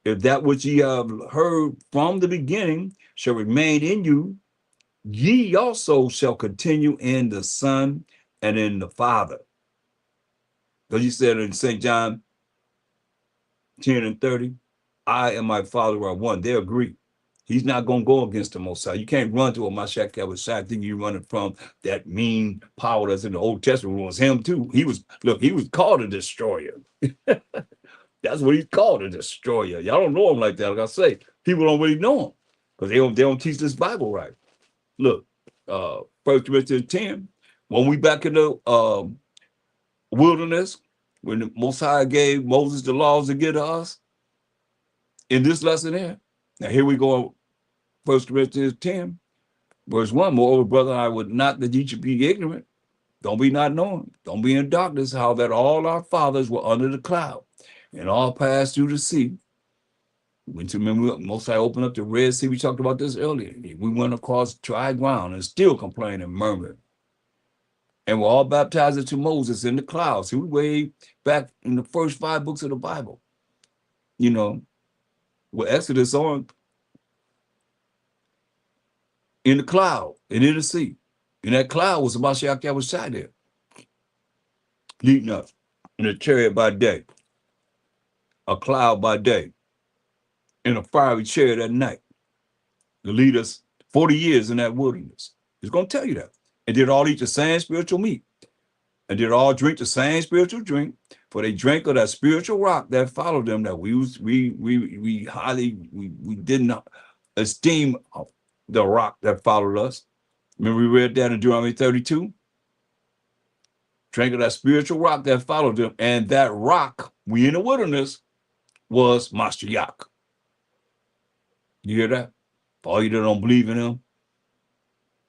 If that which ye have heard from the beginning shall remain in you, ye also shall continue in the Son and in the Father. Because he said in St. John 10 and 30, I and my Father are one. They agree. He's not going to go against the Most High. You can't run to a Mashiach Yahushua. I think you're running from that mean power that's in the Old Testament. It was him too. He was called a destroyer. That's what he's called, a destroyer. Y'all don't know him like that. Like I say, people don't really know him because they don't teach this Bible right. Look, 1 Corinthians 10, when we back in the wilderness, when the Most High gave Moses the laws to give to us, in this lesson here, now here we go, 1 Corinthians 10, verse 1, moreover, brother, I would not that ye should be ignorant. Don't be not knowing. Don't be in darkness, how that all our fathers were under the cloud and all passed through the sea. Remember, Most High opened up the Red Sea. We talked about this earlier. We went across dry ground and still complaining and murmuring. And we're all baptized into Moses in the clouds. See, we way back in the first 5 books of the Bible. You know, with Exodus on, in the cloud and in the sea. And that cloud was the Mashiach that was sat there, leading us in a chariot by day, a cloud by day, and a fiery chariot at night to lead us 40 years in that wilderness. He's going to tell you that. And did all eat the same spiritual meat, and did all drink the same spiritual drink, for they drank of that spiritual rock that followed them, that we did not esteem the rock that followed us. Remember we read that in Deuteronomy 32? Drank of that spiritual rock that followed them, and that rock, we in the wilderness, was Mashiach. You hear that? For all you that don't believe in him,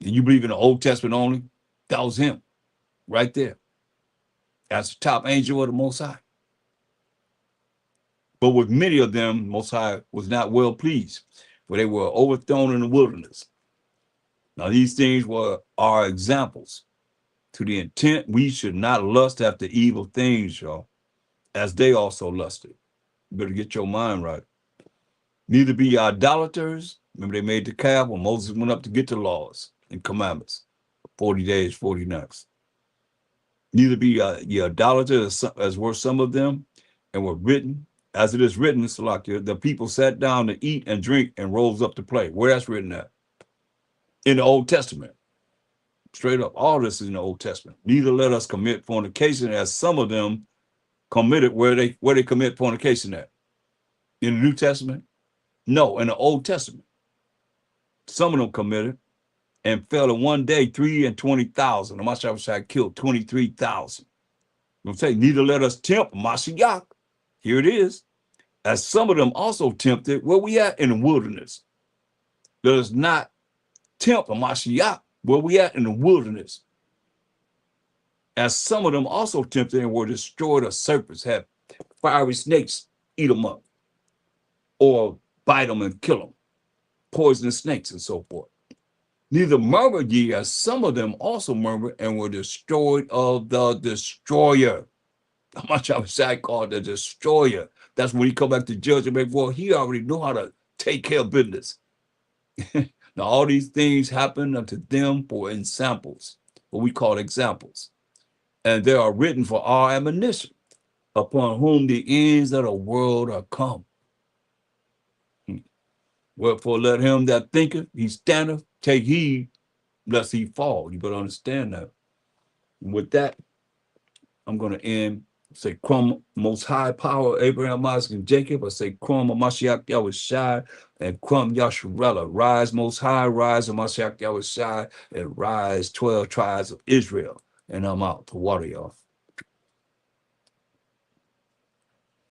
and you believe in the Old Testament only, that was him right there. That's the top angel of the Most High. But with many of them, Most High was not well pleased, for they were overthrown in the wilderness. Now these things were our examples, to the intent we should not lust after evil things, y'all, as they also lusted. You better get your mind right. Neither be idolaters. Remember they made the calf when Moses went up to get the laws and commandments, 40 days, 40 nights. Neither be ye idolaters, as were some of them, and were written, as it is written, Salakia, the people sat down to eat and drink and rose up to play. Where that's written at? In the Old Testament. Straight up, all this is in the Old Testament. Neither let us commit fornication, as some of them committed. Where they commit fornication at? In the New Testament? No, in the Old Testament. Some of them committed and fell in one day 320,000. The Mashiach killed 23,000. I'm saying, neither let us tempt Mashiach. Here it is. As some of them also tempted, where we at? In the wilderness. Let us not tempt Mashiach, where we at? In the wilderness. As some of them also tempted and were destroyed of serpents, had fiery snakes eat them up, or bite them and kill them, poisonous snakes and so forth. Neither murmur ye, as some of them also murmured and were destroyed of the destroyer. How much I was called the destroyer. That's when he come back to judge and make war. He already know how to take care of business. Now all these things happen unto them for examples, what we call examples. And they are written for our admonition, upon whom the ends of the world are come. Wherefore let him that thinketh he standeth take heed lest he fall. You better understand that. And with that, I'm going to end. Say, Crum, most high power, Abraham, Isaac, and Jacob. I say, Crum, Mashiach, Yahushai, and Crum, Yasharella. Rise, most high, rise, Mashiach, Yahushai, and rise, 12 tribes of Israel. And I'm out to water y'all.